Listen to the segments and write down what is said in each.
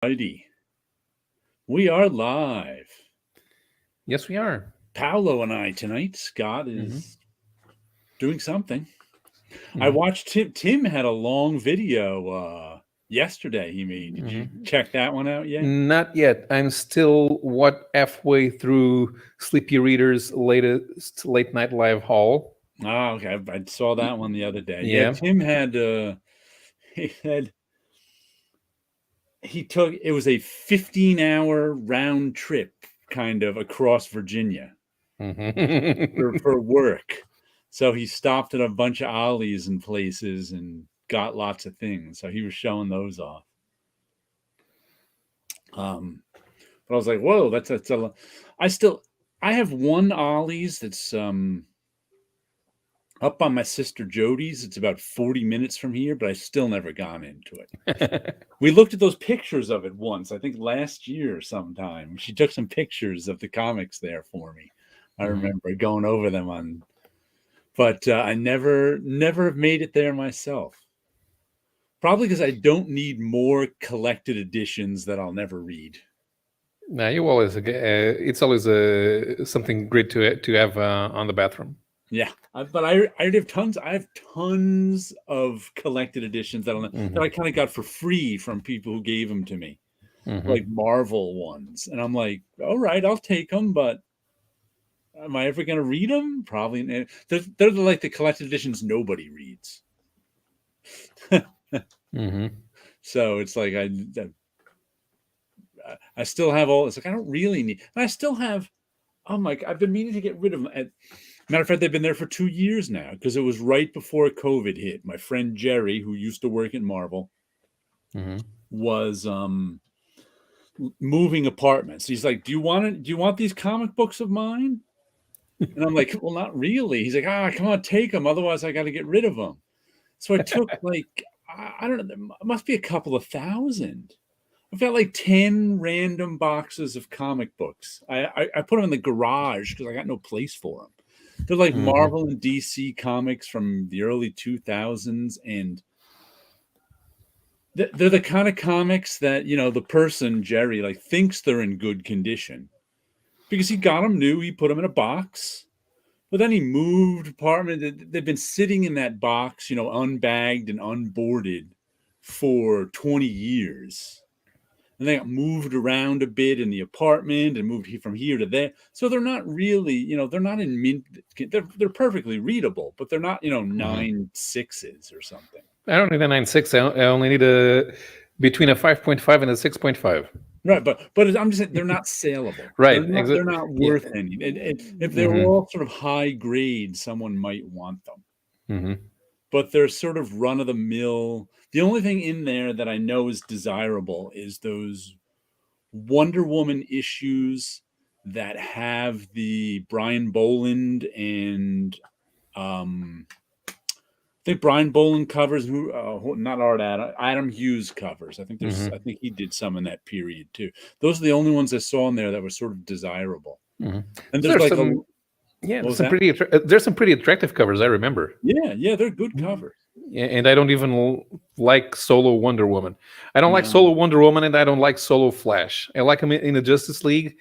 Alrighty. We are live. Yes, we are. Paulo and I tonight. Scott is doing something. I Mhm. watched Tim had a long video yesterday he made. Did you check that one out yet? Not yet. I'm still halfway through Sleepy Reader's latest late night live haul. Oh, okay. I saw that one the other day. Yeah, Yeah. Tim had he took it was a 15-hour round trip kind of across Virginia for work. So he stopped at a bunch of alleys and places and got lots of things. So he was showing those off. But I was like, whoa, that's a I have one Ollie's that's up on my sister Jody's. It's about 40 minutes from here, but I still never gone into it. We looked at those pictures of it once, I think last year sometime. She took some pictures of the comics there for me. I remember going over them but I never have made it there myself. Probably because I don't need more collected editions that I'll never read. Now you always it's always something great to have on the bathroom. Yeah, but I have tons. I have tons of collected editions that I kind of got for free from people who gave them to me, like Marvel ones, and I'm like, all right, I'll take them, but am I ever going to read them? Probably. They're like the collected editions nobody reads. So it's like I still have all. It's like I don't really need. And I still have. Oh my! I've been meaning to get rid of them. Matter of fact, they've been there for 2 years now because it was right before COVID hit. My friend Jerry, who used to work at Marvel, was moving apartments. He's like, "Do you want these comic books of mine?" And I'm like, "Well, not really." He's like, come on, take them. Otherwise, I got to get rid of them. So I took like I don't know. There must be a couple of thousand. I've got like 10 random boxes of comic books. I put them in the garage because I got no place for them. They're like Marvel and DC comics from the early 2000s, and they're the kind of comics that, the person, Jerry, like thinks they're in good condition because he got them new. He put them in a box, but then he moved apartment. They've been sitting in that box, unbagged and unboarded for 20 years. And they got moved around a bit in the apartment and moved from here to there. So they're not really, they're not in mint. They're perfectly readable, but they're not, 9.6s or something. I don't need a 9.6. I only need between a 5.5 and a 6.5 Right, but I'm just saying they're not saleable. Right, they're not worth any. If they were all sort of high grade, someone might want them. But they're sort of run of the mill. The only thing in there that I know is desirable is those Wonder Woman issues that have the Brian Boland and I think Brian Boland covers, not Art Adam Hughes covers. I think I think he did some in that period too. Those are the only ones I saw in there that were sort of desirable. And there's like there's some pretty attractive covers. I remember. Yeah, they're good covers. And I don't even like solo Wonder Woman. I don't like solo Wonder Woman, and I don't like solo Flash. I like them in the Justice League,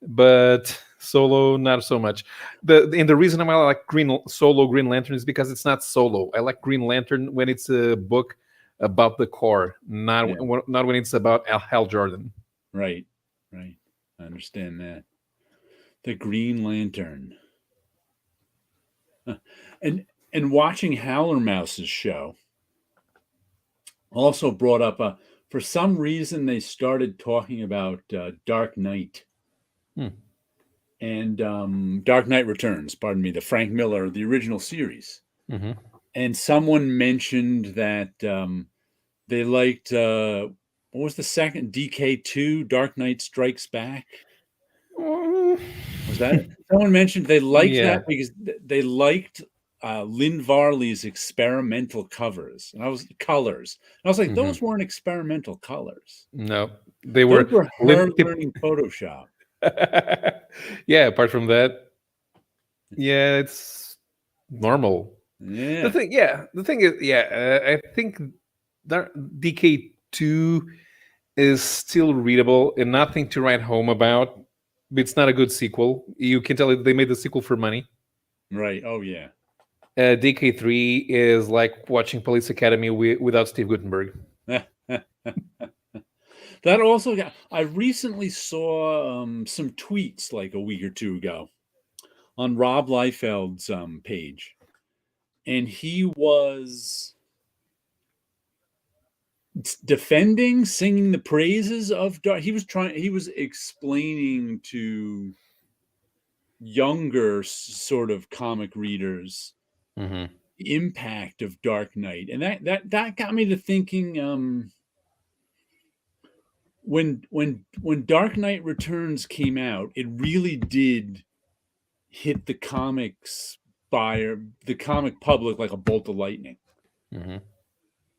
but solo not so much. The reason I like solo Green Lantern is because it's not solo. I like Green Lantern when it's a book about the core, not when it's about Hal Jordan. Right. I understand that. The Green Lantern. And watching Howler Mouse's show also brought up for some reason they started talking about Dark Knight and Dark Knight Returns, pardon me, the Frank Miller, the original series. And someone mentioned that they liked, what was the second? DK2, Dark Knight Strikes Back? Was that it? Someone mentioned they liked that because they liked Lynn Varley's experimental colors. And I was like, those weren't experimental colors. No, they were her learning Photoshop. Apart from that, it's normal. The thing is, I think DK2 is still readable and nothing to write home about. It's not a good sequel. You can tell they made the sequel for money. Right. Oh, yeah. DK3 is like watching Police Academy without Steve Guttenberg. That also I recently saw some tweets like a week or two ago on Rob Liefeld's page, and he was defending, singing the praises of Dark. He was explaining to younger sort of comic readers the impact of Dark Knight, and that got me to thinking. When Dark Knight Returns came out, it really did hit the comic public like a bolt of lightning.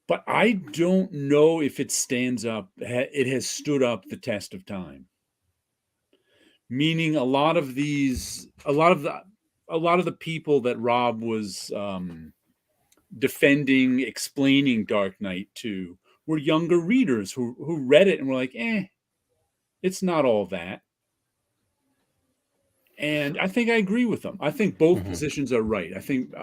But I don't know if it stands up. It has stood up the test of time. Meaning, a lot of the people that Rob was defending, explaining Dark Knight to, were younger readers who read it and were like, it's not all that. And I think I agree with them. I think both positions are right. I think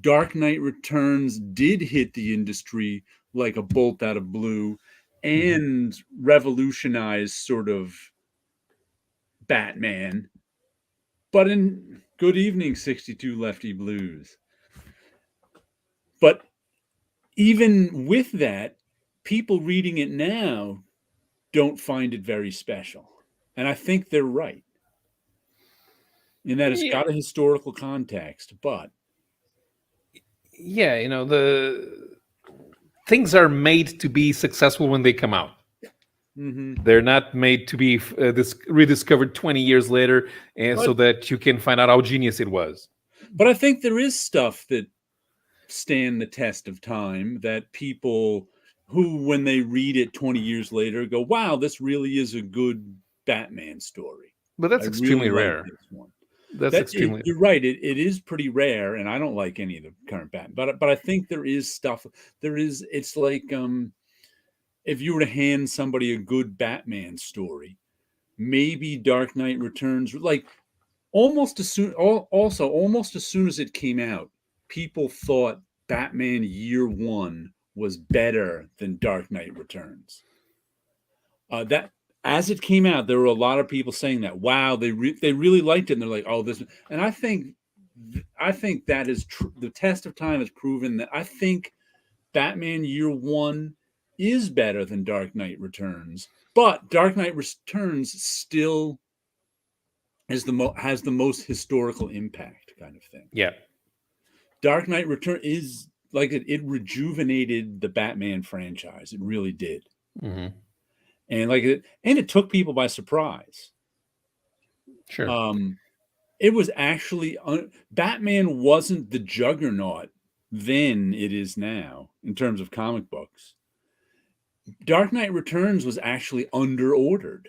Dark Knight Returns did hit the industry like a bolt out of blue and revolutionized sort of Batman. But in Good Evening 62 Lefty Blues. But even with that, people reading it now don't find it very special. And I think they're right. In that it's got a historical context, but... Yeah, the things are made to be successful when they come out. They're not made to be rediscovered 20 years later, so that you can find out how genius it was. But I think there is stuff that stand the test of time that people who, when they read it 20 years later, go, wow, this really is a good Batman story. But that's extremely rare. That's extremely. You're right. It is pretty rare, and I don't like any of the current Batman. But I think there is stuff. There is. It's like if you were to hand somebody a good Batman story, maybe Dark Knight Returns, like almost as soon as it came out, people thought Batman Year One was better than Dark Knight Returns. That. As it came out, there were a lot of people saying that, wow, they really liked it. And they're like, oh, this. And I think that is true. The test of time has proven that. I think Batman Year One is better than Dark Knight Returns. But Dark Knight Returns still has the most historical impact kind of thing. Yeah. Dark Knight Returns is like it rejuvenated the Batman franchise. It really did. And it took people by surprise. Sure. It was actually Batman wasn't the juggernaut then it is now in terms of comic books. Dark Knight Returns was actually underordered,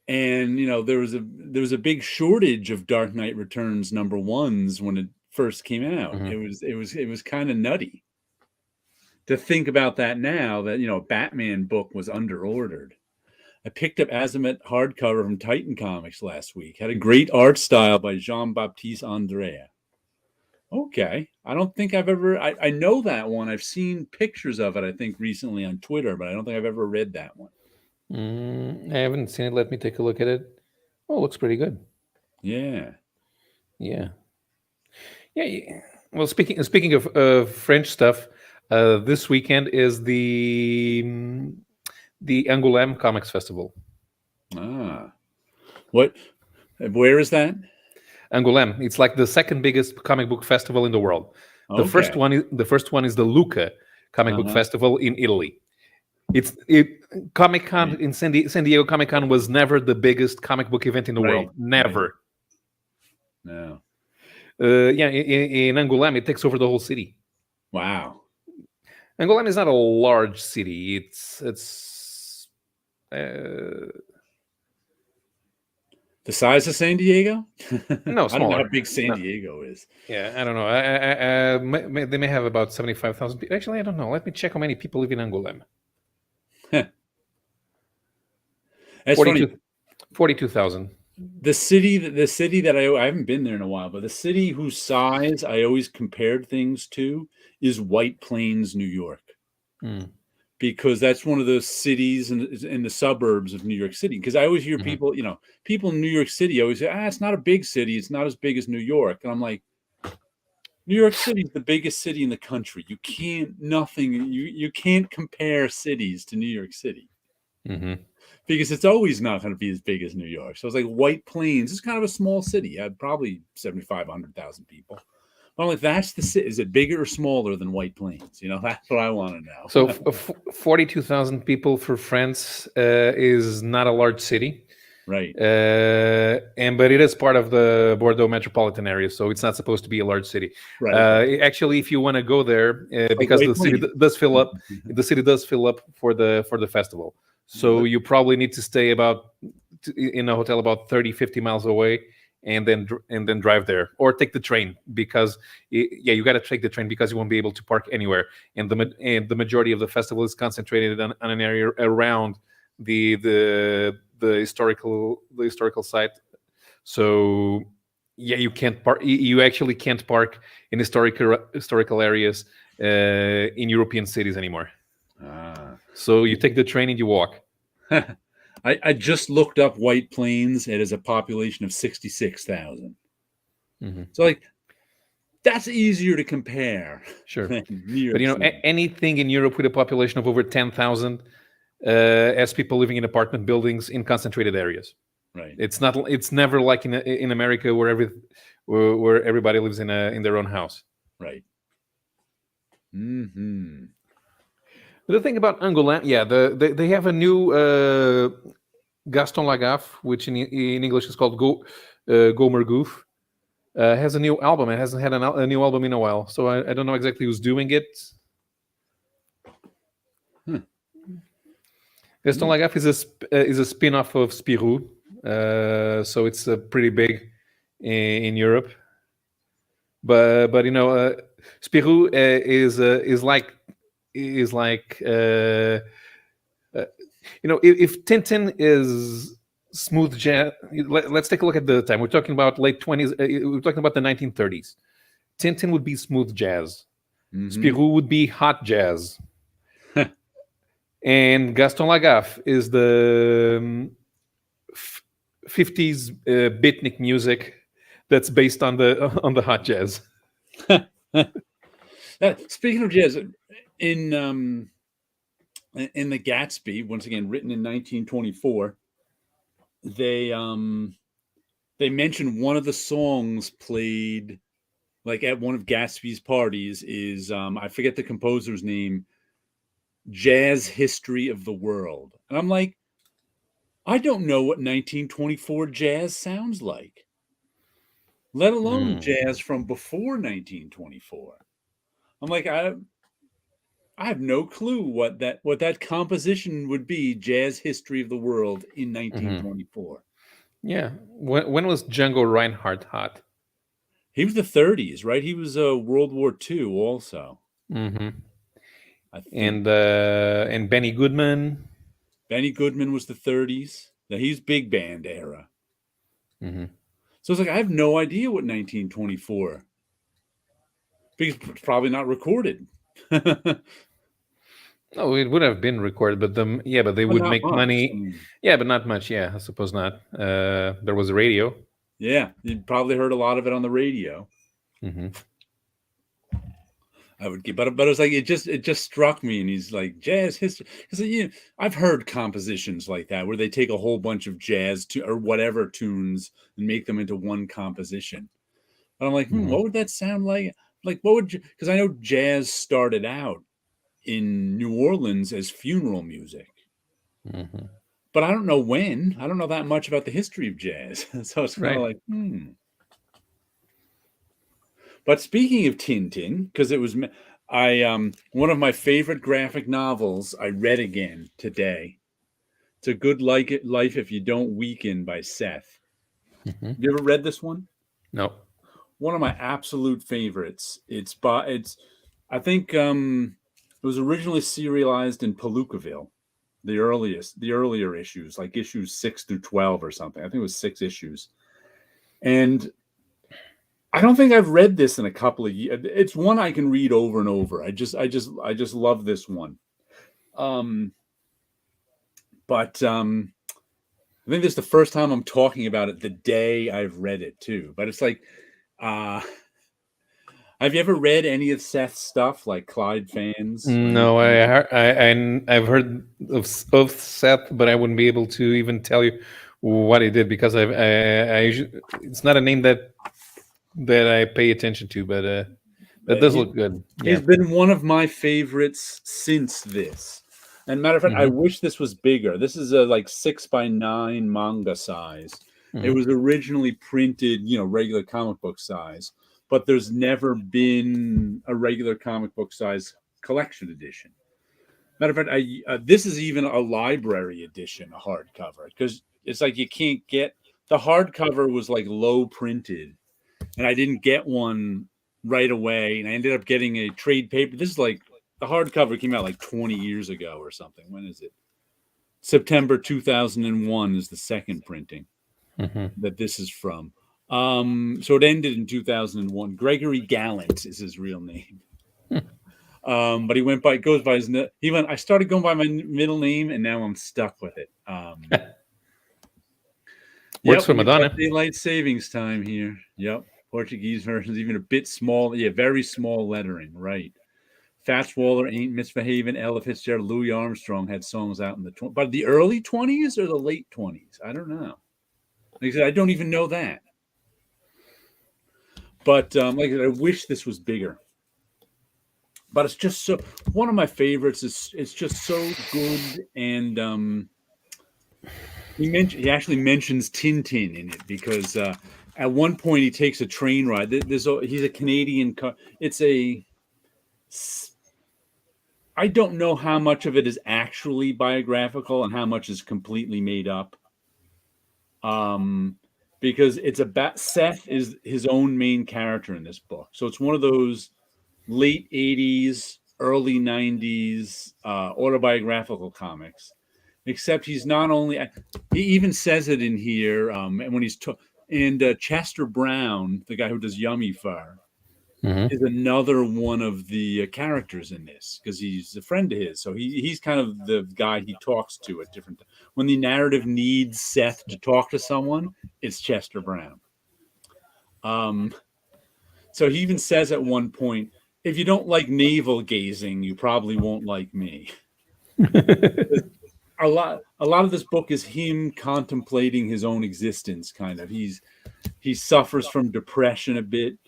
and there was a big shortage of Dark Knight Returns #1s when it first came out. It was kind of nutty to think about that now, that a Batman book was underordered. I picked up Azimuth hardcover from Titan Comics last week. Had a great art style by Jean-Baptiste Andrea. Okay. I don't think I've ever... I know that one. I've seen pictures of it, I think, recently on Twitter, but I don't think I've ever read that one. I haven't seen it. Let me take a look at it. Oh, it looks pretty good. Yeah. Well, speaking of French stuff, this weekend is the Angoulême Comics Festival. What? Where is that? Angoulême. It's like the second biggest comic book festival in the world. The first one is the Lucca Comic Book Festival in Italy. Comic Con in San Diego Comic Con was never the biggest comic book event in the world. Never. No. In Angoulême, it takes over the whole city. Wow. Angoulême is not a large city. It's the size of San Diego? No, smaller. I don't know how big San Diego is. Yeah, I don't know. They may have about 75,000 people. Actually, I don't know. Let me check how many people live in Angoulême. That's funny. 42,000. The city that I haven't been there in a while, but the city whose size I always compared things to is White Plains, New York. Because that's one of those cities in the suburbs of New York City. Because I always hear people in New York City always say, it's not a big city. It's not as big as New York. And I'm like, New York City is the biggest city in the country. You can't compare cities to New York City. Because it's always not going to be as big as New York. So it's like White Plains is kind of a small city. Probably 7,500 people. I'm like, that's the city. Is it bigger or smaller than White Plains? That's what I want to know. So 42,000 people for France is not a large city. Right. But it is part of the Bordeaux metropolitan area, so it's not supposed to be a large city. Right. Actually, if you want to go there, because the city does fill up, for the festival. So you probably need to stay in a hotel about 30, 50 miles away, and then drive there, or take the train, because you got to take the train because you won't be able to park anywhere. And the majority of the festival is concentrated on an area around the historical site. So you can't park. You actually can't park in historical areas in European cities anymore. So you take the train and you walk. I just looked up White Plains. It has a population of 66,000. So that's easier to compare. Sure. But anything in Europe with a population of over 10,000 as people living in apartment buildings in concentrated areas. Right. It's never like in America where everybody lives in their own house. Right. The thing about Angoulême, they have a new Gaston Lagaffe, which in English is called Gomer Goof, has a new album. It hasn't had a new album in a while, so I don't know exactly who's doing it. Gaston Lagaffe is a spin-off of Spirou, so it's pretty big in Europe. But Spirou is like if Tintin is smooth jazz, let's take a look at the time. We're talking about late 20s. We're talking about the 1930s. Tintin would be smooth jazz. Spirou would be hot jazz. And Gaston Lagaffe is the 50s beatnik music that's based on the hot jazz. Speaking of jazz, in the Gatsby, once again written in 1924, they mentioned one of the songs played at one of Gatsby's parties is I forget the composer's name, Jazz History of the World. And I'm like, I don't know what 1924 jazz sounds like, let alone jazz from before 1924. I'm like, I have no clue what that composition would be, Jazz History of the World in 1924. Yeah. When was Django Reinhardt hot? He was the 30s, right? He was World War II also. And Benny Goodman. Benny Goodman was the 30s. Now he's big band era. So it's like I have no idea what 1924. Because it's probably not recorded. No, it would have been recorded, but they would make money. Yeah, but not much. Yeah, I suppose not. There was a radio. Yeah, you probably heard a lot of it on the radio. I would get, but it was like it just struck me, and he's like jazz history, because I've heard compositions like that where they take a whole bunch of jazz or whatever tunes and make them into one composition. But I'm like, what would that sound like? Like, what would because I know jazz started out in New Orleans as funeral music, but I don't know when. I don't know that much about the history of jazz, so it's kind of like, But speaking of Tintin, because it was one of my favorite graphic novels I read again today. It's A Good Life If You Don't Weaken by Seth. You ever read this one? No. One of my absolute favorites. I think it was originally serialized in Palookaville. the earlier issues, like issues 6 through 12 or something. I think it was 6 issues. And I don't think I've read this in a couple of years. It's one I can read over and over. I just love this one. But I think this is the first time I'm talking about it the day I've read it too. But it's like, have you ever read any of Seth's stuff, like Clyde fans? No, I've heard of Seth, but I wouldn't be able to even tell you what he did because it's not a name that I pay attention to, but that does look good. Yeah. He's been one of my favorites since this. And matter of fact, I wish this was bigger. This is a like 6x9 manga size. It was originally printed, regular comic book size, but there's never been a regular comic book size collection edition. Matter of fact, this is even a library edition, a hardcover, because it's like you can't get the hardcover was like low printed, and I didn't get one right away, and I ended up getting a trade paper. This is like the hardcover came out like 20 years ago or something. When is it? September 2001 is the second printing that this is from. So it ended in 2001. Gregory Gallant is his real name. But he goes by his, I started going by my middle name and now I'm stuck with it. Works for Madonna. Daylight savings time here. Yep. Portuguese versions, even a bit small. Yeah, very small lettering. Right. Fats Waller, Ain't Misbehaving, Ella Fitzgerald, Louis Armstrong had songs out in the early 20s or the late 20s. I don't know. Like I said, I don't even know that. But like I said, I wish this was bigger. But it's just so one of my favorites. It's just so good, and he actually mentions Tintin in it because at one point he takes a train ride. He's a Canadian. I don't know how much of it is actually biographical and how much is completely made up. Because it's about Seth is his own main character in this book. So it's one of those late 80s, early 90s autobiographical comics. Except he's not only, he even says it in here, and when he's Chester Brown, the guy who does Yummy Fur, is another one of the characters in this because he's a friend of his. So he's kind of the guy he talks to at different times. When the narrative needs Seth to talk to someone, it's Chester Brown. So he even says at one point, if you don't like navel gazing, you probably won't like me. A lot of this book is him contemplating his own existence, kind of. He suffers from depression a bit.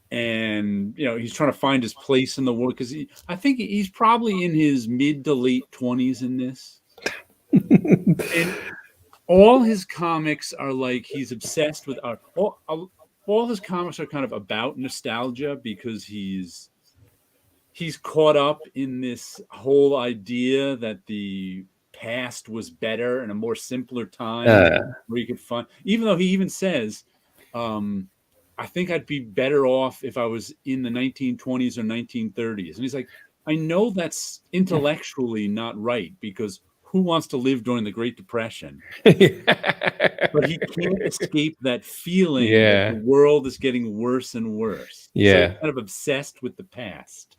And he's trying to find his place in the world because I think he's probably in his mid to late 20s in this. And all his comics are like he's obsessed with art. All his comics are kind of about nostalgia because he's caught up in this whole idea that the past was better and a more simpler time where you could find. Even though he even says. I think I'd be better off if I was in the 1920s or 1930s. And he's like, I know that's intellectually not right because who wants to live during the Great Depression? But he can't escape that feeling that the world is getting worse and worse. Yeah. So he's kind of obsessed with the past.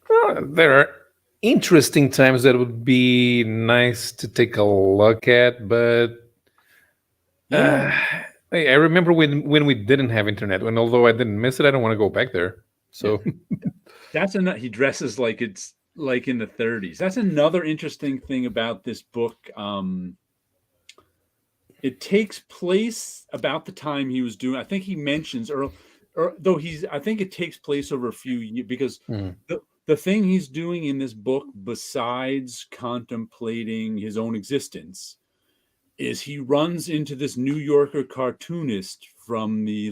Well, there are interesting times that would be nice to take a look at, but I remember when we didn't have internet, and although I didn't miss it, I don't want to go back there. So that's he dresses like it's like in the 30s. That's another interesting thing about this book. It takes place about the time he was doing. I think he mentions, I think it takes place over a few years because the thing he's doing in this book, besides contemplating his own existence, is he runs into this New Yorker cartoonist from the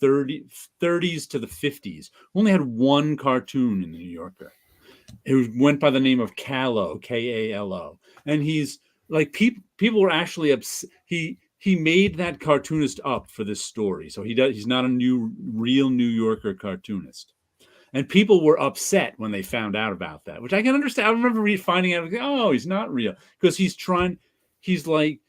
30s to the 50s. Only had one cartoon in the New Yorker. It went by the name of Kalo, Kalo, and he's like people were actually upset. He made that cartoonist up for this story, so he's not a real New Yorker cartoonist. And people were upset when they found out about that, which I can understand. I remember finding out, oh, he's not real, because he's like,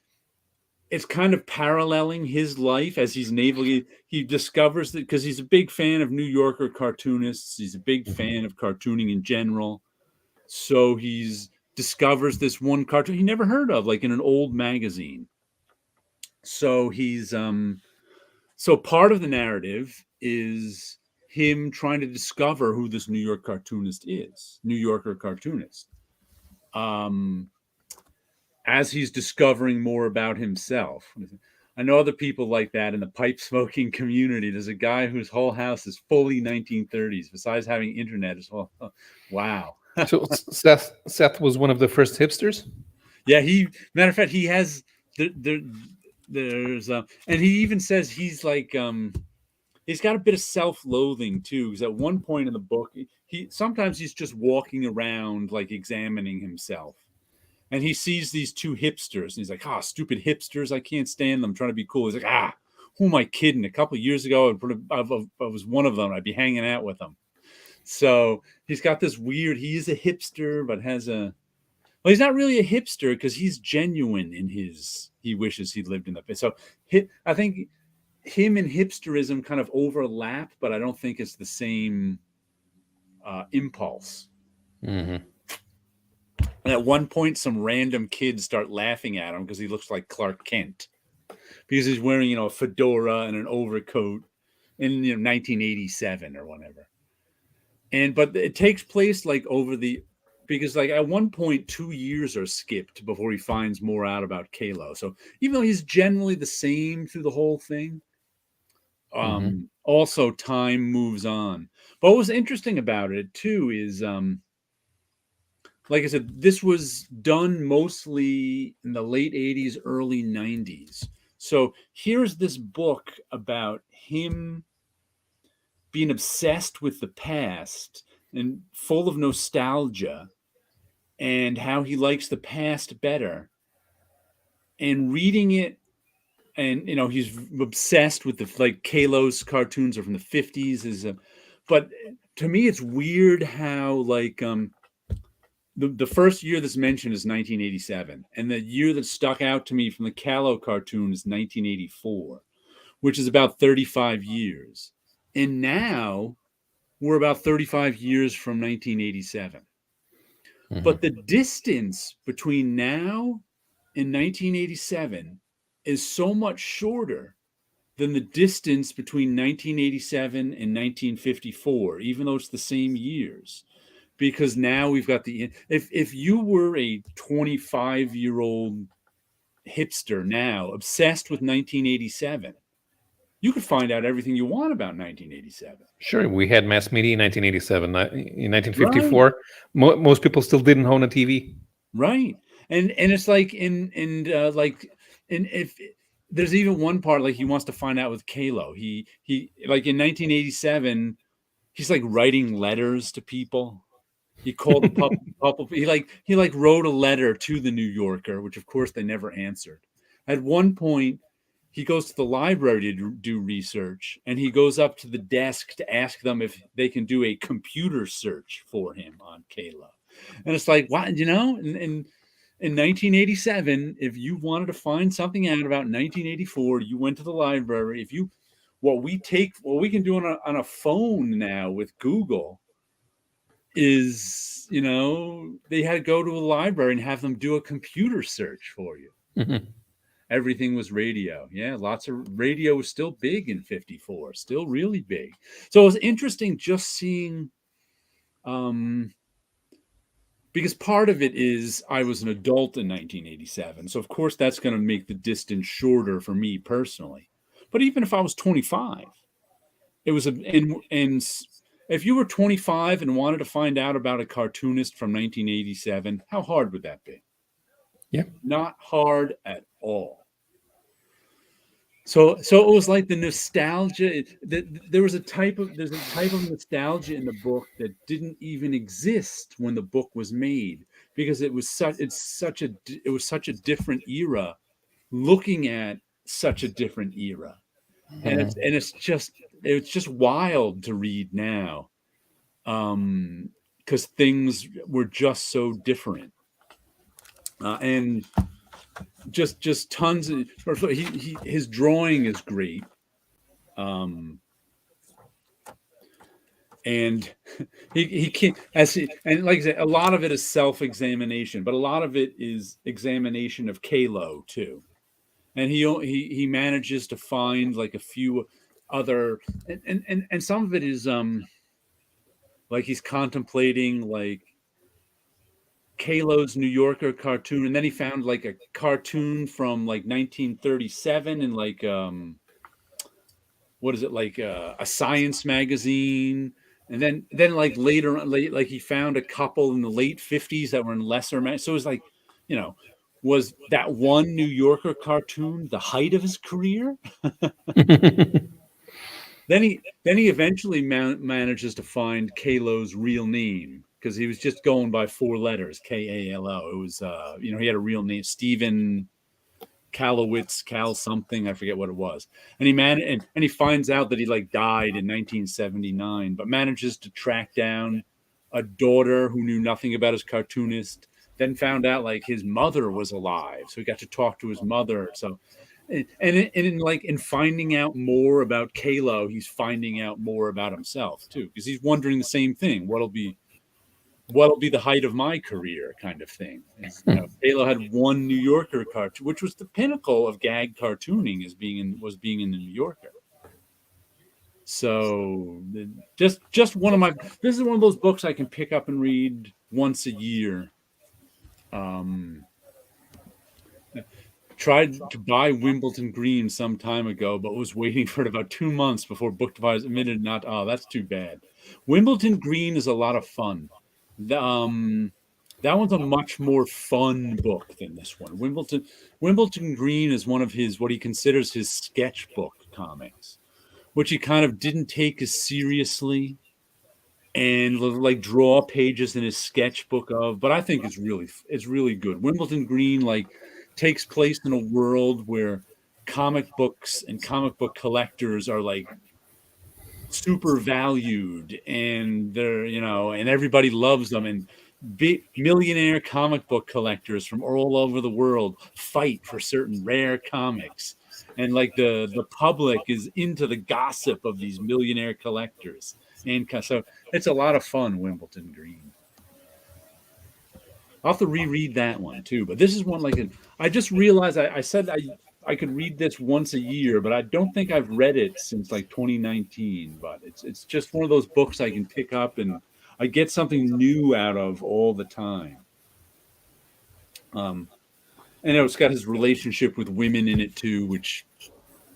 it's kind of paralleling his life as he discovers that, because he's a big fan of New Yorker cartoonists. He's a big fan of cartooning in general. So discovers this one cartoon he never heard of, like in an old magazine. So so part of the narrative is him trying to discover who this New Yorker cartoonist. As he's discovering more about himself. I know other people like that in the pipe smoking community. There's a guy whose whole house is fully 1930s, besides having internet as well. Wow. So Seth was one of the first hipsters? Yeah, matter of fact, he has there's and he even says he's like he's got a bit of self-loathing too, because at one point in the book sometimes he's just walking around like examining himself, and he sees these two hipsters and he's like, stupid hipsters, I can't stand them, trying to be cool. He's like, who am I kidding? A couple of years ago I was one of them, I'd be hanging out with them. So he's got this weird, he is a hipster, but he's not really a hipster, because he's genuine in he wishes he lived in the. So I think him and hipsterism kind of overlap, but I don't think it's the same impulse. Mm-hmm. And at one point, some random kids start laughing at him because he looks like Clark Kent, because he's wearing, a fedora and an overcoat in 1987 or whatever. But it takes place like because like at one point 2 years are skipped before he finds more out about Kalo. So even though he's generally the same through the whole thing, also time moves on. But what was interesting about it too is, like I said, this was done mostly in the late 80s, early 90s. So here's this book about him being obsessed with the past and full of nostalgia, and how he likes the past better. And reading it, and he's obsessed with Kalo's cartoons are from the 50s. But to me, it's weird how the first year that's mentioned is 1987, and the year that stuck out to me from the Kalo cartoon is 1984, which is about 35 years. And now we're about 35 years from 1987. But the distance between now and 1987 is so much shorter than the distance between 1987 and 1954, even though it's the same years. Because now we've got if you were a 25-year-old hipster now obsessed with 1987, you could find out everything you want about 1987. Sure, we had mass media in 1987. In 1954, right. Most people still didn't own a TV. Right, and it's like if there's even one part like he wants to find out with Kalo. He like in 1987, he's like writing letters to people. He called the he wrote a letter to the New Yorker, which of course they never answered. At one point, he goes to the library to do research, and he goes up to the desk to ask them if they can do a computer search for him on Kalo. And it's like, what, in 1987, if you wanted to find something out about 1984, you went to the library. What we can do on a phone now with Google is, they had to go to a library and have them do a computer search for you. Mm-hmm. Everything was radio. Yeah, lots of radio was still big in 54, still really big. So it was interesting just seeing, because part of it is I was an adult in 1987. So of course that's going to make the distance shorter for me personally. But even if I was 25, it was and if you were 25 and wanted to find out about a cartoonist from 1987, how hard would that be? Yeah. Not hard at all. So it was like the nostalgia. There's a type of nostalgia in the book that didn't even exist when the book was made, because it was such a different era, looking at such a different era, and it's just wild to read now. because things were just so different, and just tons of. His drawing is great, and he can't and like I said, a lot of it is self-examination, but a lot of it is examination of Kalo too. And he manages to find like a few other, and some of it is like he's contemplating like Kalo's New Yorker cartoon, and then he found like a cartoon from like 1937 and like what is it, like a science magazine, and then like later on, like he found a couple in the late 50s that were in lesser so it was like, you know, was that one New Yorker cartoon the height of his career? Then he eventually manages to find Kalo's real name, because he was just going by 4 letters, Kalo. It was you know, he had a real name, Stephen Kalowitz, Cal something, I forget what it was. And and he finds out that he like died in 1979, but manages to track down a daughter who knew nothing about his cartoonist. Then found out like his mother was alive, so he got to talk to his mother. So, and in finding out more about Kalo, he's finding out more about himself too, because he's wondering the same thing: what'll be the height of my career, kind of thing. You know, Kalo had one New Yorker cartoon, which was the pinnacle of gag cartooning, being in the New Yorker. So just one of my, this is one of those books I can pick up and read once a year. Tried to buy Wimbledon Green some time ago, but was waiting for it about 2 months before Book Devisers admitted not. Oh, that's too bad. Wimbledon Green is a lot of fun. That one's a much more fun book than this one. Wimbledon Green is one of his, what he considers his sketchbook comics, which he kind of didn't take as seriously and like draw pages in his sketchbook of, but I think it's really good. Wimbledon Green like takes place in a world where comic books and comic book collectors are like super valued, and they're, you know, and everybody loves them, and big millionaire comic book collectors from all over the world fight for certain rare comics, and like the public is into the gossip of these millionaire collectors, and so it's a lot of fun. Wimbledon Green. I'll have to reread that one too, but this is one like I just realized I said I could read this once a year, but I don't think I've read it since like 2019. But it's just one of those books I can pick up and I get something new out of all the time. And it's got his relationship with women in it too, which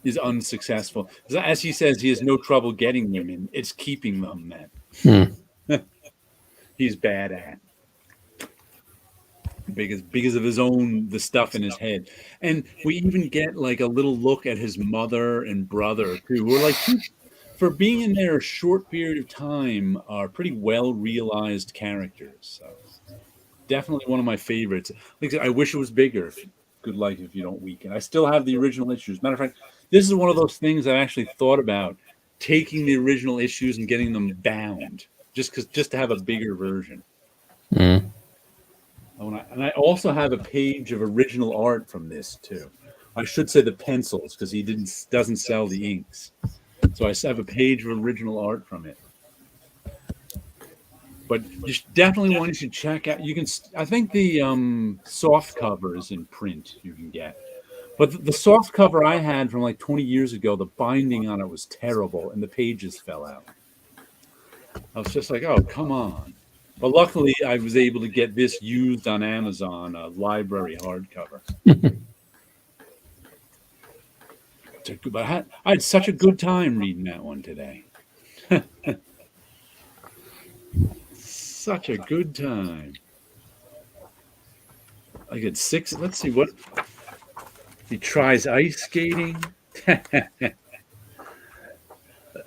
is unsuccessful. As he says, he has no trouble getting women; it's keeping them that he's bad at. Because of his own, the stuff in his head. And we even get like a little look at his mother and brother too, who are like, for being in there a short period of time, are pretty well realized characters. So definitely one of my favorites. Like I said, I wish it was bigger. Good Life If You Don't Weaken. I still have the original issues. Matter of fact, this is one of those things I actually thought about taking the original issues and getting them bound, just to have a bigger version. And I also have a page of original art from this too. I should say the pencils, because he doesn't sell the inks. So I have a page of original art from it. But definitely one you should check out. You can, I think the soft cover is in print. You can get, but the soft cover I had from like 20 years ago, the binding on it was terrible, and the pages fell out. I was just like, oh, come on. But luckily, I was able to get this used on Amazon, a library hardcover. But I had such a good time reading that one today. Such a good time. I get 6. Let's see what he tries ice skating.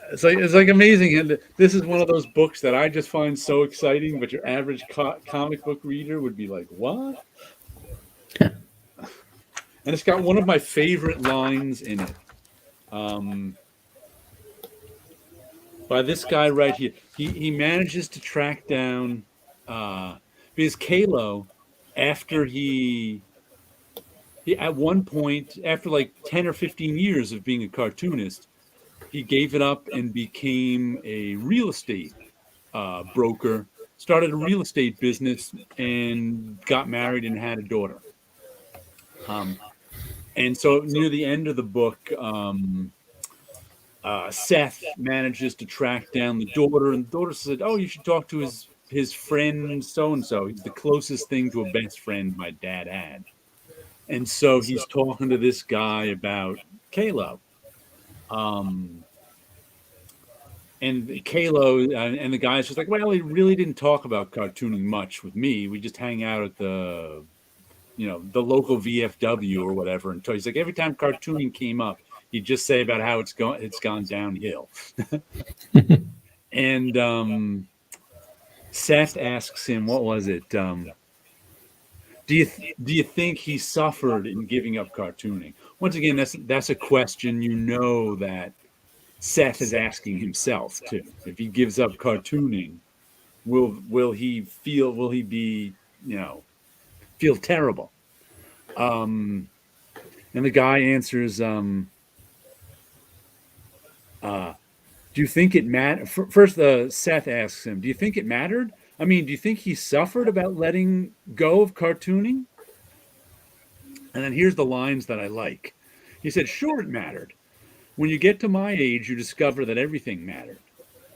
It's like amazing. And this is one of those books that I just find so exciting, but your average comic book reader would be like, what? And it's got one of my favorite lines in it. by this guy right here. He manages to track down because Kalo, after he at one point, after like 10 or 15 years of being a cartoonist, he gave it up and became a real estate broker, started a real estate business, and got married and had a daughter. And so near the end of the book, Seth manages to track down the daughter, and the daughter said, "Oh, you should talk to his friend so and so. He's the closest thing to a best friend my dad had." And so he's talking to this guy about Kalo. And Kalo and the guy's just like, "Well, he really didn't talk about cartooning much with me. We just hang out at the local VFW or whatever." And so he's like, every time cartooning came up, he'd just say about how it's gone downhill. And Seth asks him, what was it? Do you think he suffered in giving up cartooning? Once again, that's a question that Seth is asking himself too. If he gives up cartooning, will he be feel terrible? And the guy answers, do you think it mattered? First, Seth asks him, do you think it mattered? I mean, do you think he suffered about letting go of cartooning? And then here's the lines that I like. He said, sure, it mattered. When you get to my age, you discover that everything mattered.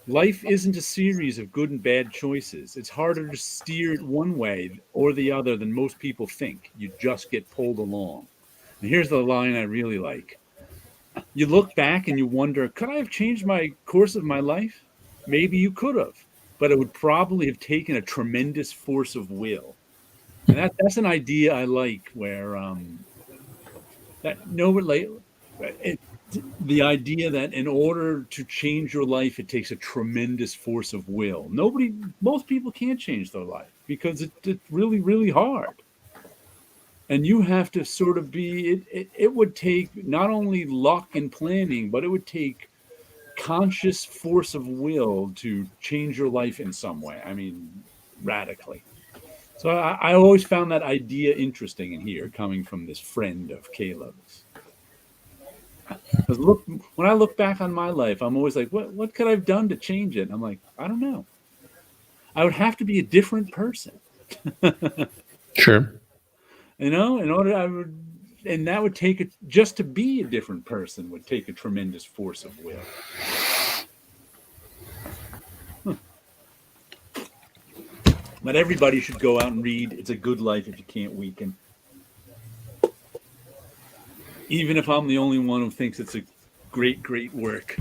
Life isn't a series of good and bad choices. It's harder to steer it one way or the other than most people think. You just get pulled along. And here's the line I really like. You look back and you wonder, could I have changed my course of my life? Maybe you could have, but it would probably have taken a tremendous force of will. And that's an idea I like, where the idea that in order to change your life, it takes a tremendous force of will. Most people can't change their life because it's really, really hard. And you have to sort of it would take not only luck and planning, but it would take conscious force of will to change your life in some way. I mean, radically. So I always found that idea interesting in here, coming from this friend of Caleb's. Because when I look back on my life, I'm always like, what could I have done to change it? And I'm like, I don't know. I would have to be a different person. Sure. In order, and that would take just to be a different person would take a tremendous force of will. But everybody should go out and read It's a Good Life If You Can't Weaken. Even if I'm the only one who thinks it's a great, great work.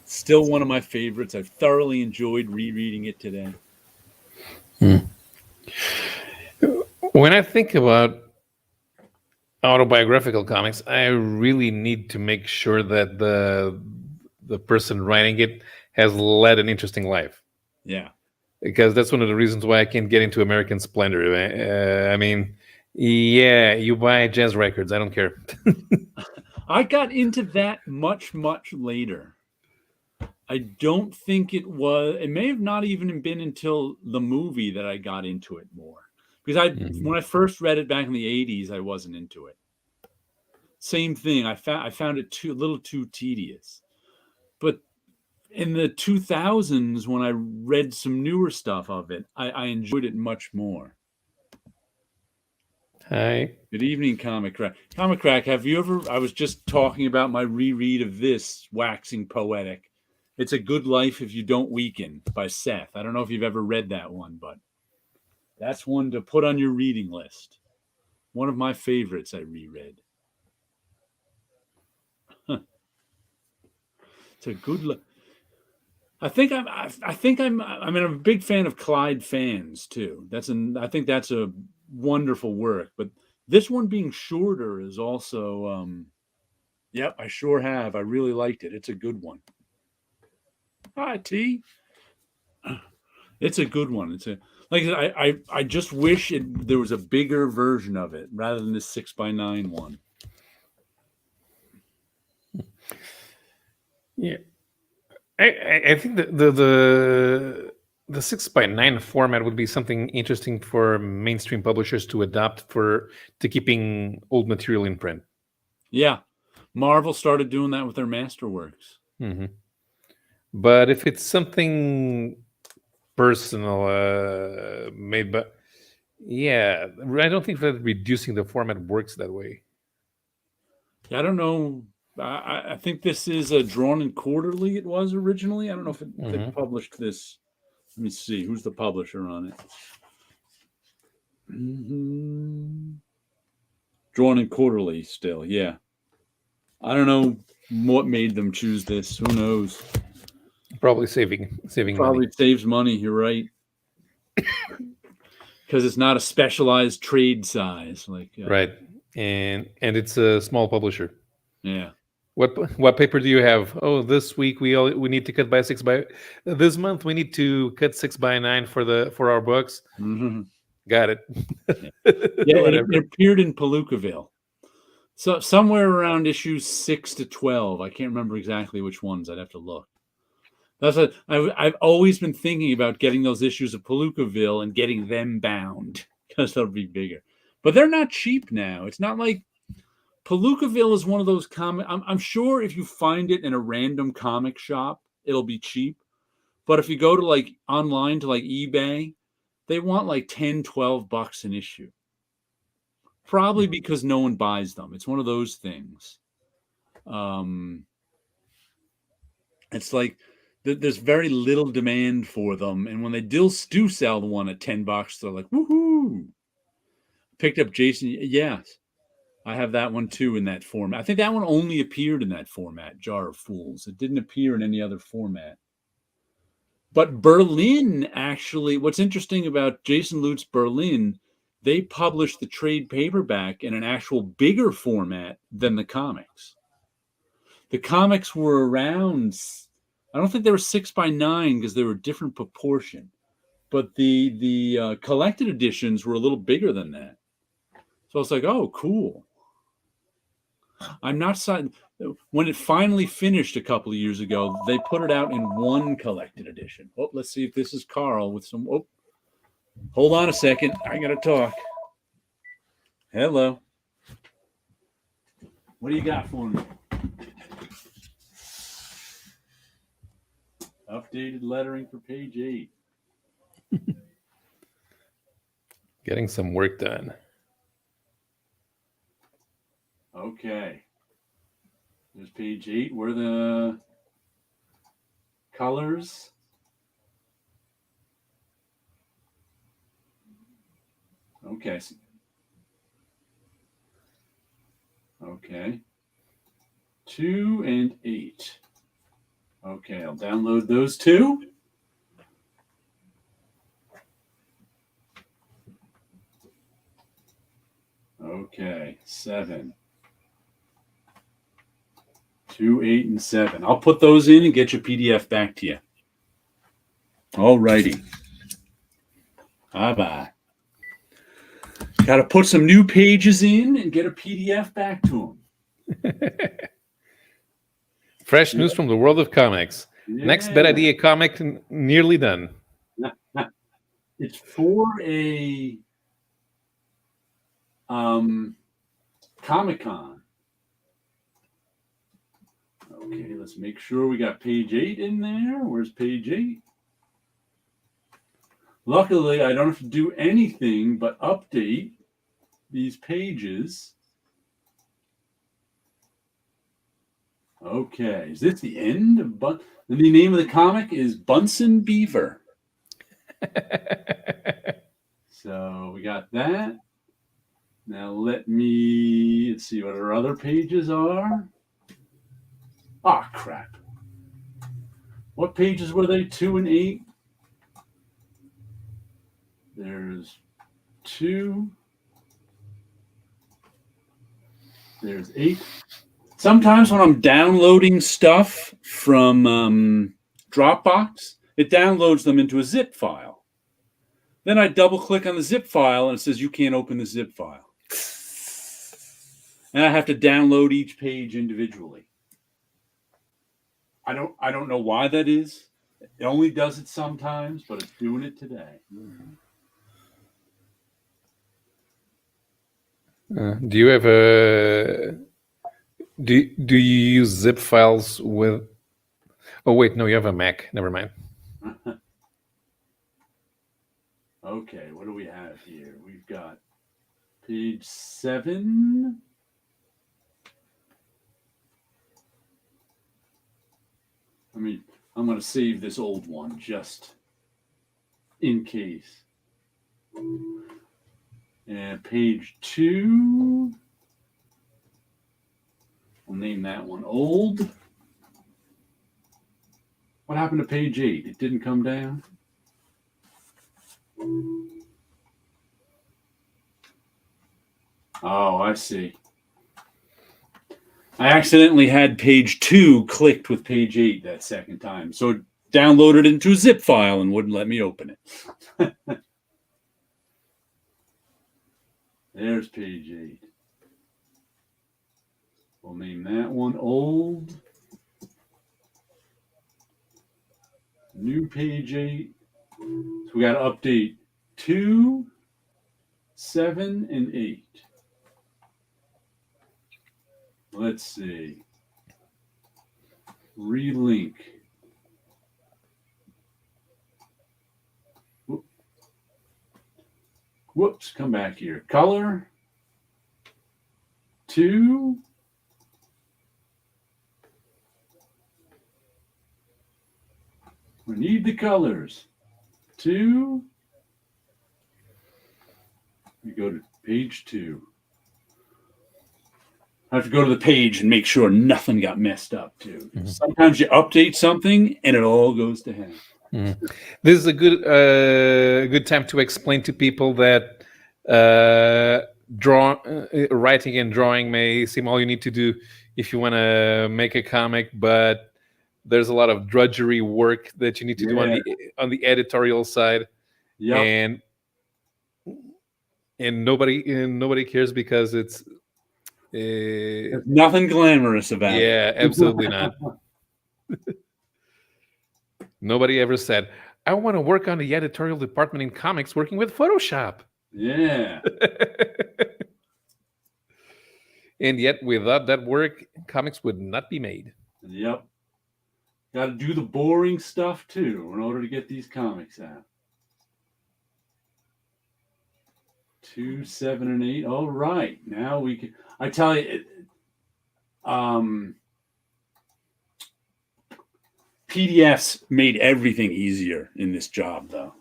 Still one of my favorites. I've thoroughly enjoyed rereading it today. When I think about autobiographical comics, I really need to make sure that the person writing it has led an interesting life. Yeah. Because that's one of the reasons why I can't get into American Splendor. I mean, yeah, you buy jazz records. I don't care. I got into that much, much later. I don't think it may have not even been until the movie that I got into it more. Because when I first read it back in the 80s, I wasn't into it. Same thing. I found it a little too tedious. But in the 2000s, when I read some newer stuff of it, I enjoyed it much more. Hi. Good evening, Comic Crack. Comic Crack, have you ever... I was just talking about my reread of this, waxing poetic. It's a Good Life If You Don't Weaken by Seth. I don't know if you've ever read that one, but that's one to put on your reading list. One of my favorites I reread. It's a good... I'm a big fan of Clyde fans too. I think that's a wonderful work, but this one being shorter is also yep, I sure have. I really liked it. It's a good one. Hi, T. It's a good one. I just wish there was a bigger version of it rather than this 6x9 one. Yeah. I think the 6x9 format would be something interesting for mainstream publishers to adopt to keeping old material in print. Yeah, Marvel started doing that with their Masterworks. Mm-hmm. But if it's something personal, made, but yeah, I don't think that reducing the format works that way. I don't know. I think this is a Drawn and Quarterly. It was originally. I don't know if they published this. Let me see. Who's the publisher on it? Drawn and Quarterly still. Yeah. I don't know what made them choose this. Who knows? Probably saving Probably money. saves money. You're right. Because it's not a specialized trade size. Right. And it's a small publisher. Yeah. What paper do you have? Oh, this week we need to cut by 6 by. This month we need to cut 6x9 for our books. Mm-hmm. Got it. Yeah, it appeared in Palookaville. So somewhere around issues 6 to 12. I can't remember exactly which ones. I'd have to look. That's what I've always been thinking about, getting those issues of Palookaville and getting them bound, because they'll be bigger. But they're not cheap now. It's not like Palookaville is one of those comic. I'm sure if you find it in a random comic shop, it'll be cheap. But if you go to online to eBay, they want $10-$12 an issue. Probably because no one buys them. It's one of those things. It's like there's very little demand for them, and when they do sell the one at $10, they're like, woohoo! Picked up Jason. Yes, I have that one too in that format. I think that one only appeared in that format, Jar of Fools. It didn't appear in any other format. But Berlin, actually, what's interesting about Jason Lutz Berlin, they published the trade paperback in an actual bigger format than the comics. The comics were around, I don't think they were 6x9 because they were a different proportion. But the collected editions were a little bigger than that. So I was like, oh, cool. I'm not certain. When it finally finished a couple of years ago, they put it out in one collected edition. Oh, let's see if this is Carl with some. Oh, hold on a second. I got to talk. Hello. What do you got for me? Updated lettering for page 8. Getting some work done. Okay. There's page 8. Where are the colors? Okay. Okay. 2 and 8. Okay, I'll download those two. Okay, 7. 2, 8, and 7. I'll put those in and get your PDF back to you. All righty. Bye-bye. Got to put some new pages in and get a PDF back to them. Fresh news from the world of comics. Yeah. Next Bad Idea comic nearly done. It's for a Comic-Con. Okay, let's make sure we got page 8 in there. Where's page 8? Luckily, I don't have to do anything but update these pages. Okay, is this the end of the name of the comic is Bunsen Beaver. So we got that. Now let's see what our other pages are. Ah, crap. What pages were they? 2 and 8? There's 2. There's 8. Sometimes when I'm downloading stuff from Dropbox, it downloads them into a zip file. Then I double click on the zip file and it says you can't open the zip file. And I have to download each page individually. I don't know why that is. It only does it sometimes, but it's doing it today. Do you have a? Do you use zip files with? Oh wait, no, you have a Mac. Never mind. Okay, what do we have here? We've got page 7. I'm going to save this old one just in case. And page 2. We'll name that one old. What happened to page 8? It didn't come down? Oh, I see. I accidentally had page 2 clicked with page 8 that second time. So it downloaded it into a zip file and wouldn't let me open it. There's page 8. We'll name that one old. New page 8. So we got to update 2, 7, and 8. Let's see. Relink. Whoops, come back here. Color. 2. We need the colors. 2. We go to page 2. I have to go to the page and make sure nothing got messed up too. Mm-hmm. Sometimes you update something and it all goes to hell. Mm-hmm. This is a good time to explain to people that writing and drawing may seem all you need to do if you want to make a comic, but there's a lot of drudgery work that you need to do on the editorial side. Yeah, and nobody cares because it's there's nothing glamorous about it. Yeah, absolutely not. Nobody ever said, I want to work on the editorial department in comics working with Photoshop. Yeah. And yet, without that work, comics would not be made. Yep. Got to do the boring stuff, too, in order to get these comics out. 2, 7, and 8. All right. Now we can... I tell you, PDFs made everything easier in this job, though.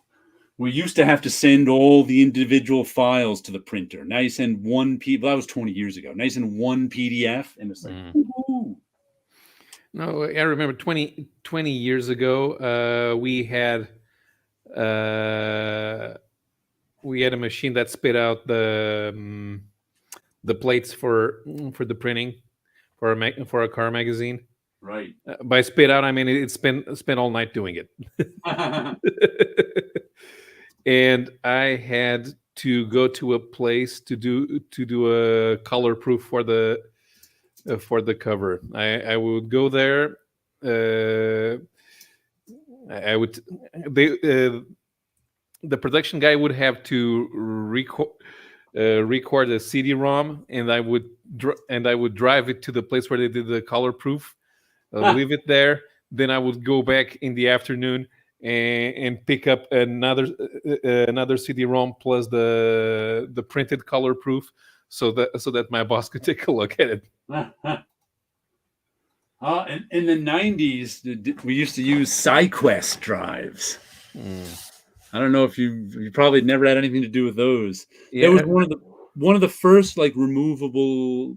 We used to have to send all the individual files to the printer. Now you send one PDF. That was 20 years ago. Now you send one PDF, and it's like, ooh. No, I remember 20 years ago, we had a machine that spit out the plates for the printing for a car magazine. Right. By spit out, I mean it spent all night doing it. And I had to go to a place to do a color proof for the cover. I would go there. I would the production guy would have to record a CD-ROM, and I would drive it to the place where they did the color proof, leave it there. Then I would go back in the afternoon and pick up another CD-ROM plus the printed color proof, so that my boss could take a look at it. In the 90s, we used to use SideQuest drives. I don't know if you probably never had anything to do with those. Yeah. It was one of the first like removable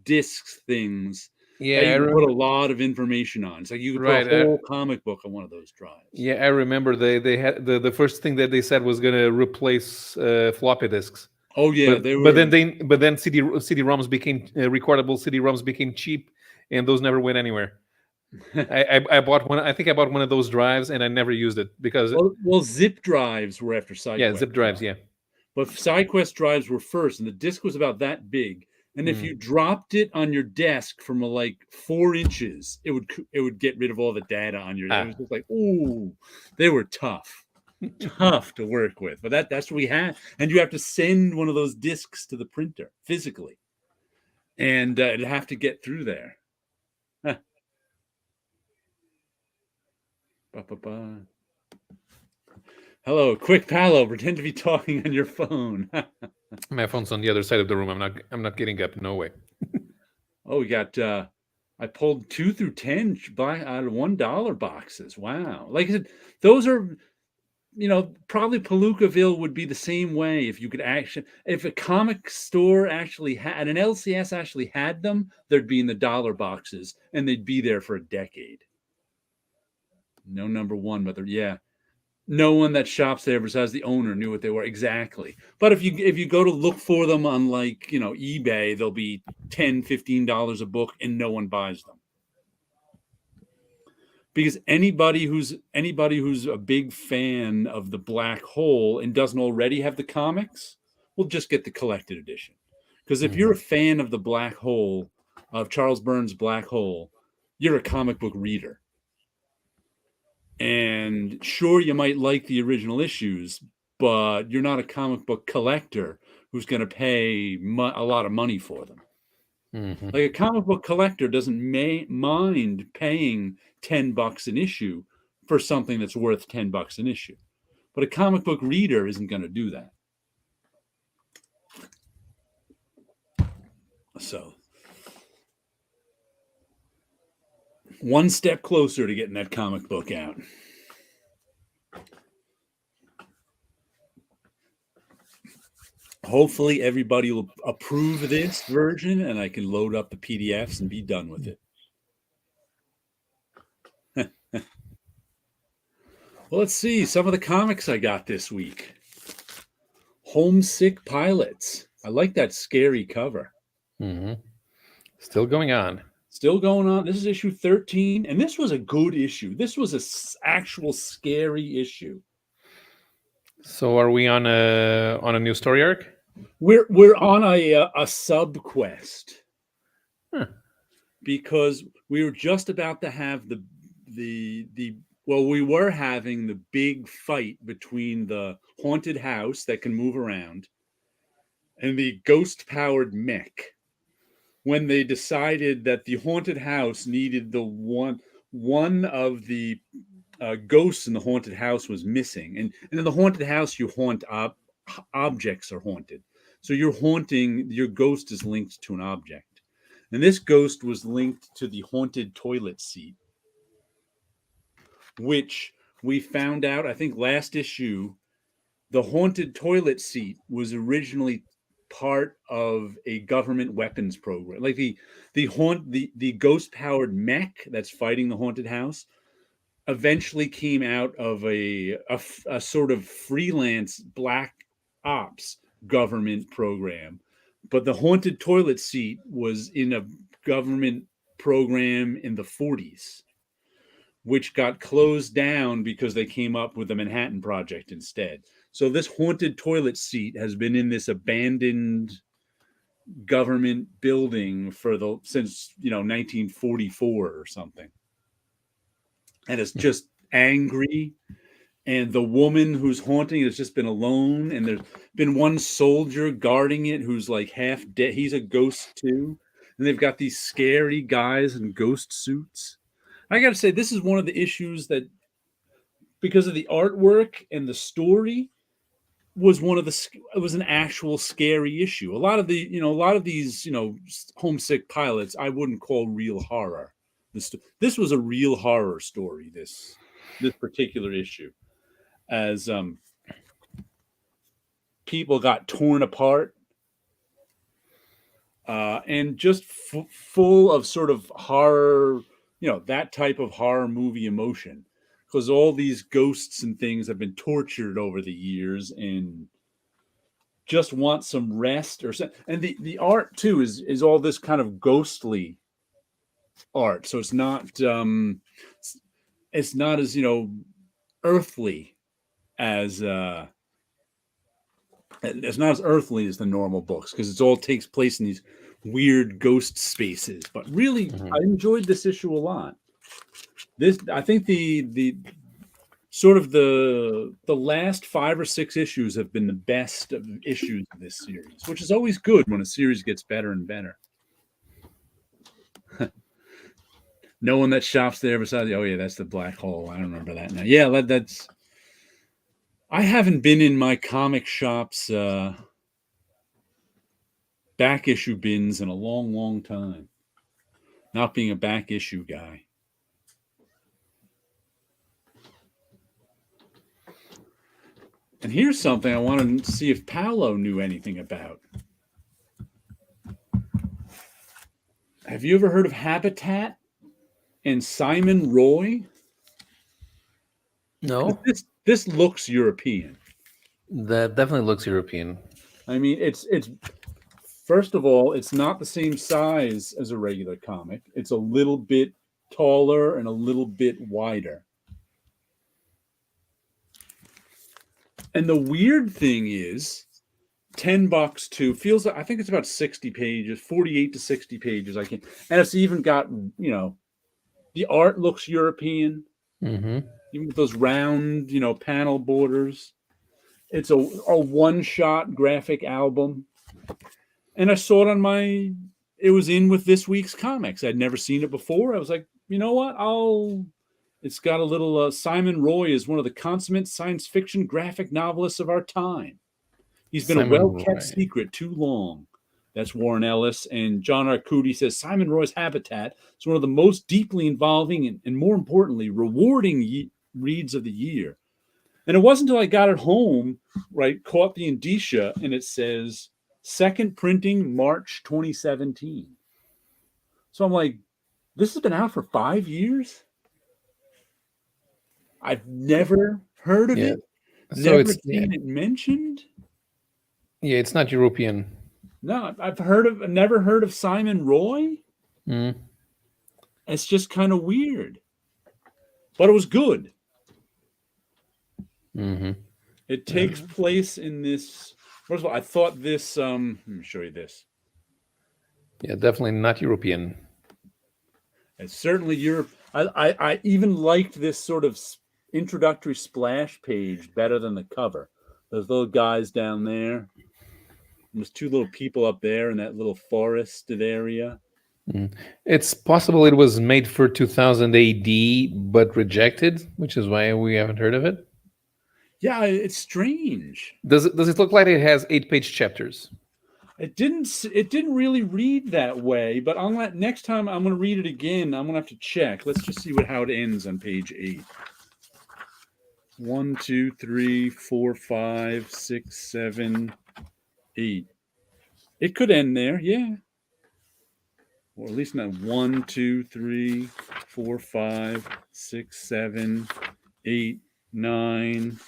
discs things. Yeah, you put a lot of information on. It's like you could put a whole comic book on one of those drives. Yeah, I remember they had the first thing that they said was going to replace floppy disks. Oh yeah, but then CD-ROMs became recordable CD-ROMs became cheap, and those never went anywhere. I bought one. I think I bought one of those drives, and I never used it because zip drives were after SideQuest. Yeah, zip drives. Yeah, but SideQuest drives were first, and the disc was about that big. And if you dropped it on your desk from like 4 inches, it would get rid of all the data on your. It was just like, ooh, they were tough to work with. But that's what we had, and you have to send one of those discs to the printer physically, and it'd have to get through there. Huh. Ba-ba-ba. Hello, quick Paolo, pretend to be talking on your phone. My phone's on the other side of the room. I'm not getting up. No way. Oh, we got I pulled 2 through 10 out of $1 boxes. Wow. Like I said, those are, probably Palookaville would be the same way if you could if a comic store actually had, an LCS actually had them, they'd be in the dollar boxes and they'd be there for a decade. No number one, but yeah. No one that shops there besides the owner knew what they were exactly. But if you go to look for them on like, eBay, they'll be $10, $15 a book and no one buys them. Because anybody who's a big fan of the Black Hole and doesn't already have the comics will just get the collected edition. Because if you're a fan of the Black Hole, of Charles Burns' Black Hole, you're a comic book reader. And sure, you might like the original issues, but you're not a comic book collector who's going to pay a lot of money for them. Like a comic book collector doesn't mind paying $10 an issue for something that's worth $10 an issue. But a comic book reader isn't going to do that. So, one step closer to getting that comic book out. Hopefully everybody will approve this version and I can load up the PDFs and be done with it. Well, let's see some of the comics I got this week. Homesick Pilots. I like that scary cover. Still going on. This is issue 13, and this was a good issue. This was an actual scary issue. So are we on a new story arc? We're on a sub quest. Because we were just about to have we were having the big fight between the haunted house that can move around and the ghost-powered mech, when they decided that the haunted house needed the one of the ghosts in the haunted house was missing. And in the haunted house, you haunt objects are haunted. So your ghost is linked to an object. And this ghost was linked to the haunted toilet seat, which we found out, I think last issue, the haunted toilet seat was originally part of a government weapons program. Like the ghost-powered mech that's fighting the haunted house eventually came out of a sort of freelance black ops government program. But the haunted toilet seat was in a government program in the 40s, which got closed down because they came up with the Manhattan Project instead. So this haunted toilet seat has been in this abandoned government building since 1944 or something. And it's just angry. And the woman who's haunting it has just been alone. And there's been one soldier guarding it who's like half dead. He's a ghost too. And they've got these scary guys in ghost suits. I got to say, this is one of the issues that, because of the artwork and the story, it was an actual scary issue. A lot of these homesick pilots I wouldn't call real horror. This was a real horror story. This particular issue, as people got torn apart, and just full of sort of horror, that type of horror movie emotion. Because all these ghosts and things have been tortured over the years and just want some rest or something. And the art too is all this kind of ghostly art. So it's not as earthly as it's not as earthly as the normal books, because it all takes place in these weird ghost spaces. But really, I enjoyed this issue a lot. I think the sort of the last 5 or 6 issues have been the best of issues of this series, which is always good when a series gets better and better. No one that shops there besides, oh yeah, that's the black hole. I don't remember that now. Yeah, that's. I haven't been in my comic shop's back issue bins in a long, long time. Not being a back issue guy. And here's something I wanted to see if Paulo knew anything about. Have you ever heard of Habitat and Simon Roy? No. This looks European. That definitely looks European. I mean, it's first of all, it's not the same size as a regular comic. It's a little bit taller and a little bit wider. And the weird thing is, $10 too, feels like, I think it's about 60 pages, 48 to 60 pages. And it's even got, the art looks European, even with those round, panel borders. It's a one-shot graphic album. And I saw it it was in with this week's comics. I'd never seen it before. I was like, you know what? It's got a little, Simon Roy is one of the consummate science fiction graphic novelists of our time. He's been a well-kept secret too long. That's Warren Ellis. And John Arcudi says, Simon Roy's Habitat is one of the most deeply involving and more importantly, rewarding reads of the year. And it wasn't until I got it home, caught the indicia, and it says, second printing, March 2017. So I'm like, this has been out for 5 years? I've never heard of it. So never seen it mentioned. Yeah, it's not European. No, I've never heard of Simon Roy. It's just kind of weird. But it was good. It takes place in this. First of all, I thought this. Let me show you this. Yeah, definitely not European. It's certainly Europe. I even liked this sort of introductory splash page better than the cover. Those little guys down there. There's 2 little people up there in that little forested area. It's possible it was made for 2000 AD, but rejected, which is why we haven't heard of it. Yeah, it's strange. Does it look like it has 8-page chapters? It didn't really read that way, but next time I'm going to read it again. I'm going to have to check. Let's just see how it ends on page 8. 1, 2, 3, 4, 5, 6, 7, 8. It could end there, yeah. Or at least not 1, 2, 3, 4, 5, 6, 7, 8, 9.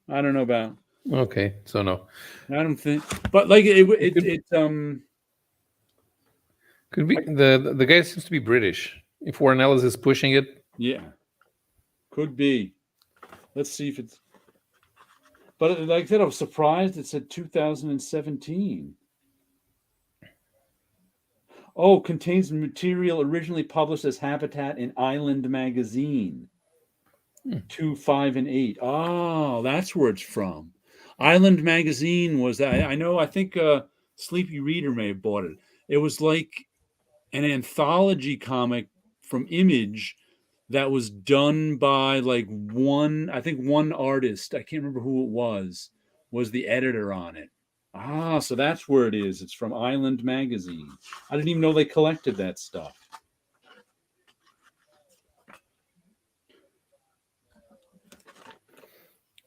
I don't know about. Okay, so no. I don't think, but it could be the guy seems to be British. If Warren Ellis is pushing it, yeah, could be. Let's see if it's. But like I said, I was surprised it said 2017. Oh, contains material originally published as Habitat in Island magazine. 2, 5, and 8. Oh, that's where it's from. Island magazine was that. I think Sleepy Reader may have bought it. It was like an anthology comic from Image that was done by one artist. I can't remember who it was the editor on it. So that's where it is. It's from Island magazine. I didn't even know they collected that stuff.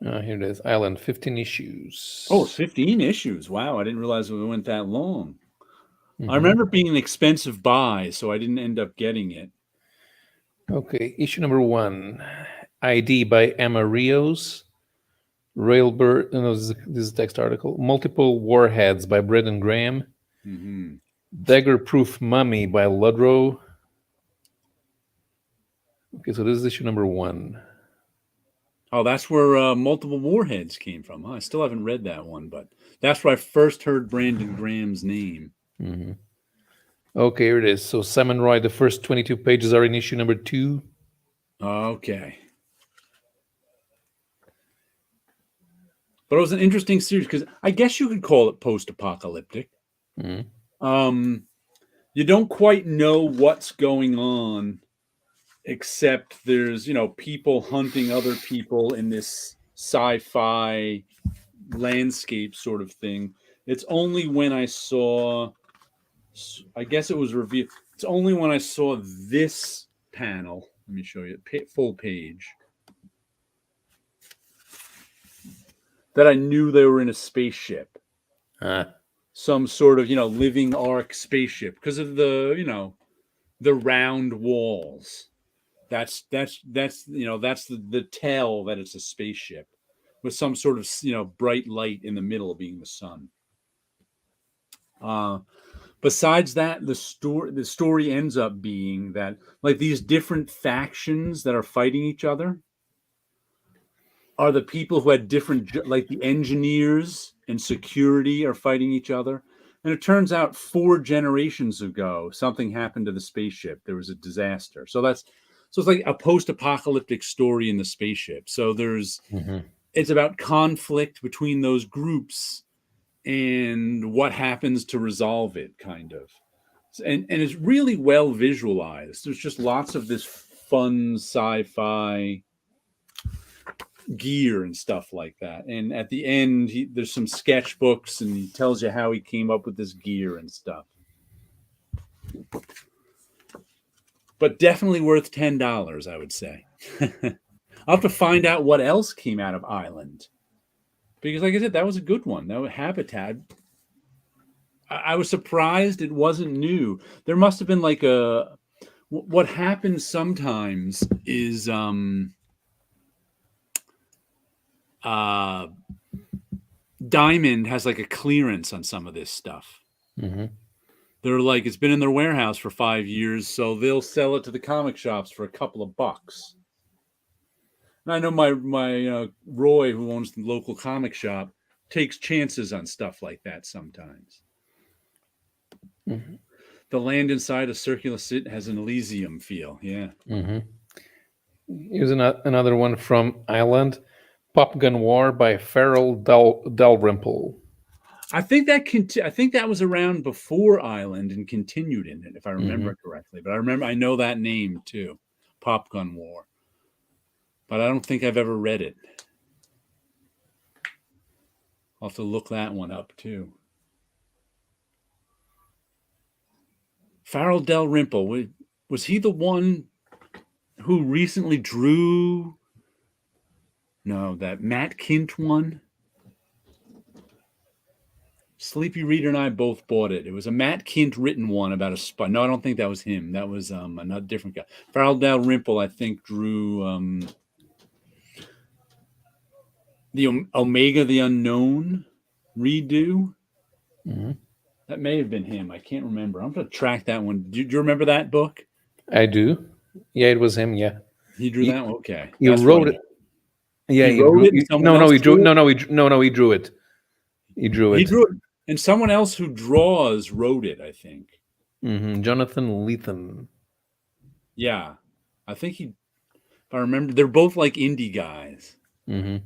Here it is. Island, 15 issues. Oh, 15 issues. Wow, I didn't realize we went that long. I remember it being an expensive buy, so I didn't end up getting it. Okay, issue number 1. ID by Emma Rios. Railbird, this is a text article. Multiple Warheads by Brendan Graham. Dagger-Proof Mummy by Ludrow. Okay, so this is issue number 1. Oh, that's where Multiple Warheads came from. I still haven't read that one, but that's where I first heard Brandon Graham's name. Mm-hmm. Okay, here it is. So Simon Roy, the first 22 pages are in issue number 2. Okay. But it was an interesting series because I guess you could call it post-apocalyptic. Mm-hmm. You don't quite know what's going on, except there's, people hunting other people in this sci-fi landscape sort of thing. It's only when I saw, I guess it was revealed, it's only when I saw this panel, let me show you, full page, that I knew they were in a spaceship. Some sort of, living arc spaceship because of the, the round walls. That's the tell that it's a spaceship with some sort of, bright light in the middle being the sun. Besides that, the story ends up being that like these different factions that are fighting each other are the people who had different, like the engineers and security are fighting each other. And it turns out 4 generations ago, something happened to the spaceship. There was a disaster. So it's like a post-apocalyptic story in the spaceship. So it's about conflict between those groups and what happens to resolve it, kind of. And it's really well visualized. There's just lots of this fun sci-fi gear and stuff like that. And at the end, there's some sketchbooks, and he tells you how he came up with this gear and stuff. But definitely worth $10, I would say. I'll have to find out what else came out of Island. Because like I said, that was a good one. That was Habitat. I was surprised it wasn't new. There must have been like what happens sometimes is Diamond has like a clearance on some of this stuff. Mm-hmm. They're like, it's been in their warehouse for 5 years, so they'll sell it to the comic shops for a couple of bucks. And I know my Roy, who owns the local comic shop, takes chances on stuff like that sometimes. Mm-hmm. The land inside a circular sit has an Elysium feel. Yeah. Mm-hmm. Here's another one from Island, Pop Gun War by Farrell Dalrymple. I think that was around before Island and continued in it, if I remember correctly. But I know that name too, Pop Gun War. But I don't think I've ever read it. I'll have to look that one up too. Farrell Dalrymple, was he the one who recently drew? No, that Matt Kint one. Sleepy Reader and I both bought it. It was a Matt Kint written one about a spy. No, I don't think that was him. That was another different guy. Farrell Dalrymple, I think, drew the Omega the Unknown redo. Mm-hmm. That may have been him. I can't remember. I'm going to track that one. Do you remember that book? I do. Yeah, it was him. Yeah, he drew that one. Okay, he wrote it. Yeah, he wrote it. He drew. He drew it. He drew it. And someone else who draws wrote it, I think. Mm-hmm. Jonathan Lethem. Yeah, I think if I remember, they're both like indie guys. Mm-hmm.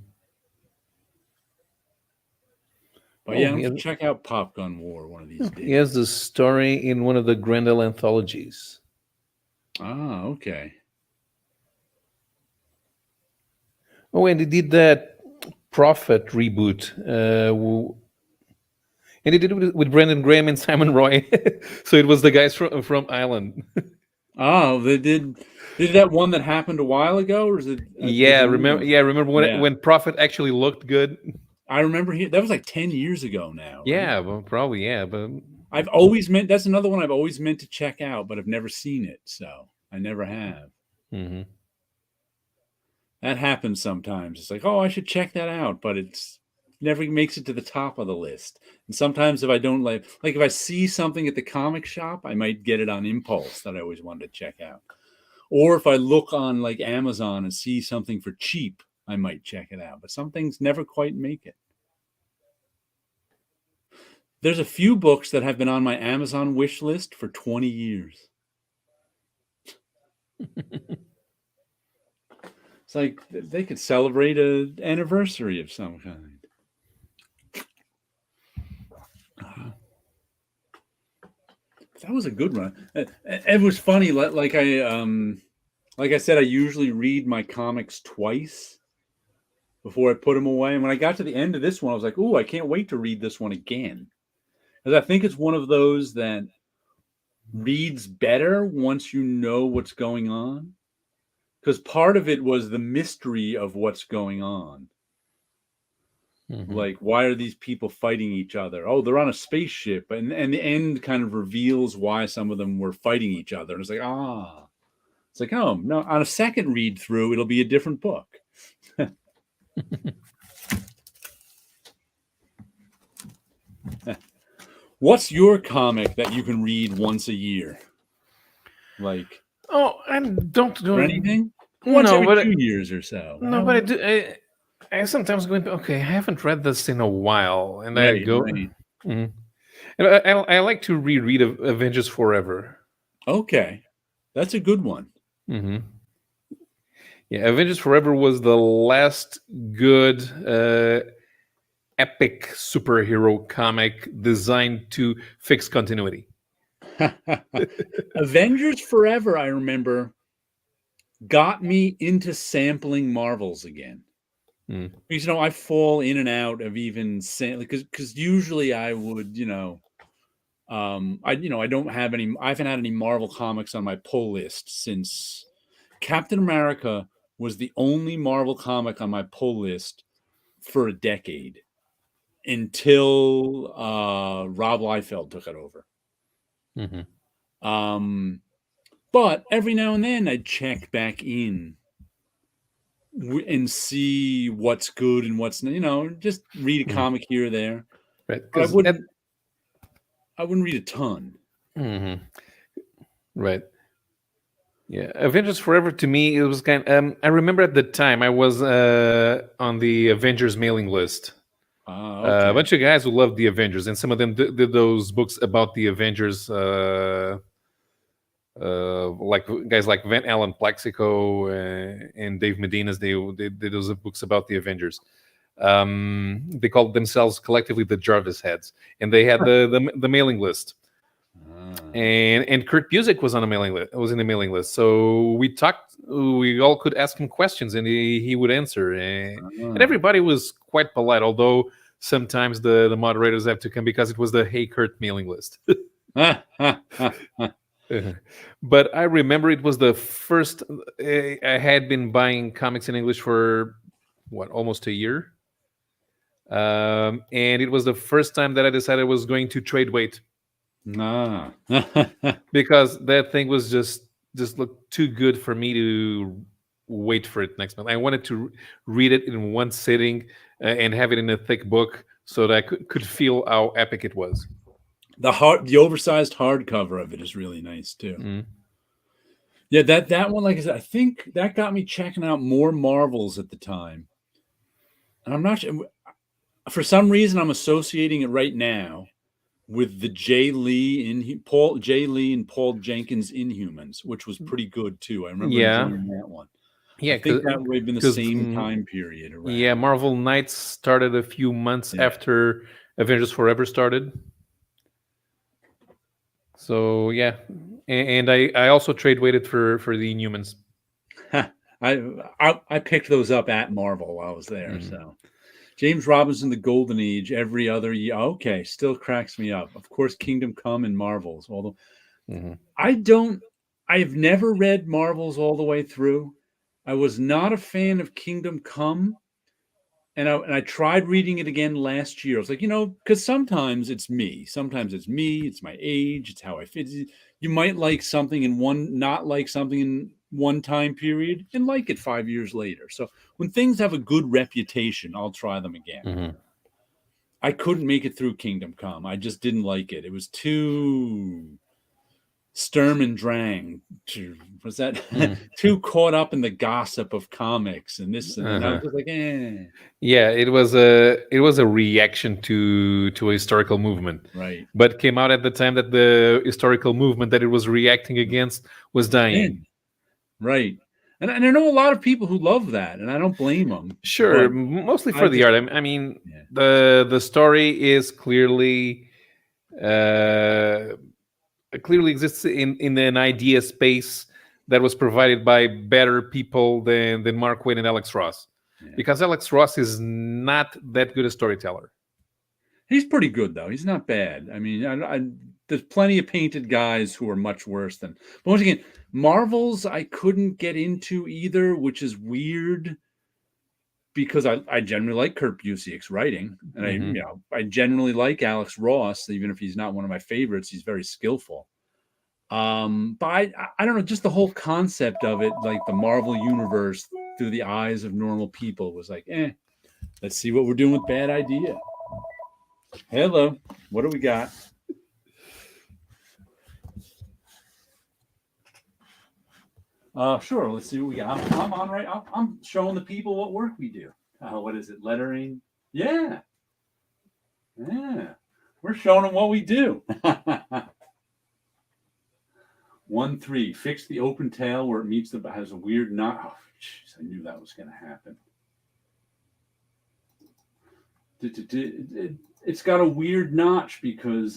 But yeah, I'm check out Pop Gun War one of these days. He has the story in one of the Grendel anthologies. Ah, okay. Oh, and he did that Prophet reboot. And he did it with Brendan Graham and Simon Roy. So it was the guys from Island. Oh, they did that one that happened a while ago, or is it? Remember when Prophet actually looked good? I remember that was like 10 years ago now. Right? Yeah, well, probably, yeah. But that's another one I've always meant to check out, but I've never seen it, so I never have. Mm-hmm. That happens sometimes. It's like, oh, I should check that out, but it's never makes it to the top of the list. And sometimes if I don't like if I see something at the comic shop, I might get it on impulse that I always wanted to check out. Or if I look on like Amazon and see something for cheap, I might check it out. But some things never quite make it. There's a few books that have been on my Amazon wish list for 20 years. It's like they could celebrate an anniversary of some kind. That was a good run. It was funny. Like I said, I usually read my comics twice before I put them away. And when I got to the end of this one, I was like, "Ooh, I can't wait to read this one again," because I think it's one of those that reads better once you know what's going on. Because part of it was the mystery of what's going on. Like, why are these people fighting each other? Oh, they're on a spaceship, and the end kind of reveals why some of them were fighting each other. And it's like, it's like, oh no. On a second read through, it'll be a different book. What's your comic that you can read once a year? Like, I don't do anything. Once every 2 years or so. No, but I do. I sometimes go into, okay, I haven't read this in a while, and I go. Right. And I like to reread Avengers Forever. Okay, that's a good one. Yeah, Avengers Forever was the last good epic superhero comic designed to fix continuity. Avengers Forever, I remember, got me into sampling Marvels again. Because I fall in and out of even because usually I would I don't have any. I haven't had any Marvel comics on my pull list since Captain America was the only Marvel comic on my pull list for a decade until Rob Liefeld took it over. But every now and then I'd check back in and see what's good and what's just read a comic here or there. Right, I wouldn't read a ton. Right. Yeah, Avengers Forever to me it was kind. I remember at the time I was on the Avengers mailing list. Okay. A bunch of guys who loved the Avengers, and some of them did those books about the Avengers. Like guys like Van Allen Plexico and Dave Medina's, they did those books about the Avengers. They called themselves collectively the Jarvis Heads, and they had the mailing list. And Kurt Busiek was on a mailing list. Was in the mailing list, so we talked. We all could ask him questions, and he would answer. And everybody was quite polite, although sometimes the moderators have to come because it was the Hey Kurt mailing list. But I remember it was the first. I had been buying comics in English for almost a year, and it was the first time that I decided I was going to trade weight. Because that thing was just looked too good for me to wait for it next month. I wanted to read it in one sitting and have it in a thick book so that I could feel how epic it was. The oversized hardcover of it is really nice too. Yeah, that one, like I said, I think that got me checking out more Marvels at the time. And I'm not sure, for some reason I'm associating it right now with the Paul Jenkins Inhumans, which was pretty good too. I remember enjoying that one. Yeah, I think that would have been the same time period. Around. Yeah, Marvel Knights started a few months after Avengers Forever started. So yeah, and I also trade weighted for the Inhumans. I picked those up at Marvel while I was there. So James Robinson, The Golden Age, every other year. Okay, still cracks me up. Of course, Kingdom Come and Marvels. Although I've never read Marvels all the way through. I was not a fan of Kingdom Come. And I tried reading it again last year. I was like, because sometimes it's me. Sometimes it's me. It's my age. It's how I fit. You might like something in one, not like something in one time period, and like it 5 years later. So when things have a good reputation, I'll try them again. I couldn't make it through Kingdom Come. I just didn't like it. It was too Sturm and Drang. Was that too caught up in the gossip of comics and this and that? I was just like, eh. Yeah, it was a reaction to a historical movement, Right? But came out at the time that the historical movement that it was reacting against was dying. Right. And I know a lot of people who love that, and I don't blame them. Sure, mostly for the art. I mean, the story is clearly exists in an idea space that was provided by better people than Mark Waid and Alex Ross. Because Alex Ross is not that good a storyteller. He's pretty good, though. He's not bad. I mean, there's plenty of painted guys who are much worse than. But once again, Marvels I couldn't get into either, which is weird because I generally like Kurt Busiek's writing, and I generally like Alex Ross, even if he's not one of my favorites. He's very skillful. But I don't know, just the whole concept of it, like the Marvel universe through the eyes of normal people, was like, let's see what we're doing with Bad Idea. Hello, what do we got? Sure, let's see what we got. I'm on right. I'm showing the people what work we do. What is it? Lettering? Yeah. We're showing them what we do. 1-3. Fix the open tail where it meets the has a weird knot. Oh, jeez, I knew that was going to happen. It's got a weird notch because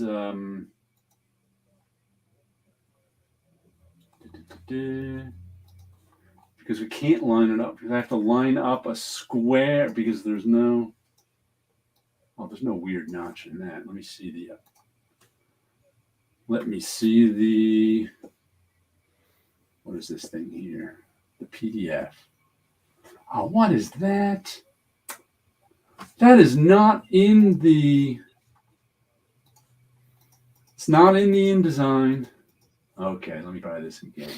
because we can't line it up. Because I have to line up a square because there's no weird notch in that. Let me see the what is this thing here? The PDF. Oh, what is that? That is not in the. It's not in the InDesign. Okay, let me try this again.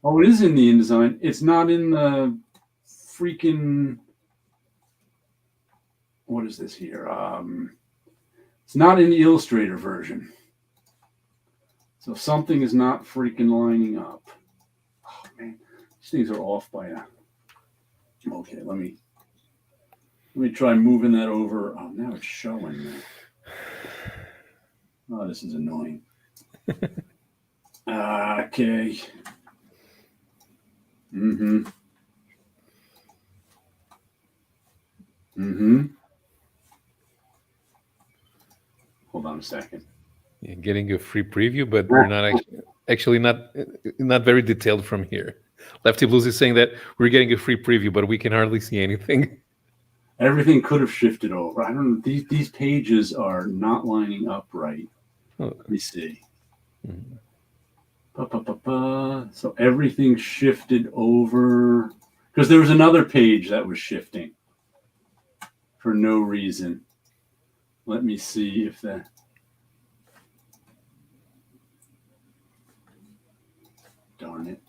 Oh, it is in the InDesign. It's not in the freaking. What is this here? It's not in the Illustrator version. So something is not freaking lining up. Oh man, these things are off by a. Okay, let me try moving that over. Oh, now it's showing that. Oh, this is annoying. Okay. Hold on a second. Yeah, getting a free preview, but we're not actually not very detailed from here. Lefty Blues is saying that we're getting a free preview, but we can hardly see anything. Everything could have shifted over. I don't know. These pages are not lining up right. Let me see. So everything shifted over because there was another page that was shifting for no reason. Let me see if that. Darn it.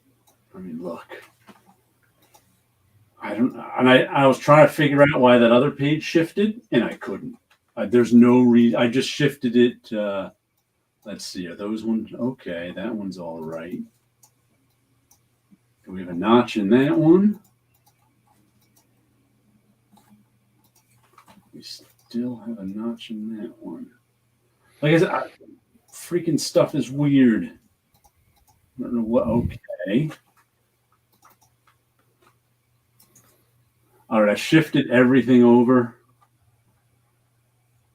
I mean, look. I don't know. And I was trying to figure out why that other page shifted, and I couldn't. There's no reason. I just shifted it. Let's see. Are those ones? Okay, that one's all right. Do we have a notch in that one? We still have a notch in that one. Like I said, freaking stuff is weird. I don't know what. Okay. All right, I shifted everything over.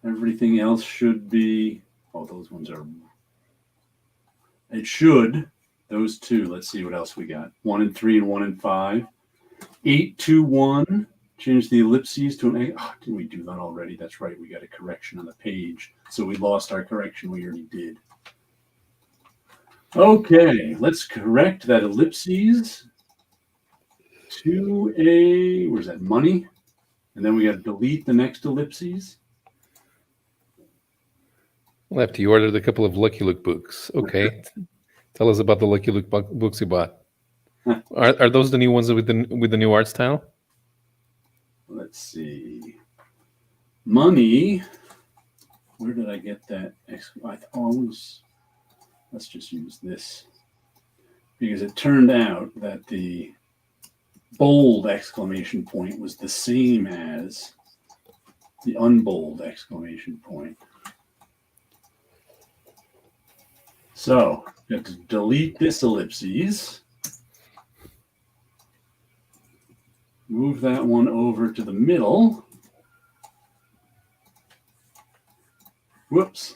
Everything else should be. Oh, those ones are. It should. Those two. Let's see what else we got. 1 and 3 and 1 and 5. 8, 2, 1. Change the ellipses to an A. Oh, didn't we do that already? That's right. We got a correction on the page. So we lost our correction we already did. Okay, let's correct that ellipses to a. Where's that? Money. And then we got to delete the next ellipses. Lefty, you ordered a couple of Lucky Luke books. Okay. Tell us about the Lucky Luke books you bought. Are those the new ones with the new art style? Let's see. Money. Where did I get that? let's just use this, because it turned out that the bold exclamation point was the same as the unbold exclamation point. So you have to delete this ellipses. Move that one over to the middle. Whoops.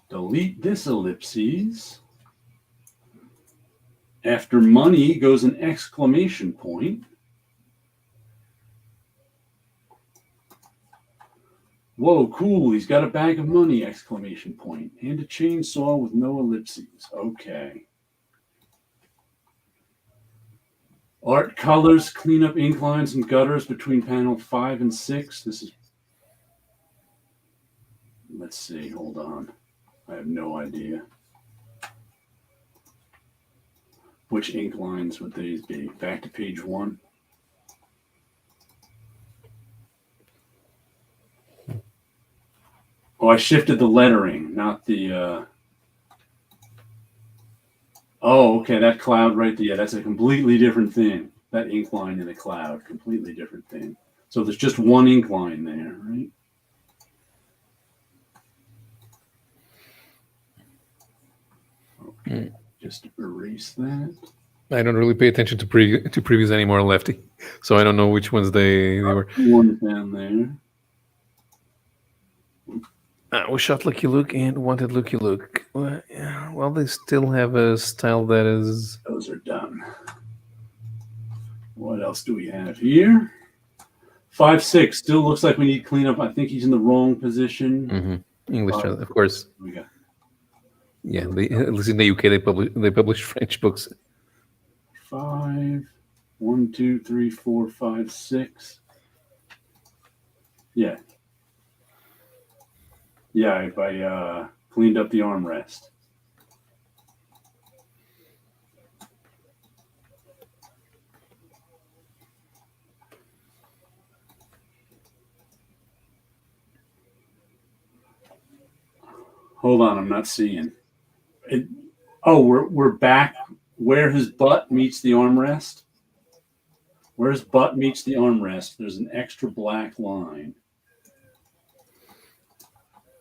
Delete this ellipses. After money goes an exclamation point. Whoa, cool, he's got a bag of money, exclamation point. And a chainsaw with no ellipses. Okay. Art colors, clean up ink lines and gutters between panel 5 and 6. This is, let's see, hold on. I have no idea. Which ink lines would these be? Back to page 1. Oh, I shifted the lettering, not the... Oh, okay, that cloud right there, that's a completely different thing. That ink line in a cloud, completely different thing. So there's just one ink line there, right? Okay, just erase that. I don't really pay attention to previews anymore, Lefty. So I don't know which ones they were. One down there. We shot Lucky Luke and wanted Lucky Luke. Well, they still have a style that is... Those are done. What else do we have here? 5-6 still looks like we need cleanup. I think he's in the wrong position. Mm-hmm. English, of course. We got. Yeah, at least in the UK they publish French books. 5, 1, 2, 3, 4, 5, 6. Yeah. Yeah, if I cleaned up the armrest. Hold on, I'm not seeing it. Oh, we're back where his butt meets the armrest. Where his butt meets the armrest, there's an extra black line.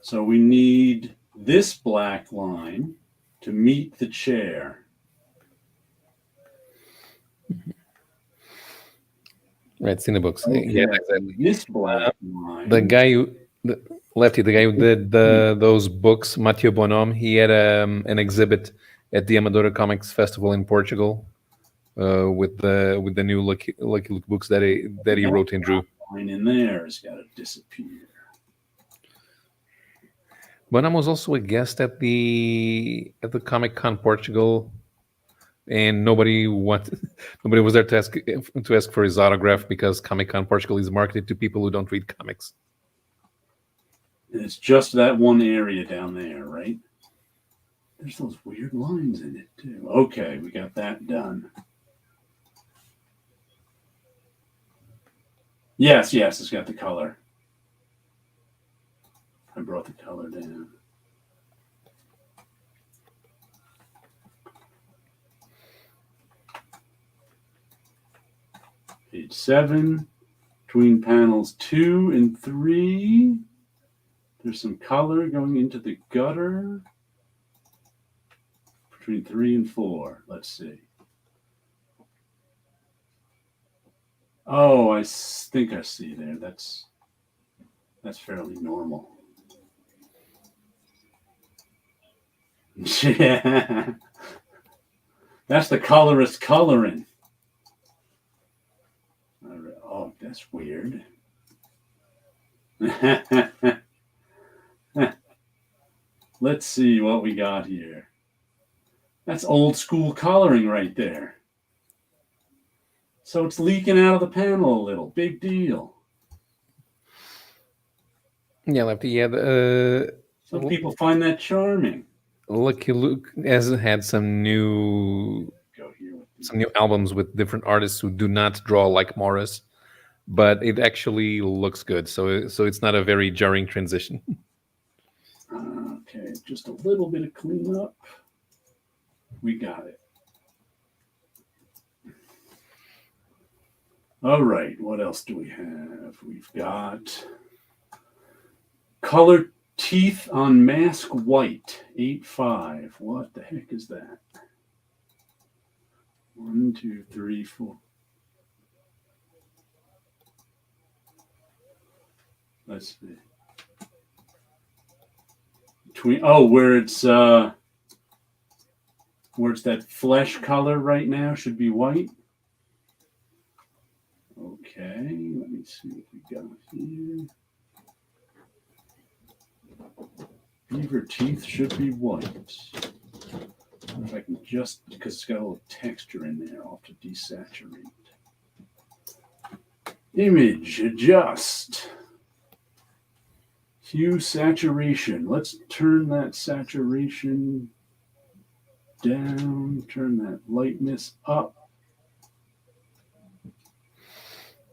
So we need this black line to meet the chair. Right, it's in the books. Okay. Yeah, exactly. This black line. The guy who did those books, Mathieu Bonhomme, he had an exhibit at the Amadora Comics Festival in Portugal with the new Lucky Luke books that he wrote and drew. Line in there has got to disappear. Bonhomme was also a guest at the Comic Con Portugal, and nobody was there to ask for his autograph because Comic Con Portugal is marketed to people who don't read comics. And it's just that one area down there, right? There's those weird lines in it too. Okay, we got that done. Yes, it's got the color. I brought the color down. Page 7, between panels 2 and 3, there's some color going into the gutter. Between 3 and 4, let's see. Oh, I think I see there. That's fairly normal. Yeah, that's the colorist coloring. Oh, that's weird. Let's see what we got here. That's old school coloring right there. So it's leaking out of the panel a little. Big deal. Yeah, Lefty. Yeah, some people find that charming. Lucky Luke has had some new albums with different artists who do not draw like Morris, but it actually looks good. So it's not a very jarring transition. Okay, just a little bit of cleanup. We got it. All right, what else do we have? We've got color teeth on mask white, 8.5. What the heck is that? 1, 2, 3, 4. Let's see. Where it's that flesh color right now should be white. Okay, let me see what we got here. Beaver teeth should be white. If I can just, because it's got a little texture in there, I'll have to desaturate. Image, adjust. Hue saturation. Let's turn that saturation down, turn that lightness up.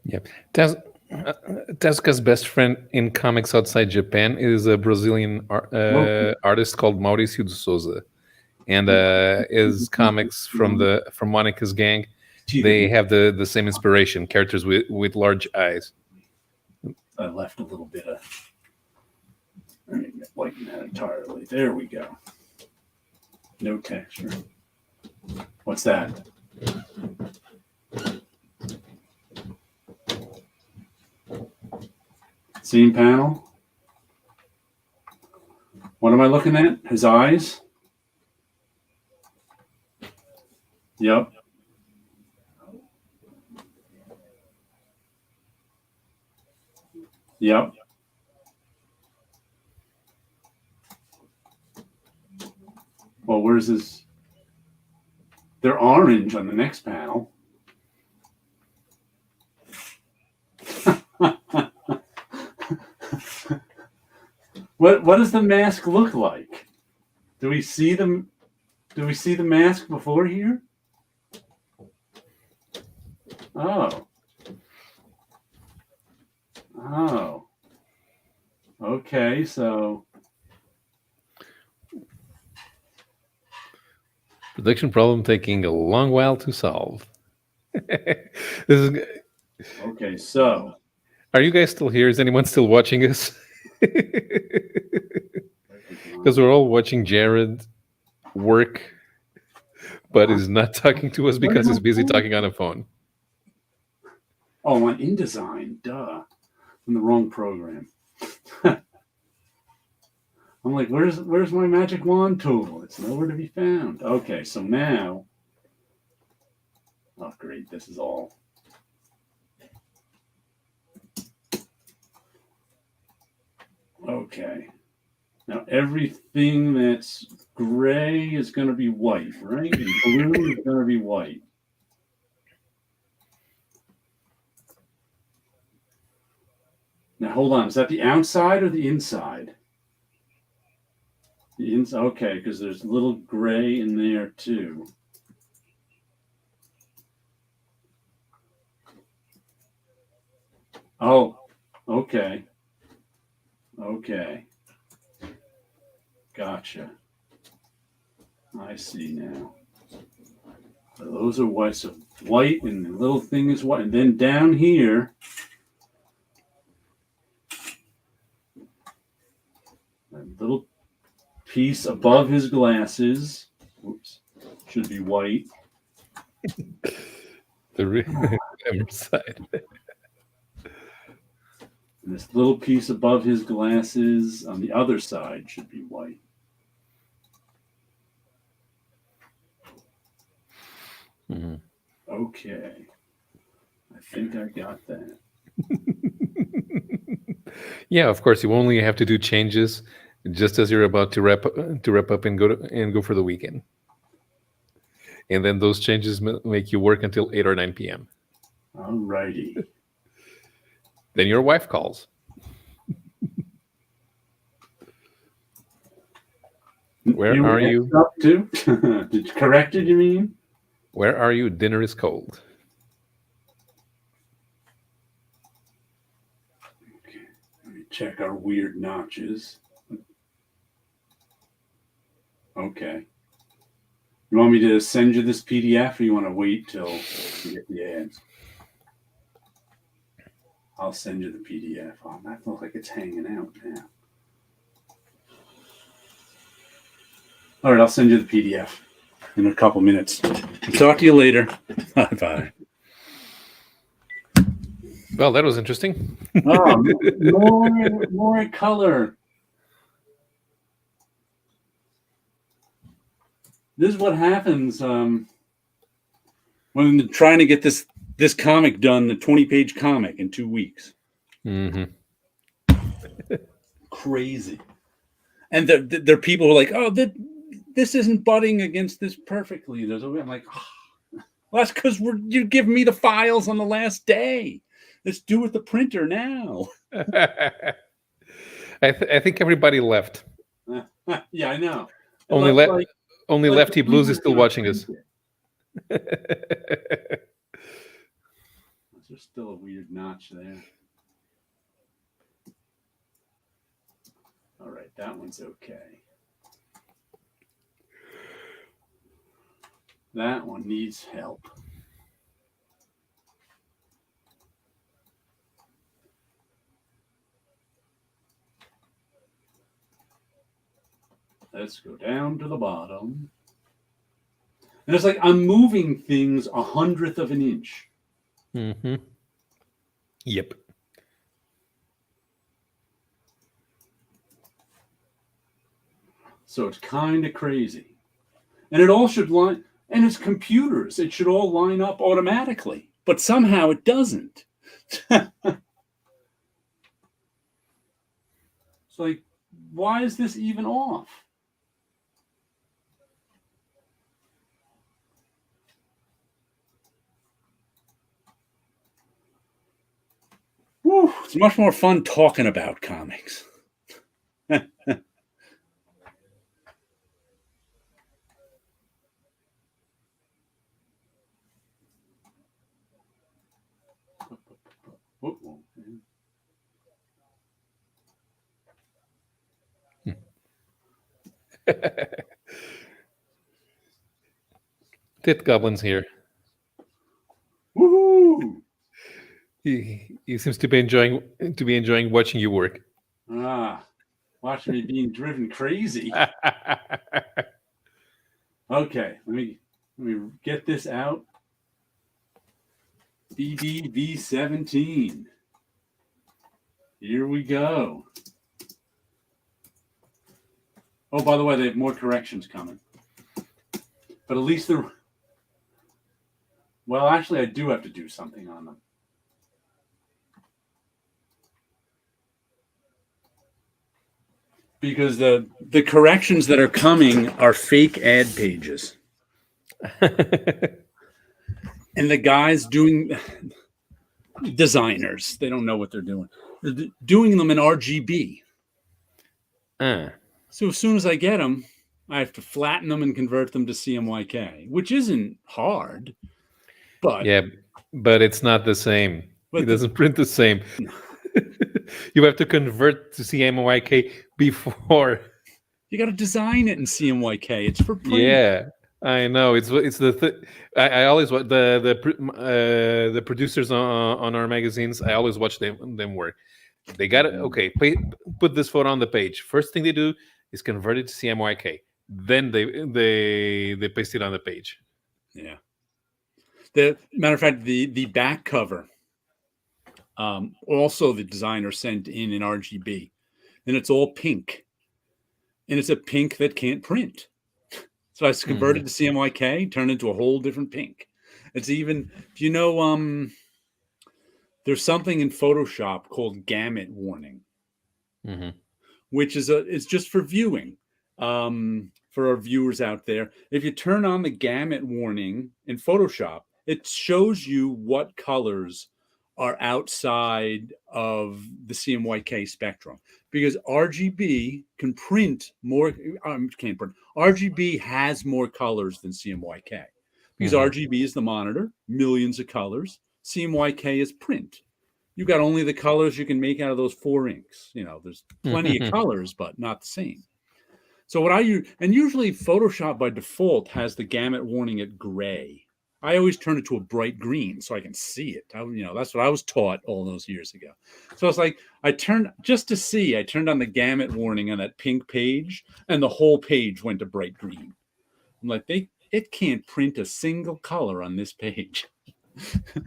Yep. Tezuka's best friend in comics outside Japan is a Brazilian artist called Mauricio de Souza, and his comics from Monica's gang, they have the same inspiration: characters with large eyes. I left a little bit of. Let me whiten that entirely. There we go. No texture. What's that? Scene panel. What am I looking at? His eyes? Yep. Yep. Well, where's his? They're orange on the next panel. What does the mask look like? Do we see them? Do we see the mask before here? Oh. Oh. Okay, so production problem taking a long while to solve. This is okay, so are you guys still here? Is anyone still watching us? Because we're all watching Jared work, but he's not talking to us because he's busy talking on a phone. Oh, on InDesign, duh. In the wrong program. I'm like, where's my magic wand tool? It's nowhere to be found. Okay, so now, oh great, this is all. Okay. Now everything that's gray is going to be white, right? And blue is going to be white. Now hold on, is that the outside or the inside? The inside, okay, because there's a little gray in there too. Oh, okay. Okay. Gotcha. I see now. So those are white. So white and the little thing is white. And then down here, that little piece above his glasses, oops, should be white. The other side. And this little piece above his glasses on the other side should be white. Mm-hmm. Okay. I think I got that. Yeah, of course. You only have to do changes just as you're about to wrap up and go for the weekend. And then those changes make you work until 8 or 9 p.m. All righty. Then your wife calls. Where are you? Up to? Did you correct it, you mean? Where are you? Dinner is cold. Okay. Let me check our weird notches. Okay. You want me to send you this PDF, or you want to wait till you get the ads? I'll send you the PDF. Oh, that looks like it's hanging out now. All right, I'll send you the PDF in a couple minutes. Talk to you later. Bye-bye. Well, that was interesting. Oh, more color. This is what happens when they're trying to get this comic done, the 20-page comic in 2 weeks. Mm-hmm. Crazy. And there are people who are like, oh, this isn't butting against this perfectly. I'm like, oh, well, that's because you're giving me the files on the last day. Let's do with the printer now. I think everybody left. Yeah, I know. Only Lefty Blues is still watching us. There's still a weird notch there. All right, that one's okay. That one needs help. Let's go down to the bottom. And it's like I'm moving things 1/100th of an inch. Mm-hmm. Yep. So it's kind of crazy. And it all should line, and it's computers. It should all line up automatically. But somehow it doesn't. It's like, why is this even off? Whew, it's much more fun talking about comics. Tit Goblin's here. Woohoo! He seems to be enjoying watching you work. Watch me being driven crazy. Okay, let me get this out. BDV17. Here we go. Oh, by the way, they have more corrections coming. But at least they're... Well, actually, I do have to do something on them. Because the corrections that are coming are fake ad pages. And the guys designers, they don't know what they're doing. They're doing them in RGB. So as soon as I get them, I have to flatten them and convert them to CMYK, which isn't hard. But yeah, but it's not the same. It doesn't print the same. You have to convert to CMYK before. You got to design it in CMYK. It's for print. Yeah, I know. It's the I always watch the producers on our magazines. I always watch them work. They got it. Okay, put this photo on the page. First thing they do is convert it to CMYK. Then they paste it on the page. Yeah. The matter of fact, the back cover, also the designer sent in RGB, and it's all pink, and it's a pink that can't print. So I converted to CMYK, turned into a whole different pink. It's even, you know, there's something in Photoshop called gamut warning, which is it's just for viewing. For our viewers out there, if you turn on the gamut warning in Photoshop, it shows you what colors are outside of the CMYK spectrum, because RGB can print more. Can't print. RGB has more colors than CMYK, because RGB is the monitor, millions of colors. CMYK is print. You got only the colors you can make out of those 4 inks. You know, there's plenty of colors, but not the same. So what I use, and usually Photoshop by default has the gamut warning at gray. I always turn it to a bright green so I can see it. That's what I was taught all those years ago. So it's like I turned on the gamut warning on that pink page, and the whole page went to bright green. I'm like, it can't print a single color on this page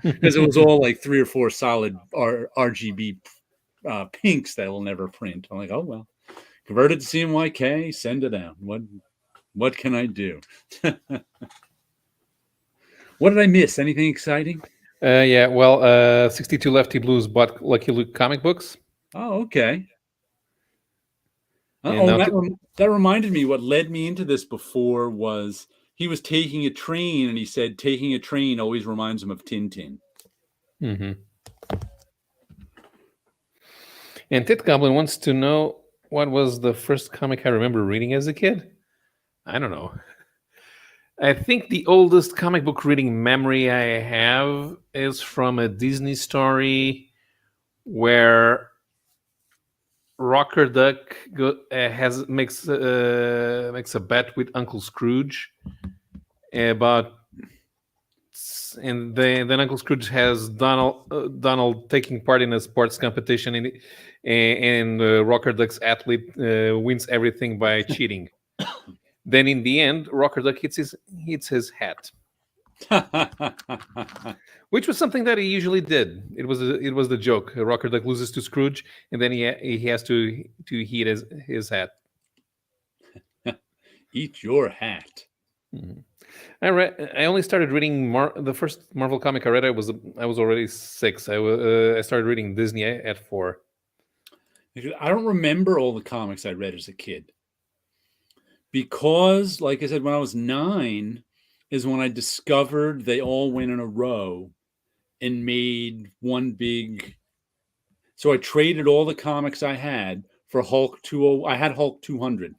because it was all like 3 or 4 solid RGB pinks that will never print. I'm like, oh well, converted to CMYK, send it out. What can I do? What did I miss? Anything exciting? Yeah, well, 62 Lefty Blues bought Lucky Luke comic books. Oh, okay. That reminded me, what led me into this before was he was taking a train, and he said taking a train always reminds him of Tintin. Mm-hmm. And Tit Goblin wants to know what was the first comic I remember reading as a kid. I don't know. I think the oldest comic book reading memory I have is from a Disney story where Rocker Duck makes a bet with Uncle Scrooge about, and then Uncle Scrooge has Donald taking part in a sports competition, and Rocker Duck's athlete wins everything by cheating. Then in the end, Rocker Duck hits his hat, which was something that he usually did. It was the joke. Rocker Duck loses to Scrooge, and then he has to hit his hat. Eat your hat. Mm-hmm. I only started reading the first Marvel comic I read. I was already 6. I started reading Disney at 4. I don't remember all the comics I read as a kid. Because, like I said, when I was 9 is when I discovered they all went in a row and made one big. So I traded all the comics I had for Hulk 200. I had Hulk 200.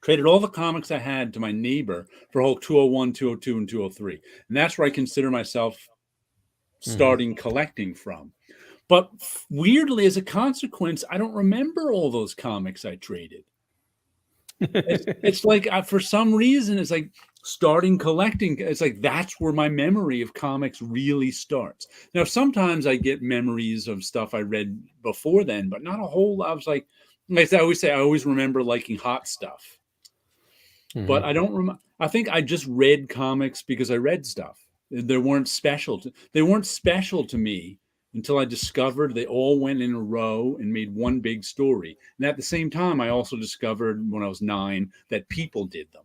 Traded all the comics I had to my neighbor for Hulk 201, 202, and 203. And that's where I consider myself starting collecting from. But weirdly, as a consequence, I don't remember all those comics I traded. It's like, for some reason, it's like starting collecting. It's like that's where my memory of comics really starts. Now, sometimes I get memories of stuff I read before then, but not a whole lot. I was like I always say, I always remember liking hot stuff. Mm-hmm. But I don't remember. I think I just read comics because I read stuff. They weren't special to me until I discovered they all went in a row and made one big story. And at the same time, I also discovered when I was 9 that people did them.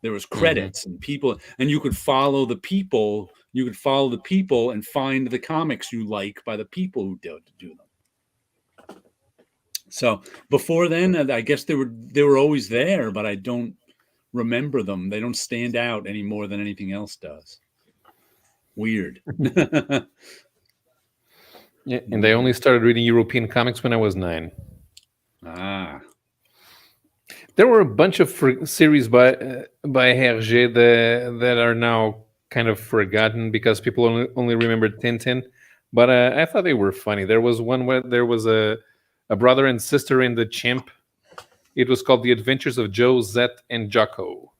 There was credits and people, and you could follow the people. You could follow the people and find the comics you like by the people who do them. So before then, I guess they were always there, but I don't remember them. They don't stand out any more than anything else does. Weird. Yeah, and I only started reading European comics when I was 9. Ah. There were a bunch of series by Hergé that are now kind of forgotten because people only remember Tintin. But I thought they were funny. There was one where there was a brother and sister in the chimp. It was called The Adventures of Joe, Zet, and Jocko.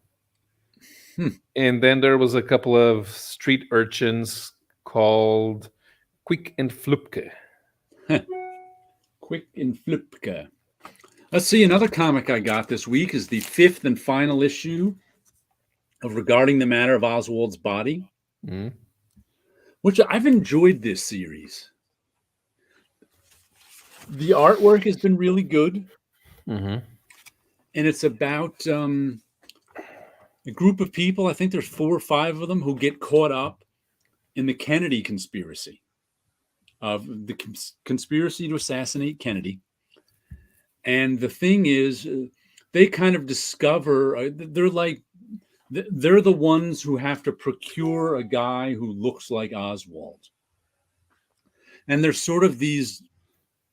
And then there was a couple of street urchins called Quick and Flupke. Quick and Flupke. Let's see, another comic I got this week is the 5th and final issue of Regarding the Matter of Oswald's Body, which I've enjoyed this series. The artwork has been really good. And it's about a group of people, I think there's 4 or 5 of them, who get caught up in the Kennedy conspiracy. Of the conspiracy to assassinate Kennedy. And the thing is, they kind of discover, they're the ones who have to procure a guy who looks like Oswald. And there's sort of these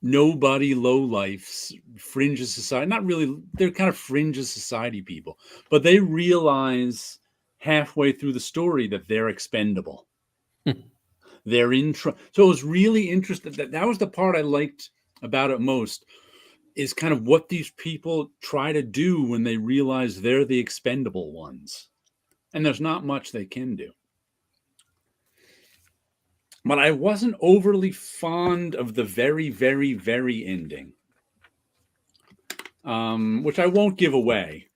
nobody, lowlifes, fringe of society. Not really, they're kind of fringe of society people. But they realize halfway through the story that they're expendable. They're in so it was really interesting. That was the part I liked about it most. is kind of what these people try to do when they realize they're the expendable ones. And there's not much they can do. But I wasn't overly fond of the very, very, very ending, which I won't give away.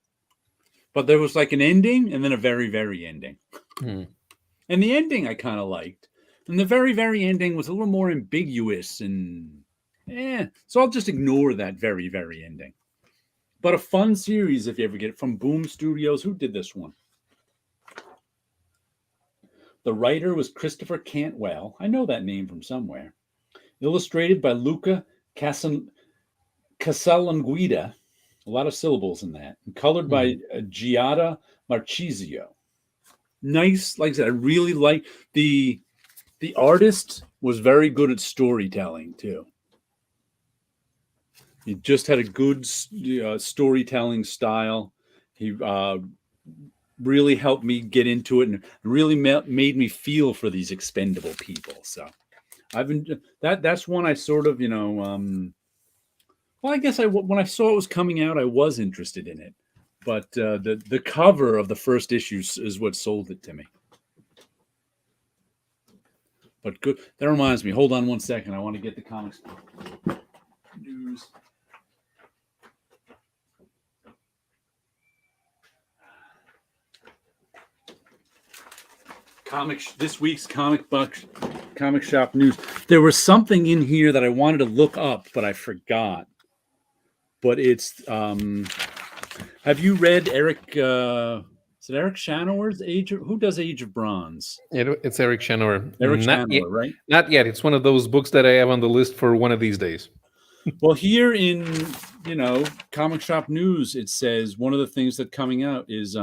But there was like an ending and then a very, very ending. And the ending I kind of liked. And the very, very ending was a little more ambiguous and so I'll just ignore that very, very ending. But a fun series if you ever get it, from Boom Studios. Who did this one? The writer was Christopher Cantwell. I know that name from somewhere. Illustrated by Luca Casalanguida. A lot of syllables in that. And colored by Giada Marchisio. Nice. Like I said, I really like the artist was very good at storytelling too. He just had a good storytelling style. He really helped me get into it and really made me feel for these expendable people. So I've been that's one I sort of, well, I guess when I saw it was coming out, I was interested in it, but the cover of the first issue is what sold it to me. But good. That reminds me, hold on one second. I want to get the comics news. This week's comic shop news. There was something in here that I wanted to look up, but I forgot. But it's have you read Eric? Is it Eric Shanower's who does Age of Bronze? It's Eric Shanower. Eric Shanower, right? Not yet. It's one of those books that I have on the list for one of these days. Well, here in comic shop news, it says one of the things that's coming out is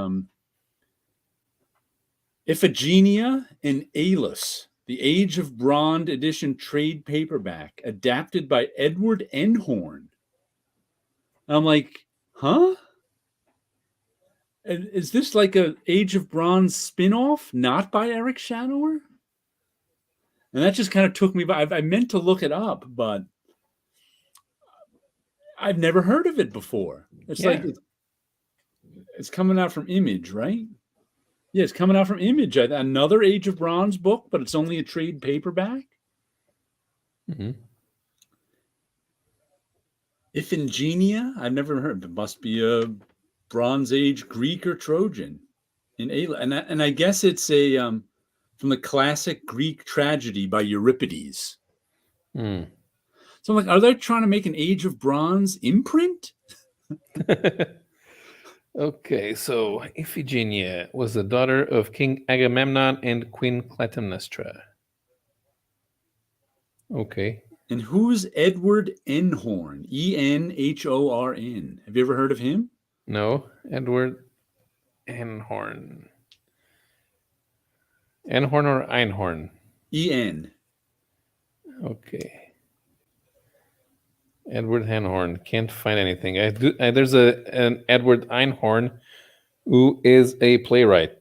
Iphigenia and Aelus, the Age of Bronze edition trade paperback, adapted by Edward Enhorn. I'm like, huh? Is this like a Age of Bronze spin-off, not by Eric Shanower? And that just kind of took me by. I meant to look it up, but I've never heard of it before. It's like it's coming out from Image, right? Yeah, it's coming out from Image. Another Age of Bronze book, but it's only a trade paperback. Iphigenia, I've never heard. It must be a Bronze Age Greek or Trojan. And I guess it's a from the classic Greek tragedy by Euripides. So I'm like, are they trying to make an Age of Bronze imprint? Okay, so Iphigenia was the daughter of King Agamemnon and Queen Clytemnestra. Okay. And who's Edward Enhorn? Enhorn. Have you ever heard of him? No, Edward Enhorn. Enhorn or Einhorn? En. Okay. Edward Einhorn. Can't find anything. There's an Edward Einhorn who is a playwright.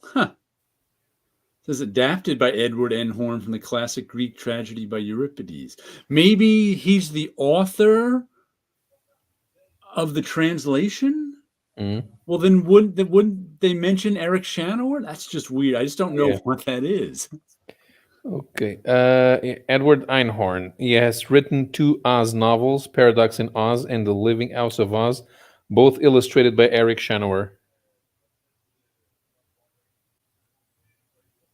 Huh. It says adapted by Edward Enhorn from the classic Greek tragedy by Euripides. Maybe he's the author of the translation? Well, then wouldn't they mention Eric Shanower? That's just weird. I just don't know what that is. Okay. Edward Einhorn. He has written 2 Oz novels, Paradox in Oz and The Living House of Oz, both illustrated by Eric Shanower.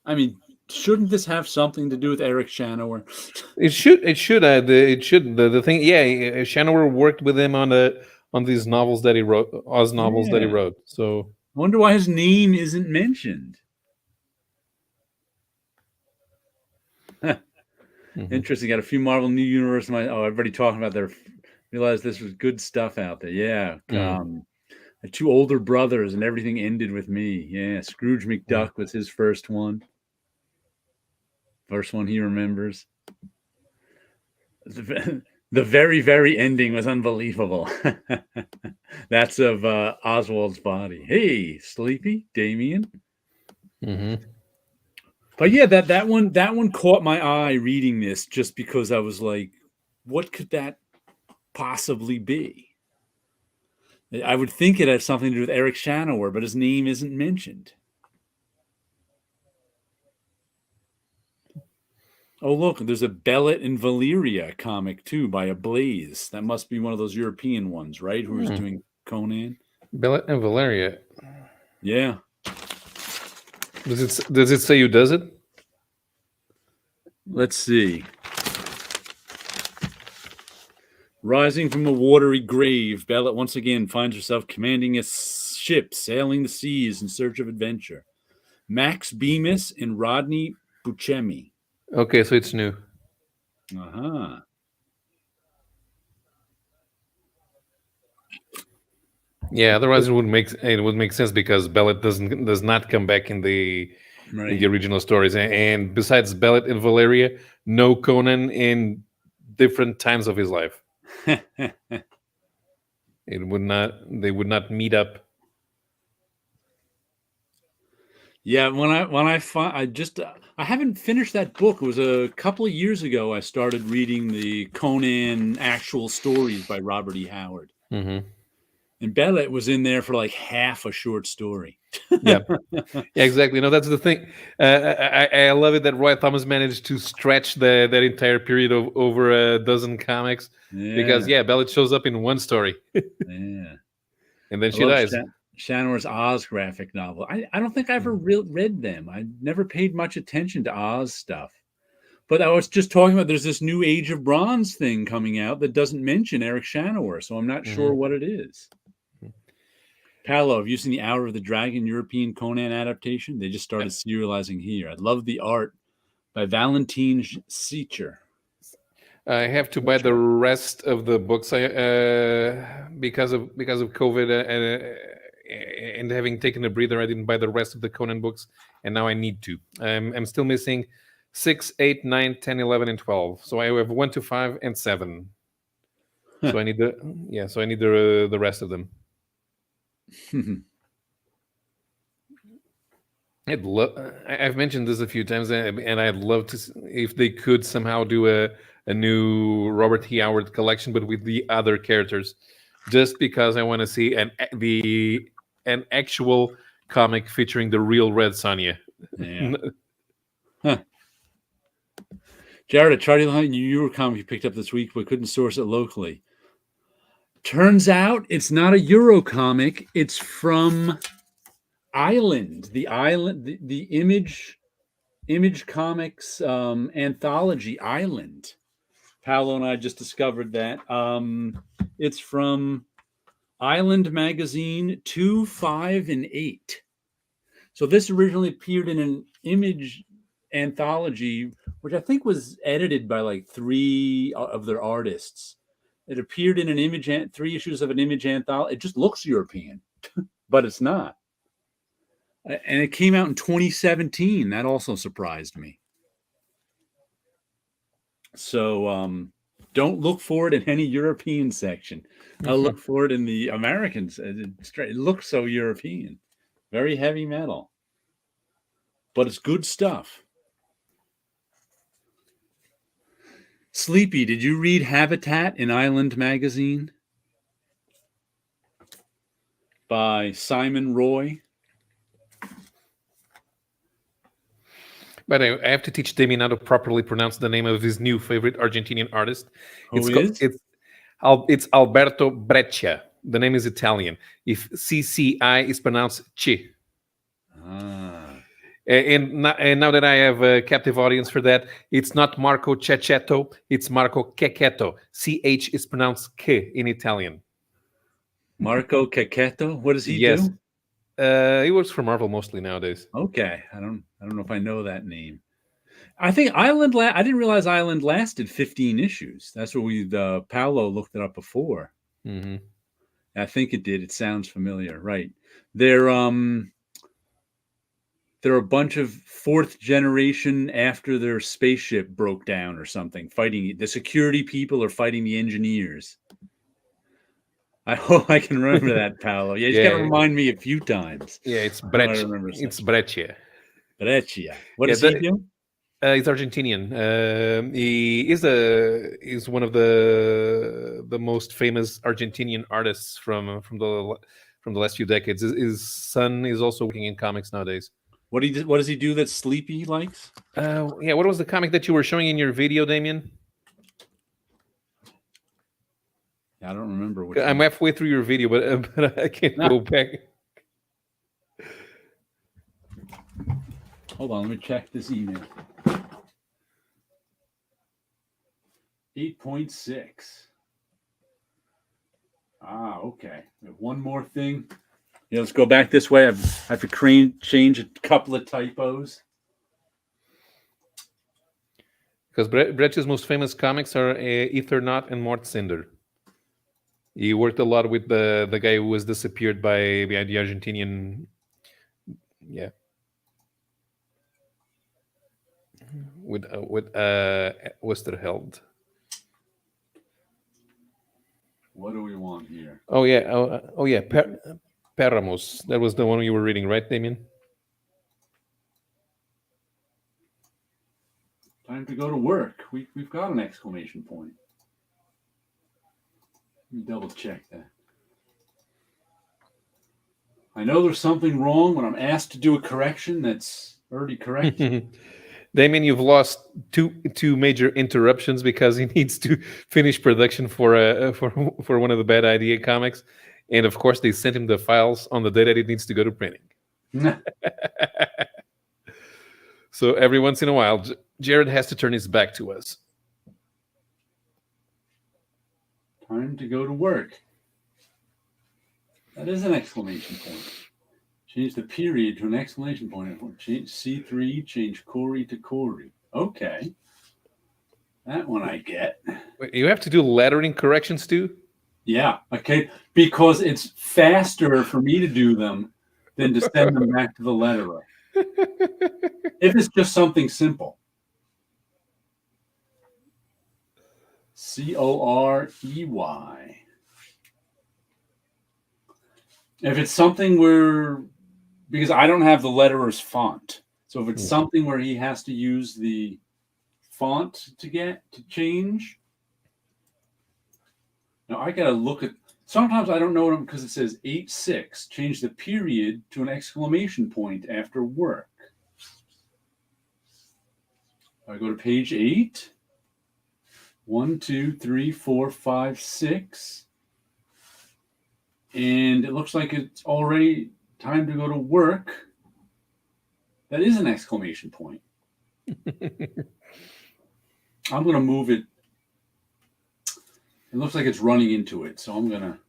I mean, shouldn't this have something to do with Eric Shanower? It should. It should. The thing. Yeah, Shanower worked with him on these novels that he wrote, Oz novels that he wrote. So I wonder why his name isn't mentioned. Interesting. Got a few Marvel New Universe. I've already talking about their. Realized this was good stuff out there. Yeah. Had 2 older brothers, and everything ended with me. Yeah. Scrooge McDuck was his first one. First one he remembers. The very, very ending was unbelievable. That's of Oswald's body. Hey, Sleepy, Damien. But yeah, that one caught my eye reading this, just because I was like, what could that possibly be? I would think it has something to do with Eric Shanower, but his name isn't mentioned. Oh, look, there's a Bellet and Valeria comic, too, by Ablaze. That must be one of those European ones, right? Who's doing Conan? Bellet and Valeria. Yeah. Does it say who does it? Let's see. Rising from a watery grave, Bellet once again finds herself commanding a ship, sailing the seas in search of adventure. Max Bemis and Rodney Buscemi. Okay, so it's new. Uh-huh. Yeah, otherwise it would make sense because Bellet does not come back in the original stories, and besides Bellet and Valeria, no Conan in different times of his life. They would not meet up. Yeah, I haven't finished that book. It was a couple of years ago I started reading the Conan actual stories by Robert E. Howard. Mm-hmm. And Bellet was in there for like half a short story. Yeah, exactly. No, that's the thing. I love it that Roy Thomas managed to stretch that entire period over a dozen comics. Yeah. Because Bellet shows up in one story. Yeah, and then she dies. Shanower's Oz graphic novel. I don't think I ever read them. I never paid much attention to Oz stuff. But I was just talking about there's this new Age of Bronze thing coming out that doesn't mention Eric Shanower, so I'm not sure what it is. Paolo, have you seen the Hour of the Dragon European Conan adaptation? They just started serializing here. I love the art by Valentin Siecher. I have to buy the rest of the books because of COVID and having taken a breather. I didn't buy the rest of the Conan books, and now I need to. I'm still missing 6, 8, 9, 10, 11, and 12. So I have 1 to 5 and 7. So I need the rest of them. I've mentioned this a few times, and I'd love to if they could somehow do a new Robert E. Howard collection, but with the other characters, just because I want to see an actual comic featuring the real Red Sonja. Yeah. Jared, a Charlie Line Eurocomic you picked up this week, but couldn't source it locally. Turns out it's not a Euro comic. It's from Island, the Image Comics anthology Island. Paolo and I just discovered that. It's from Island magazine 2, 5, and 8. So this originally appeared in an Image anthology, which I think was edited by like 3 of their artists. It appeared in an 3 issues of an Image anthology. It just looks European, but it's not. And it came out in 2017. That also surprised me. So don't look for it in any European section. I'll look for it in the Americans. It looks so European. Very heavy metal. But it's good stuff. Sleepy, did you read Habitat in Island magazine? By Simon Roy? But I have to teach Damien how to properly pronounce the name of his new favorite Argentinian artist. It's Alberto Breccia. The name is Italian. If CCI is pronounced Chi. And now that I have a captive audience for that, it's not Marco Cecchetto, it's Marco Cecchetto. CH is pronounced K in Italian. Marco Cecchetto? What does he do? He works for Marvel mostly nowadays. Okay, I don't know if I know that name. I think Island. I didn't realize Island lasted 15 issues. That's what Paolo looked it up before. Mm-hmm. I think it did. It sounds familiar, right? They're a bunch of 4th generation after their spaceship broke down or something. Fighting the security people are fighting the engineers. I hope I can remember that, Paolo. Yeah, you got to remind me a few times. Yeah, it's Breccia. It's Breccia. Breccia. What does he do? He's Argentinian. He is one of the most famous Argentinian artists from the last few decades. His son is also working in comics nowadays. What does he do that Sleepy likes? Yeah, what was the comic that you were showing in your video, Damien? I don't remember. I'm halfway through your video, but I can't go back. Hold on, let me check this email. 8.6. Okay. We have one more thing. Yeah, let's go back this way. I have to change a couple of typos. Because Brecht's most famous comics are Ethernaut and Mordcinder. He worked a lot with the guy who was disappeared by the Argentinian. Yeah. With Westerheld. What do we want here? Oh yeah. Paramos. That was the one you were reading, right, Damien? Time to go to work. We've got an exclamation point. Let me double check that. I know there's something wrong when I'm asked to do a correction that's already corrected. Damien, you've lost two major interruptions because he needs to finish production for one of the Bad Idea comics, and of course they sent him the files on the day that it needs to go to printing. So every once in a while, Jared has to turn his back to us. Time to go to work. That is an exclamation point. Change the period to an exclamation point. Change C3, change Corey to Corey. Okay. That one I get. Wait, you have to do lettering corrections too? Yeah. Okay. Because it's faster for me to do them than to send them back to the letterer. If it's just something simple. Corey. If it's something where, because I don't have the letterer's font. So if it's something where he has to use the font to change. Now I got to look at, sometimes I don't know what because it says 8.6, change the period to an exclamation point after work. I go to page 8. 1, 2, 3, 4, 5, 6. And it looks like it's already time to go to work. That is an exclamation point. I'm going to move it. It looks like it's running into it, so I'm going to.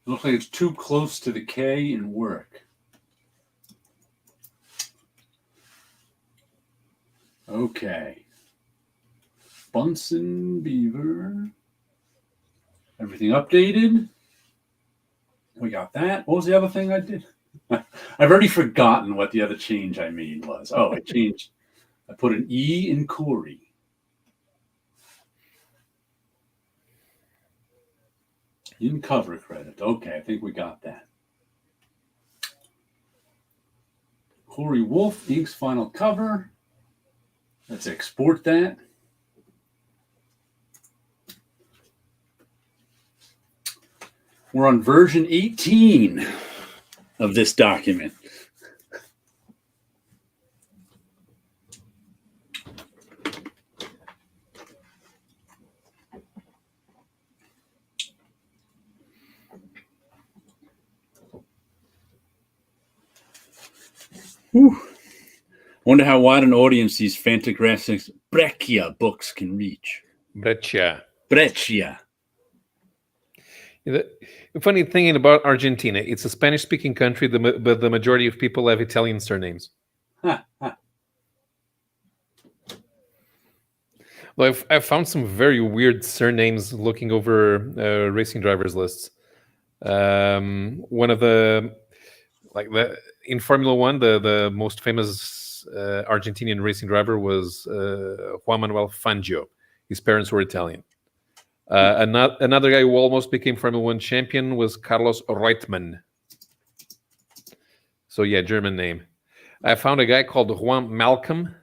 It looks like it's too close to the K in work. Okay. Bunsen Beaver. Everything updated. We got that. What was the other thing I did? I've already forgotten what the other change I made was. Oh, I put an E in Corey. In cover credit. Okay, I think we got that. Corey Wolf, Inc.'s final cover. Let's export that. We're on version 18 of this document. Whew. Wonder how wide an audience these Fantagraphics Breccia books can reach. Breccia. The funny thing about Argentina, it's a Spanish-speaking country, but the majority of people have Italian surnames. Well, I've found some very weird surnames looking over racing drivers' lists. One of in Formula One, the most famous Argentinian racing driver was Juan Manuel Fangio. His parents were Italian. Another guy who almost became Formula One champion was Carlos Reutemann. So yeah, German name. I found a guy called Juan Malcolm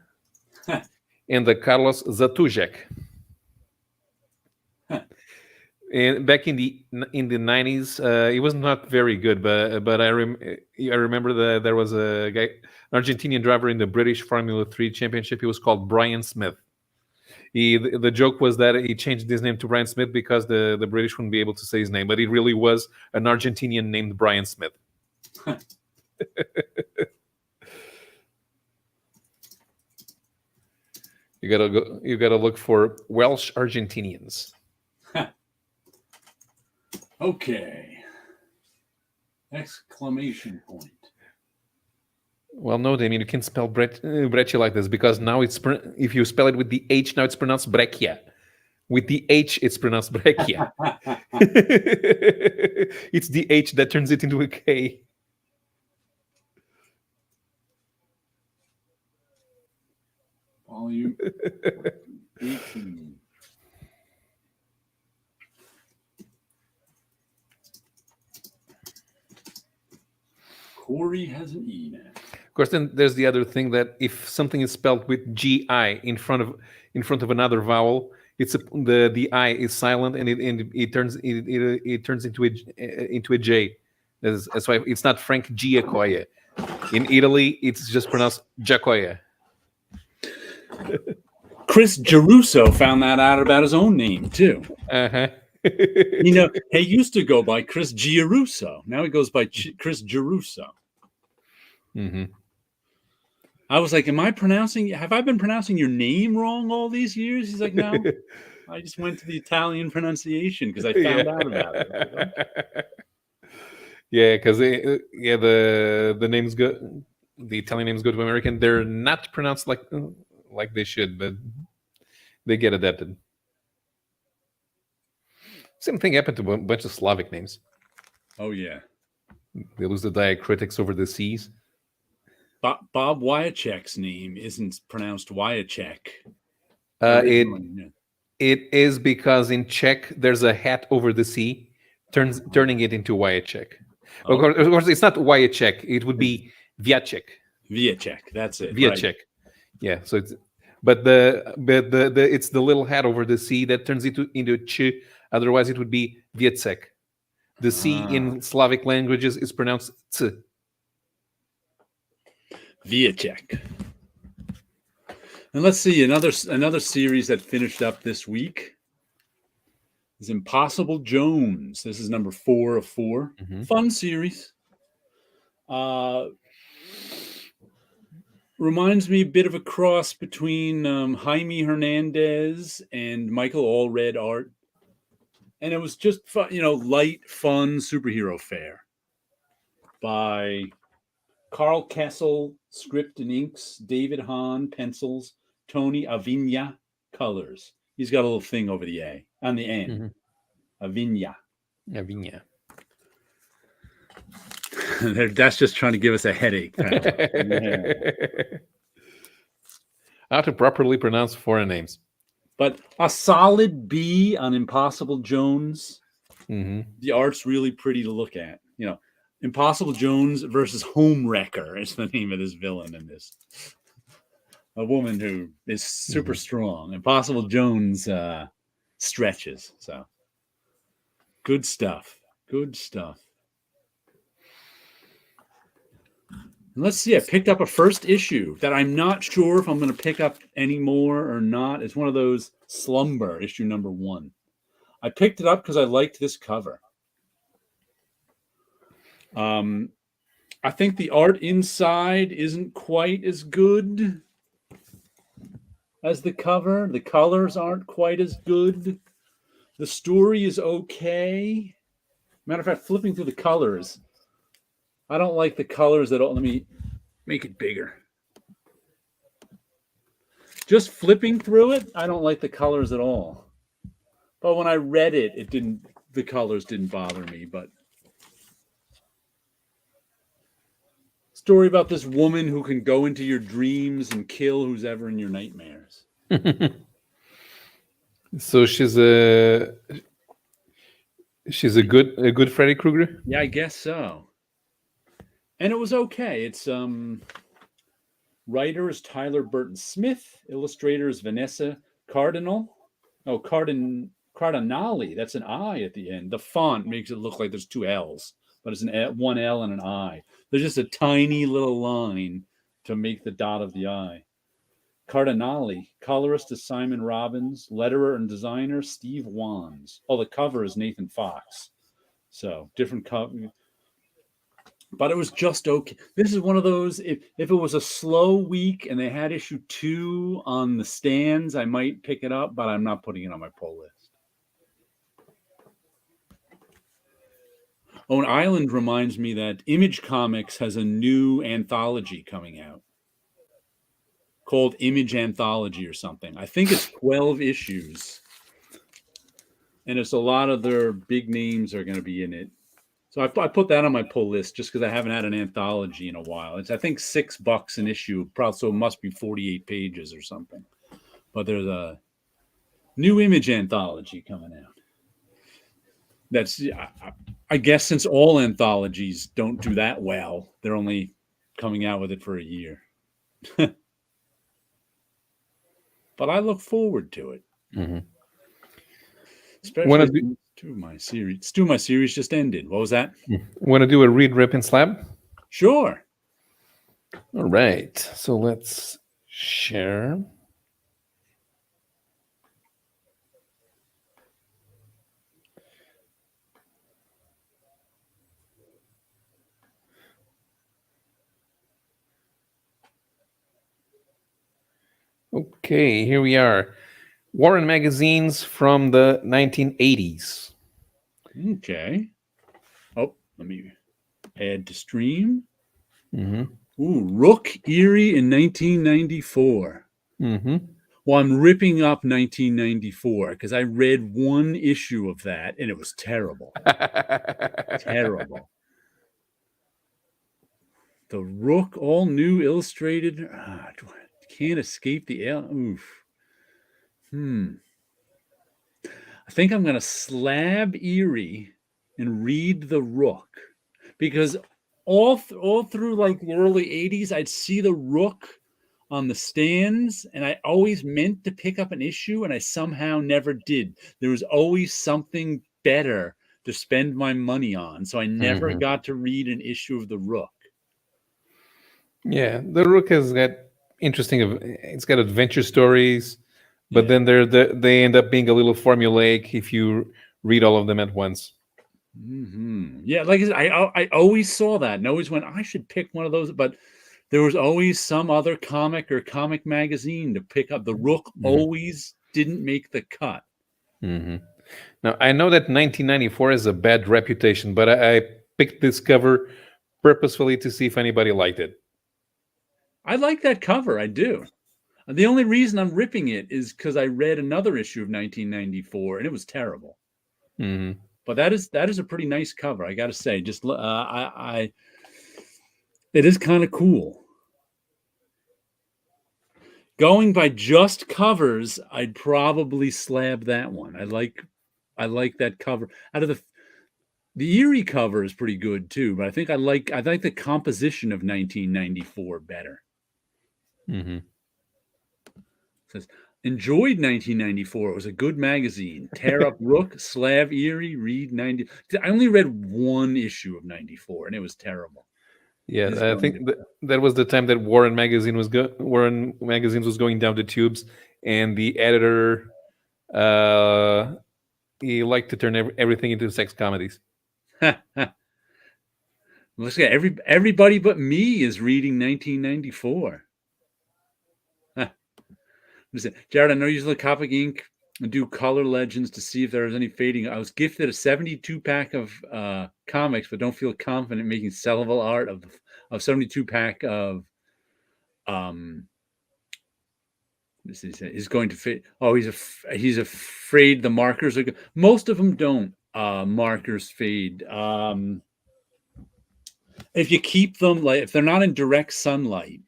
and the Carlos Zatuzek. And back in the 90s, it was not very good, but I remember that there was a guy, an Argentinian driver in the British Formula 3 Championship. He was called Brian Smith. The joke was that he changed his name to Brian Smith because the British wouldn't be able to say his name, but it really was an Argentinian named Brian Smith. You gotta look for Welsh Argentinians. Okay. Exclamation point. Well, no, Damien, you can't spell Breccia like this because now if you spell it with the H, now it's pronounced Breccia. With the H, it's pronounced Breccia. It's the H that turns it into a K. Volume 18. Corey has an E now. Of course, then there's the other thing that if something is spelled with GI in front of another vowel, the I is silent and it turns into a J. That's why it's not Frank Giacoia. In Italy, it's just pronounced Giacoia. Chris Geruso found that out about his own name too. Uh-huh. He used to go by Chris Giaruso. Now he goes by Chris Geruso. Mm-hmm. I was like, have I been pronouncing your name wrong all these years? He's like, no, I just went to the Italian pronunciation because I found out about it. Yeah, because the names go, the Italian names go to American. They're not pronounced like they should, but they get adapted. Same thing happened to a bunch of Slavic names. Oh, yeah. They lose the diacritics over the C's. Bob Wyachek's name isn't pronounced Wyachek. It is because in Czech, there's a hat over the C, turning it into Wyachek. Oh. Of course, it's not Wyachek. It would be Viacek. Viacek, that's it. Viacek. Right. Yeah, so it's... But it's the little hat over the C that turns it into ch. Otherwise, it would be Vietsek. The C in Slavic languages is pronounced ts. Viacek. And let's see, another series that finished up this week is Impossible Jones. This is number 4 of 4. Mm-hmm. Fun series. Reminds me a bit of a cross between Jaime Hernandez and Michael Allred art. And it was just fun, light, fun superhero fare by Carl Kessel, script and inks, David Hahn, pencils, Tony Aviña, colors. He's got a little thing over the A, on the end. Mm-hmm. Aviña. That's just trying to give us a headache. How to properly pronounce foreign names. But a solid B on Impossible Jones. Mm-hmm. The art's really pretty to look at. Impossible Jones versus Homewrecker is the name of this villain in this. A woman who is super strong. Impossible Jones stretches. So good stuff. Good stuff. And let's see. I picked up a first issue that I'm not sure if I'm going to pick up anymore or not. It's one of those Slumber, issue number 1. I picked it up because I liked this cover. I think the art inside isn't quite as good as the cover. The colors aren't quite as good. The story is okay. Matter of fact, flipping through the colors, I don't like the colors at all. Let me make it bigger. Just flipping through it, I don't like the colors at all. But when I read it, the colors didn't bother me, but story about this woman who can go into your dreams and kill who's ever in your nightmares. So she's a good Freddy Krueger? Yeah, I guess so. And it was okay. It's writer is Tyler Burton Smith, illustrator is Vanessa Cardinal. Oh, Cardinali. That's an I at the end. The font makes it look like there's two L's, but it's one L and an I. There's just a tiny little line to make the dot of the I. Cardinali, colorist is Simon Robbins, letterer and designer Steve Wands. Oh, the cover is Nathan Fox. So different cover. But it was just okay. This is one of those, if it was a slow week and they had issue 2 on the stands, I might pick it up, but I'm not putting it on my pull list. Oh, and Island reminds me that Image Comics has a new anthology coming out called Image Anthology or something. I think it's 12 issues. And it's a lot of their big names are going to be in it. So I put that on my pull list just because I haven't had an anthology in a while. It's, I think, $6 an issue. Probably, so it must be 48 pages or something. But there's a new Image anthology coming out. That's, I guess, since all anthologies don't do that well, they're only coming out with it for a year. But I look forward to it. Mm-hmm. Especially my series just ended. What was that? Want to do a read, rip, and slab? Sure. All right. So let's share. Okay, here we are. Warren magazines from the 1980s. Okay. Oh, let me add to stream. Mm-hmm. Ooh, Rook, Erie in 1994. Mm-hmm. Well, I'm ripping up 1994 because I read one issue of that and it was terrible. Terrible. The Rook, all new illustrated. Can't escape the oof. I think I'm going to slab Erie and read the Rook because all through like the early 80s, I'd see the Rook on the stands and I always meant to pick up an issue and I somehow never did. There was always something better to spend my money on. So I never got to read an issue of the Rook. Yeah, the Rook has got interesting, it's got adventure stories, but then they end up being a little formulaic if you read all of them at once. Mm-hmm. Yeah, like I always saw that and always went, I should pick one of those, but there was always some other comic or comic magazine to pick up. The Rook always didn't make the cut. Mm-hmm. Now, I know that 1994 has a bad reputation, but I picked this cover purposefully to see if anybody liked it. I like that cover. I do. The only reason I'm ripping it is because I read another issue of 1994 and it was terrible. Mm-hmm. But that is a pretty nice cover, I got to say. Just it is kind of cool. Going by just covers, I'd probably slab that one. I like that cover. Out of the Erie cover is pretty good too, but I think I like the composition of 1994 better. Mm-hmm. Says, enjoyed 1994. It was a good magazine. Tear up Rook, slab Erie, read 90. I only read one issue of 94 and it was terrible. Yeah, I think that was the time that Warren Magazines was going down the tubes, and the editor he liked to turn everything into sex comedies. Let's get everybody but me is reading 1994. Listen, Jared, I know you use Copic Ink and do color legends to see if there is any fading. I was gifted a 72 pack of comics, but don't feel confident making sellable art of 72 pack of is going to fit. Oh, he's afraid the markers are good. Most of them don't markers fade. if you keep them, like if they're not in direct sunlight,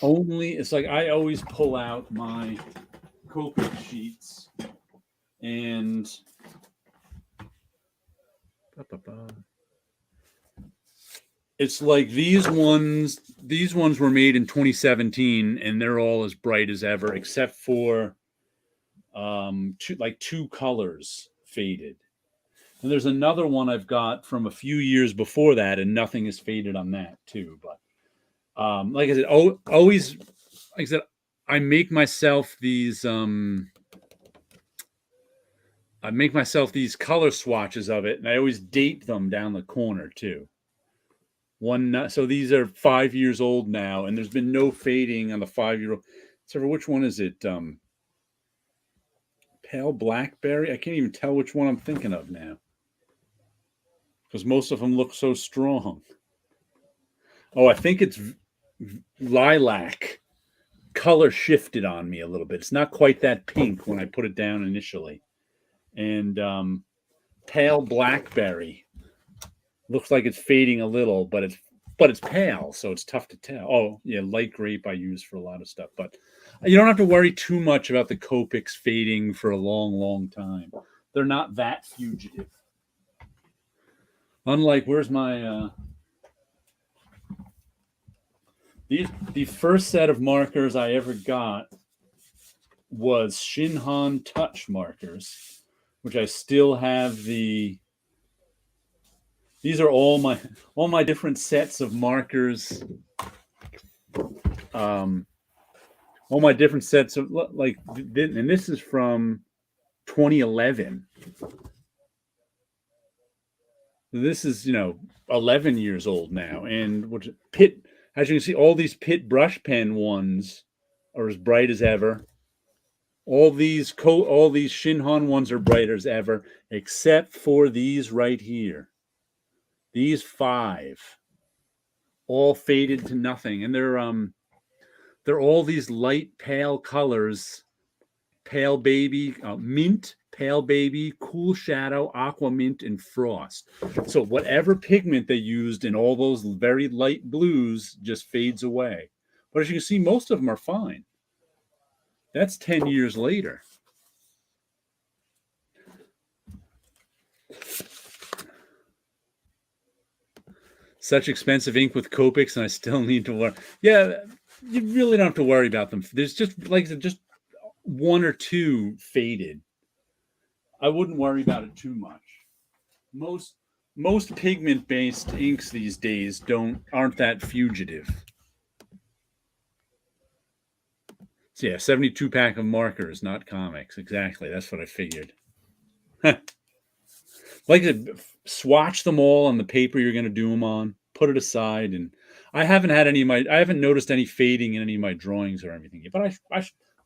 only it's like I always pull out my Copic sheets and it's like these ones were made in 2017 and they're all as bright as ever except for two colors faded. And there's another one I've got from a few years before that, and nothing is faded on that too. But like I said, always, like I said, I make myself these color swatches of it, and I always date them down the corner too. So these are 5 years old now, and there's been no fading on the 5-year-old. So for which one is it? Pale blackberry. I can't even tell which one I'm thinking of now, because most of them look so strong. Oh, I think it's lilac. Color shifted on me a little bit. It's not quite that pink when I put it down initially. And pale blackberry. Looks like it's fading a little, but it's pale, so it's tough to tell. Oh, yeah, light grape I use for a lot of stuff. But you don't have to worry too much about the Copics fading for a long, long time. They're not that fugitive. Unlike, where's my... The first set of markers I ever got was Shinhan Touch markers, which I still have the... These are all my different sets of markers. All my different sets of, like, and this is from 2011. This is, 11 years old now. And Pitt, as you can see, all these Pitt brush pen ones are as bright as ever. All these Shinhan ones are bright as ever, except for these right here. These 5 all faded to nothing, and they're all these light pale colors: pale baby, mint, pale baby, cool shadow, aqua mint, and frost. So whatever pigment they used in all those very light blues just fades away. But as you can see, most of them are fine. That's 10 years later. Such expensive ink with Copics, and I still need to worry. Yeah, you really don't have to worry about them. There's just, like I said, just 1 or 2 faded. I wouldn't worry about it too much. Most pigment-based inks these days aren't that fugitive. So yeah, 72 pack of markers, not comics. Exactly, that's what I figured. Like I said, swatch them all on the paper you're going to do them on. Put it aside, and I haven't noticed any fading in any of my drawings or anything yet. But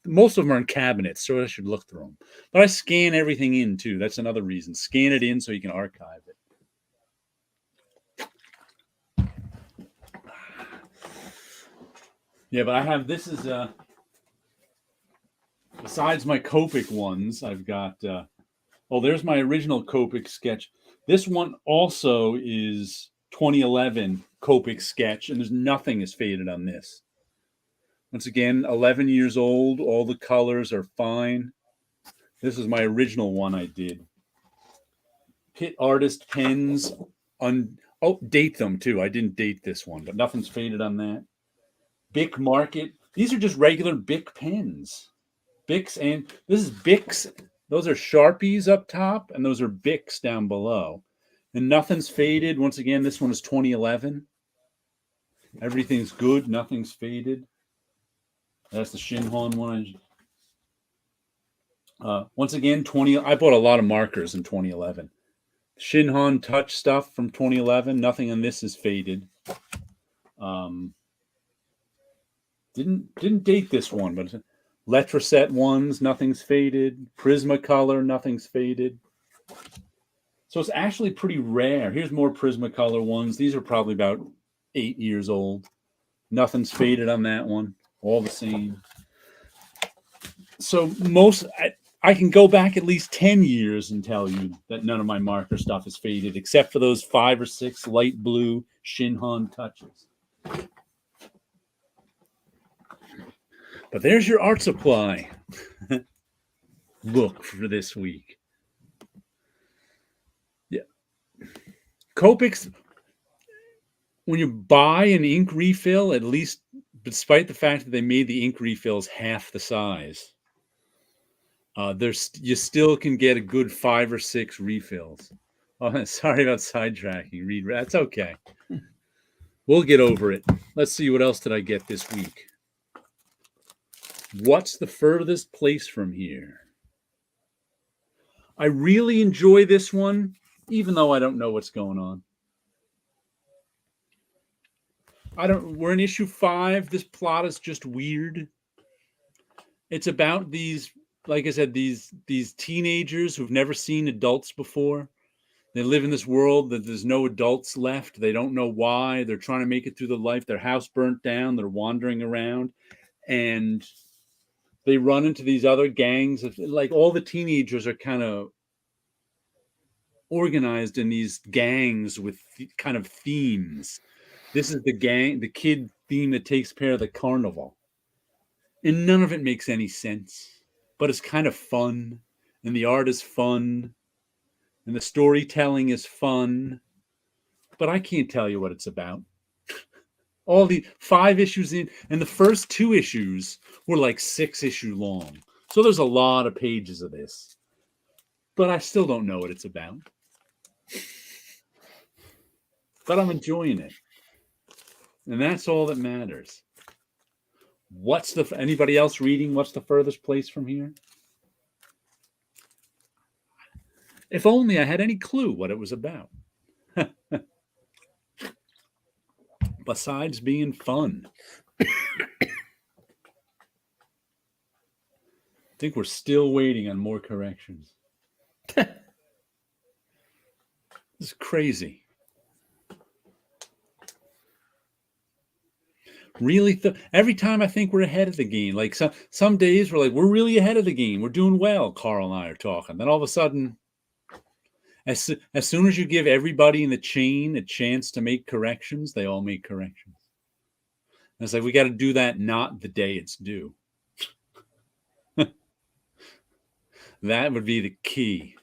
most of them are in cabinets, so I should look through them. But I scan everything in too. That's another reason. Scan it in so you can archive it. Yeah, but I have, this is besides my Copic ones, I've got. There's my original Copic sketch. This one also is 2011 Copic sketch, and there's nothing is faded on this. Once again, 11 years old. All the colors are fine. This is my original one I did. Pitt Artist pens. Date them too. I didn't date this one, but nothing's faded on that. Bic Market. These are just regular Bic pens. Bics, and this is Bics. Those are Sharpies up top, and those are Bics down below. And nothing's faded. Once again, this one is 2011. Everything's good. Nothing's faded. That's the Shinhan one. Once again, I bought a lot of markers in 2011. Shinhan Touch stuff from 2011. Nothing on this is faded. Didn't date this one, but Letraset ones, nothing's faded. Prismacolor, nothing's faded. So it's actually pretty rare. Here's more Prismacolor ones. These are probably about 8 years old. Nothing's faded on that one. All the same. So I can go back at least 10 years and tell you that none of my marker stuff is faded, except for those 5 or 6 light blue Shinhan touches. But there's your art supply look for this week. Yeah. Copic's, when you buy an ink refill, at least despite the fact that they made the ink refills half the size, you still can get a good 5 or 6 refills. Oh, sorry about sidetracking, Reed. That's okay. We'll get over it. Let's see, what else did I get this week? What's the furthest place from here? I really enjoy this one, even though I don't know what's going on. We're in issue 5. This plot is just weird. It's about these, like I said, these teenagers who've never seen adults before. They live in this world that there's no adults left. They don't know why. They're trying to make it through their life. Their house burnt down. They're wandering around. And they run into these other gangs. Like, all the teenagers are kind of organized in these gangs with kind of themes. This is the kid theme that takes care of the carnival. And none of it makes any sense. But it's kind of fun. And the art is fun. And the storytelling is fun, but I can't tell you what it's about. All the 5 issues in, and the first 2 issues were like 6 issue long. So there's a lot of pages of this, but I still don't know what it's about. But I'm enjoying it. And that's all that matters. Anybody else reading What's the Furthest Place from Here? If only I had any clue what it was about. Besides being fun. I think we're still waiting on more corrections. This is crazy. Really, every time I think we're ahead of the game, like some days we're like, we're really ahead of the game. We're doing well. Carl and I are talking. Then all of a sudden, as soon as you give everybody in the chain a chance to make corrections, they all make corrections. And it's like, we got to do that not the day it's due. That would be the key.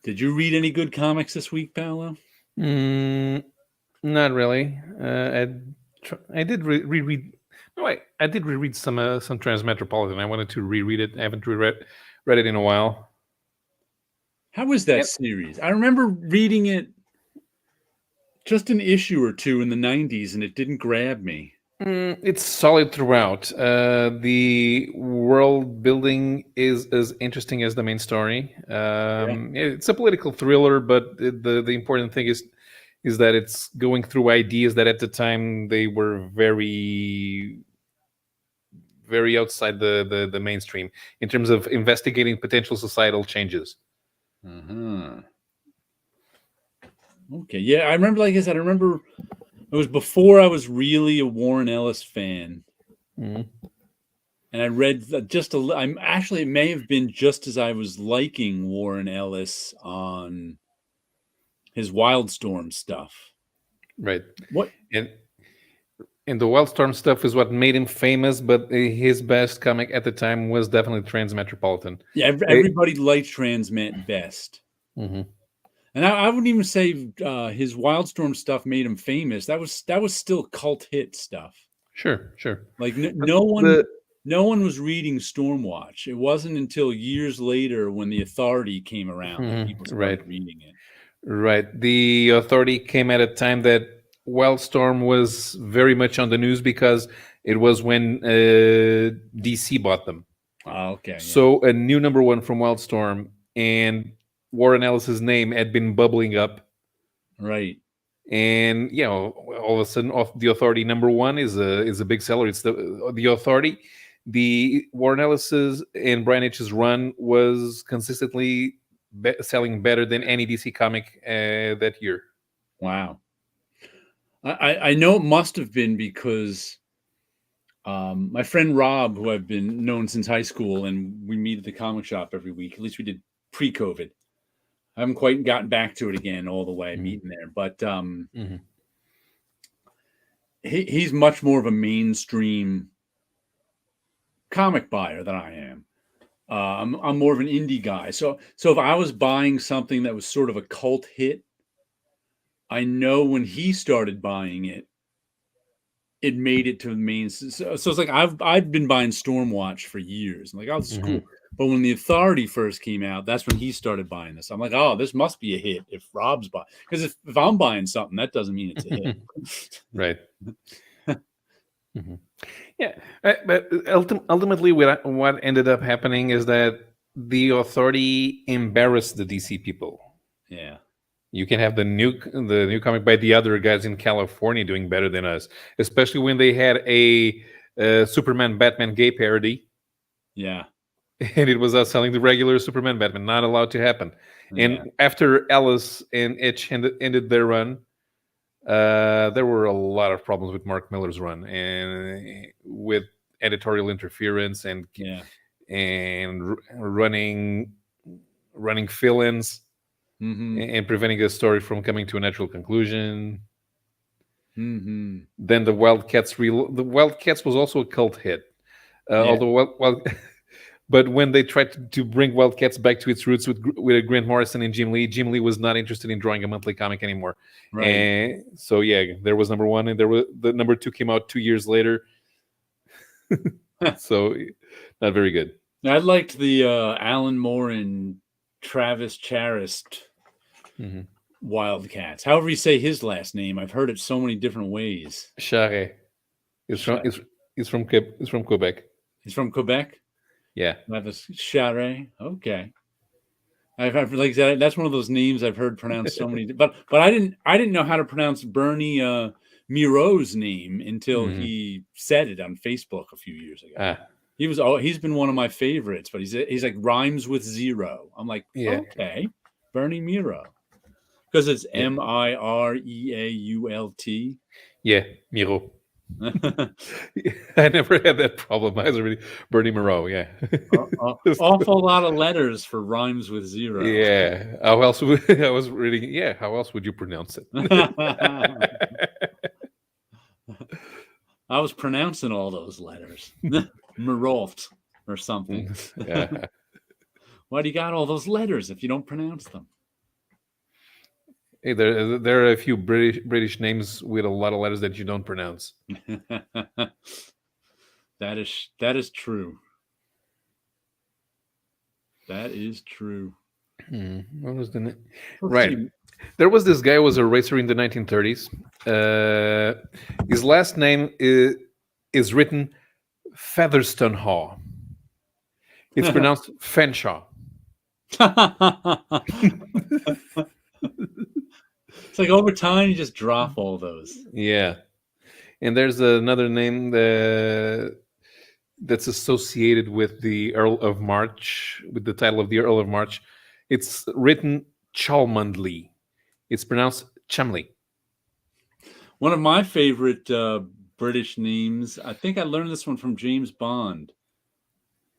Did you read any good comics this week, Paolo? Not really. I did reread. No, I did reread some Transmetropolitan. I wanted to reread it. I haven't read it in a while. How was that series? I remember reading it just an issue or 2 in the 90s, and it didn't grab me. It's solid throughout. The world building is as interesting as the main story. It's a political thriller, but the important thing is that it's going through ideas that at the time they were very, very outside the mainstream in terms of investigating potential societal changes. Okay, yeah, I remember, like I said, it was before I was really a Warren Ellis fan. And I read it may have been just as I was liking Warren Ellis on his Wildstorm stuff. Right. What? And the Wildstorm stuff is what made him famous, but his best comic at the time was definitely Transmetropolitan. Yeah, everybody liked Transmet best. And I wouldn't even say his Wildstorm stuff made him famous. That was still cult hit stuff. Sure. Like no one was reading Stormwatch. It wasn't until years later when the Authority came around that people started reading it. Right. The Authority came at a time that Wildstorm was very much on the news because it was when DC bought them. Oh, okay. So a new #1 from Wildstorm, and Warren Ellis's name had been bubbling up. Right. And all of a sudden, the Authority #1 is a big seller. It's the Authority. The Warren Ellis's and Brian Hitch's run was consistently selling better than any DC comic that year. Wow. I know it must have been because My friend Rob, who I've been known since high school, and we meet at the comic shop every week. At least we did pre-COVID. I haven't quite gotten back to it again all the way, meeting there. But he's much more of a mainstream comic buyer than I am. I'm more of an indie guy. So if I was buying something that was sort of a cult hit, I know when he started buying it, it made it to the main. So it's like I've been buying Stormwatch for years. I'm like, oh, this is cool. But when the Authority first came out, that's when he started buying this. I'm like, oh, this must be a hit if Rob's buying. Because if I'm buying something, that doesn't mean it's a hit. Right. Yeah, but ultimately, what ended up happening is that the Authority embarrassed the DC people. Yeah. You can have the new comic by the other guys in California doing better than us, especially when they had a Superman Batman gay parody. Yeah. And it was us selling the regular Superman Batman, not allowed to happen. Yeah. And after Ellis and Itch ended their run, there were a lot of problems with Mark Miller's run and with editorial interference and running fill-ins and preventing a story from coming to a natural conclusion. Then the Wildcats was also a cult hit, although but when they tried to bring Wildcats back to its roots with Grant Morrison and Jim Lee was not interested in drawing a monthly comic anymore. Right. And so there was number one, and the number two came out 2 years later. So not very good. I liked the Alan Moore and Travis Charest Wildcats. However you say his last name, I've heard it so many different ways. Charest. It's from Quebec. He's from Quebec. Yeah, that was Charest. Okay, I've like that. That's one of those names I've heard pronounced so many. But I didn't know how to pronounce Bernie Miro's name until he said it on Facebook a few years ago. He's been one of my favorites, but he's like rhymes with zero. I'm like, okay, Bernie Miro, because it's Mireault. Yeah, Miro. I never had that problem. I was really Bernie Moreau. Yeah, awful lot of letters for rhymes with zero. Yeah. How else would I was reading? Yeah. How else would you pronounce it? I was pronouncing all those letters, Merault or something. Yeah. Why do you got all those letters if you don't pronounce them? Hey, there are a few British names with a lot of letters that you don't pronounce. That is true. That is true. What was the name? Right. There was this guy who was a racer in the 1930s. His last name is written Featherstone-Haw. It's pronounced Fenshaw. It's like over time you just drop all those. Yeah. And there's another name that's associated with the Earl of March, with the title of the Earl of March. It's written Cholmondeley. It's pronounced Chumley. One of my favorite British names, I think I learned this one from James Bond.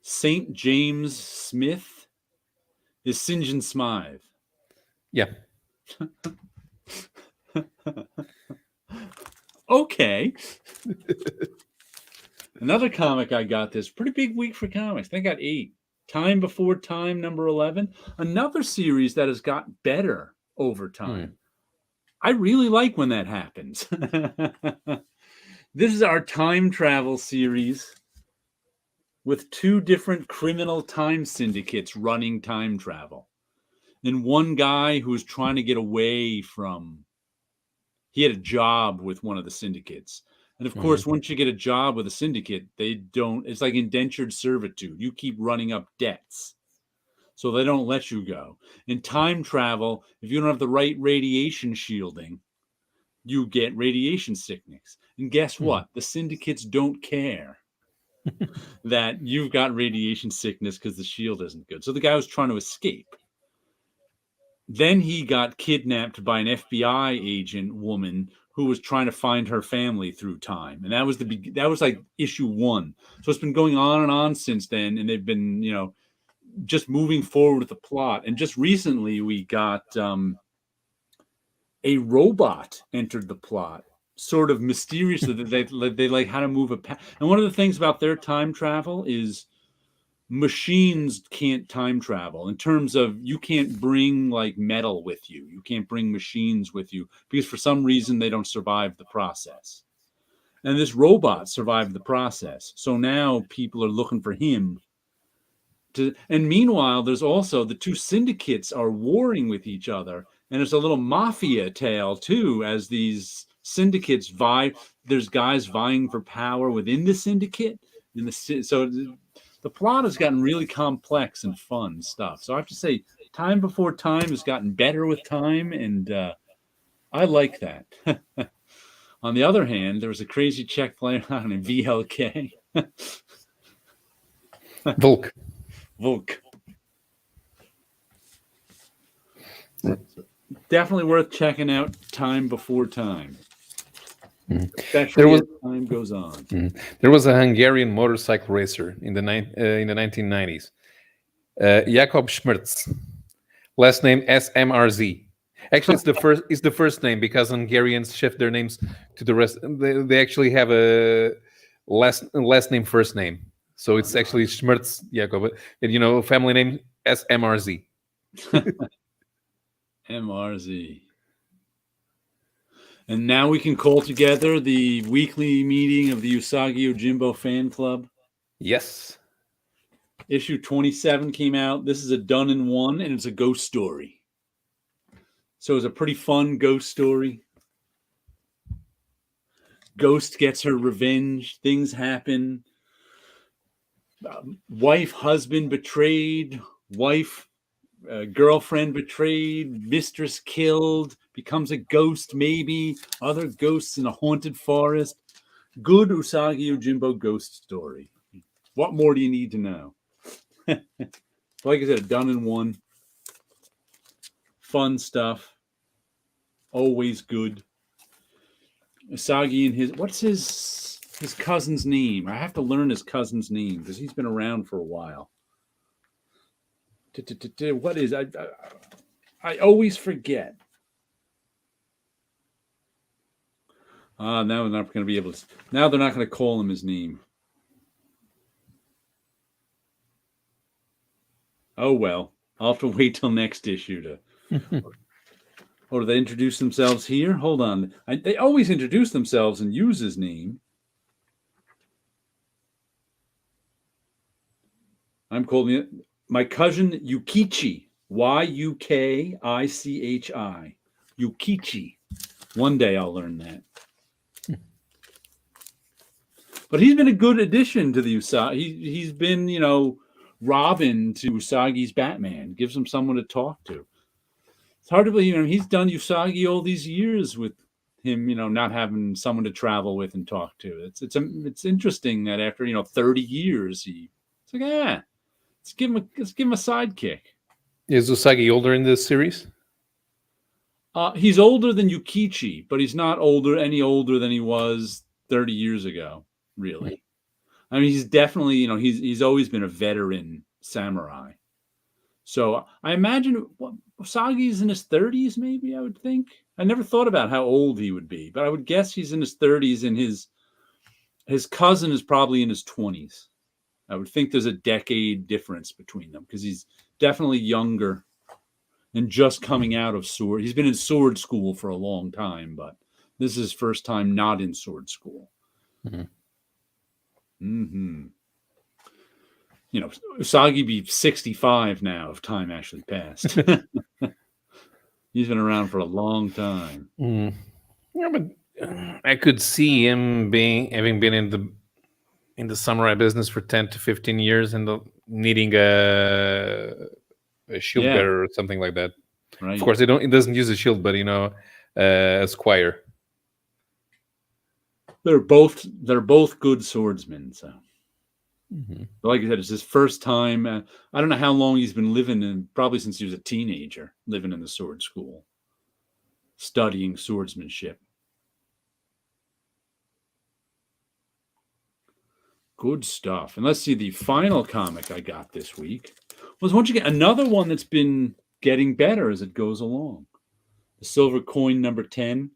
St. James Smith is St. John Smythe. Yeah. Okay. Another comic I got this pretty big week for comics. I think I got 8. Time Before Time, number 11. Another series that has got better over time. I really like when that happens. This is our time travel series with 2 different criminal time syndicates running time travel. And one guy who's trying to get away from... He had a job with one of the syndicates. And of course, once you get a job with a syndicate, it's like indentured servitude. You keep running up debts. So they don't let you go. In time travel, if you don't have the right radiation shielding, you get radiation sickness. And guess what? The syndicates don't care that you've got radiation sickness because the shield isn't good. So the guy was trying to escape. Then he got kidnapped by an FBI agent woman who was trying to find her family through time, and that was like issue 1. So it's been going on and on since then, and they've been just moving forward with the plot. And just recently we got a robot entered the plot, sort of mysteriously. They like how to move and one of the things about their time travel is machines can't time travel, in terms of you can't bring like metal with you. You can't bring machines with you because for some reason they don't survive the process. And this robot survived the process. So now people are looking for him. And meanwhile, there's also the two syndicates are warring with each other. And there's a little mafia tale too, as these syndicates vie. There's guys vying for power within the syndicate. So the plot has gotten really complex and fun stuff. So I have to say, Time Before Time has gotten better with time, and I like that. On the other hand, there was a crazy Czech player named VLK. Volk. Definitely worth checking out. Time Before Time. Especially as time goes on. There was a Hungarian motorcycle racer in the 1990s. Jakob Schmerz. Last name SMRZ. Actually, it's the first name, because Hungarians shift their names to the rest. They actually have a last name, first name. So it's actually Schmerz Jakob. And, family name SMRZ. MRZ. And now we can call together the weekly meeting of the Usagi Yojimbo fan club. Yes. Issue 27 came out. This is a done in one, and it's a ghost story. So it's a pretty fun ghost story. Ghost gets her revenge. Things happen. Wife, husband betrayed. Wife, girlfriend betrayed. Mistress killed. Becomes a ghost, maybe. Other ghosts in a haunted forest. Good Usagi Yojimbo ghost story. What more do you need to know? Like I said, done in one. Fun stuff. Always good. Usagi and what's his cousin's name? I have to learn his cousin's name because he's been around for a while. What is I always forget. Now they're not going to be able to. Now they're not going to call him his name. Oh well, I'll have to wait till next issue to. Or do they introduce themselves here? Hold on. They always introduce themselves and use his name. I'm calling it my cousin Yukichi. Yukichi. Yukichi. One day I'll learn that. But he's been a good addition to the Usagi. He's been, Robin to Usagi's Batman. Gives him someone to talk to. It's hard to believe, he's done Usagi all these years with him, not having someone to travel with and talk to. It's interesting that after 30 years, it's like, let's give him a sidekick. Is Usagi older in this series? He's older than Yukichi, but he's not any older than he was 30 years ago. Really, I mean, he's definitely he's always been a veteran samurai. So I imagine Usagi's in his 30s, maybe. I would think. I never thought about how old he would be, but I would guess he's in his 30s, and his cousin is probably in his 20s. I would think there's a decade difference between them because he's definitely younger and just coming out of sword. He's been in sword school for a long time, but this is his first time not in sword school. Usagi be 65 now if time actually passed. He's been around for a long time. Yeah, but I could see him having been in the samurai business for 10 to 15 years and needing a shield bearer or something like that. Right. Of course, it doesn't use a shield, but a squire. They're both good swordsmen. So, like I said, it's his first time. I don't know how long he's been living probably since he was a teenager, living in the sword school, studying swordsmanship. Good stuff. And let's see, the final comic I got this week was, once again, another one that's been getting better as it goes along. The Silver Coin number 10.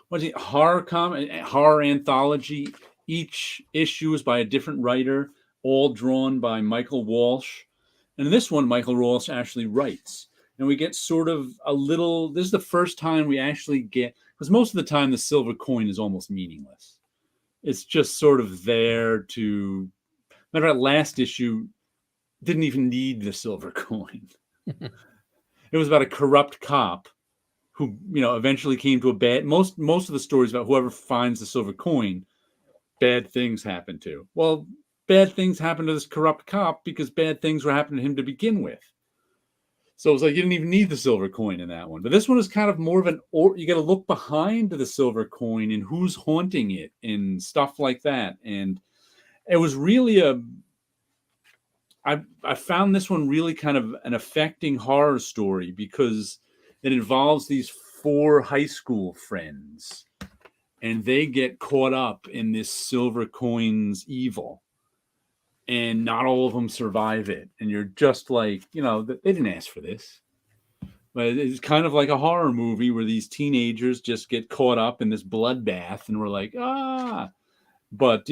What's it? Horror anthology. Each issue is by a different writer, all drawn by Michael Walsh. And in this one, Michael Walsh actually writes. And we get sort of a little, this is the first time we actually get, because most of the time the silver coin is almost meaningless. It's just sort of there to, matter of fact, last issue didn't even need the silver coin. It was about a corrupt cop who, eventually came to a bad, most of the stories about whoever finds the silver coin, bad things happen to. Well, bad things happen to this corrupt cop because bad things were happening to him to begin with. So it's like you didn't even need the silver coin in that one. But this one is kind of more of you got to look behind the silver coin and who's haunting it and stuff like that. And it was really I found this one really kind of an affecting horror story because it involves these 4 high school friends and they get caught up in this silver coin's evil. And not all of them survive it. And you're just like, they didn't ask for this. But it's kind of like a horror movie where these teenagers just get caught up in this bloodbath and we're like, ah. But,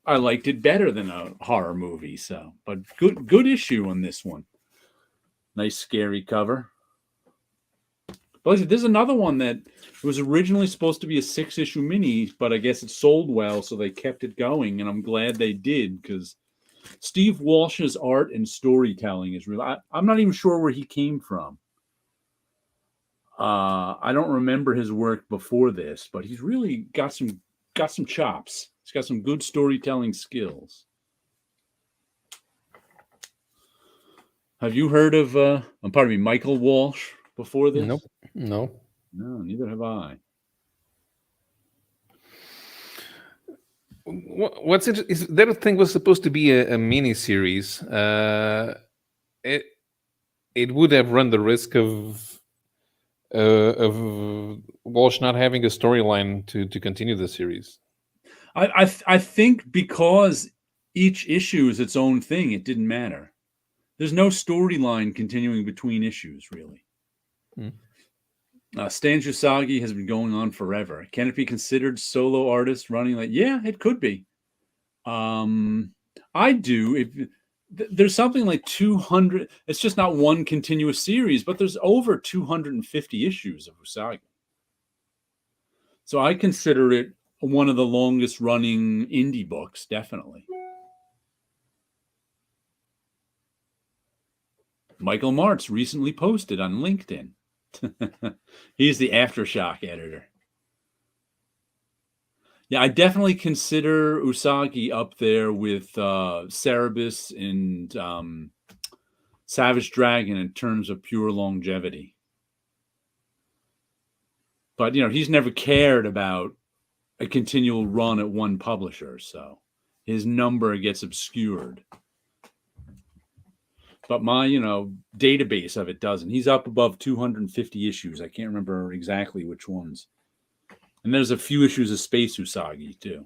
I liked it better than a horror movie. So, but good issue on this one. Nice, scary cover. But there's another one that was originally supposed to be a 6-issue mini, but I guess it sold well, so they kept it going, and I'm glad they did, because Steve Walsh's art and storytelling is real. I'm not even sure where he came from. I don't remember his work before this, but he's really got some chops. He's got some good storytelling skills. Have you heard of Michael Walsh before this? Nope. No, neither have I. What's interesting is that thing was supposed to be a mini series. It would have run the risk of Walsh not having a storyline to continue the series. I think because each issue is its own thing, it didn't matter. There's no storyline continuing between issues, really. Stan Usagi has been going on forever. Can it be considered solo artist running? Yeah, it could be. I do. There's something like 200. It's just not one continuous series, but there's over 250 issues of Usagi. So I consider it one of the longest running indie books, definitely. Michael Martz recently posted on LinkedIn. He's the Aftershock editor. Yeah, I definitely consider Usagi up there with Cerebus and Savage Dragon in terms of pure longevity. But, he's never cared about a continual run at one publisher, so his number gets obscured. But my, database of it doesn't. He's up above 250 issues. I can't remember exactly which ones. And there's a few issues of Space Usagi, too.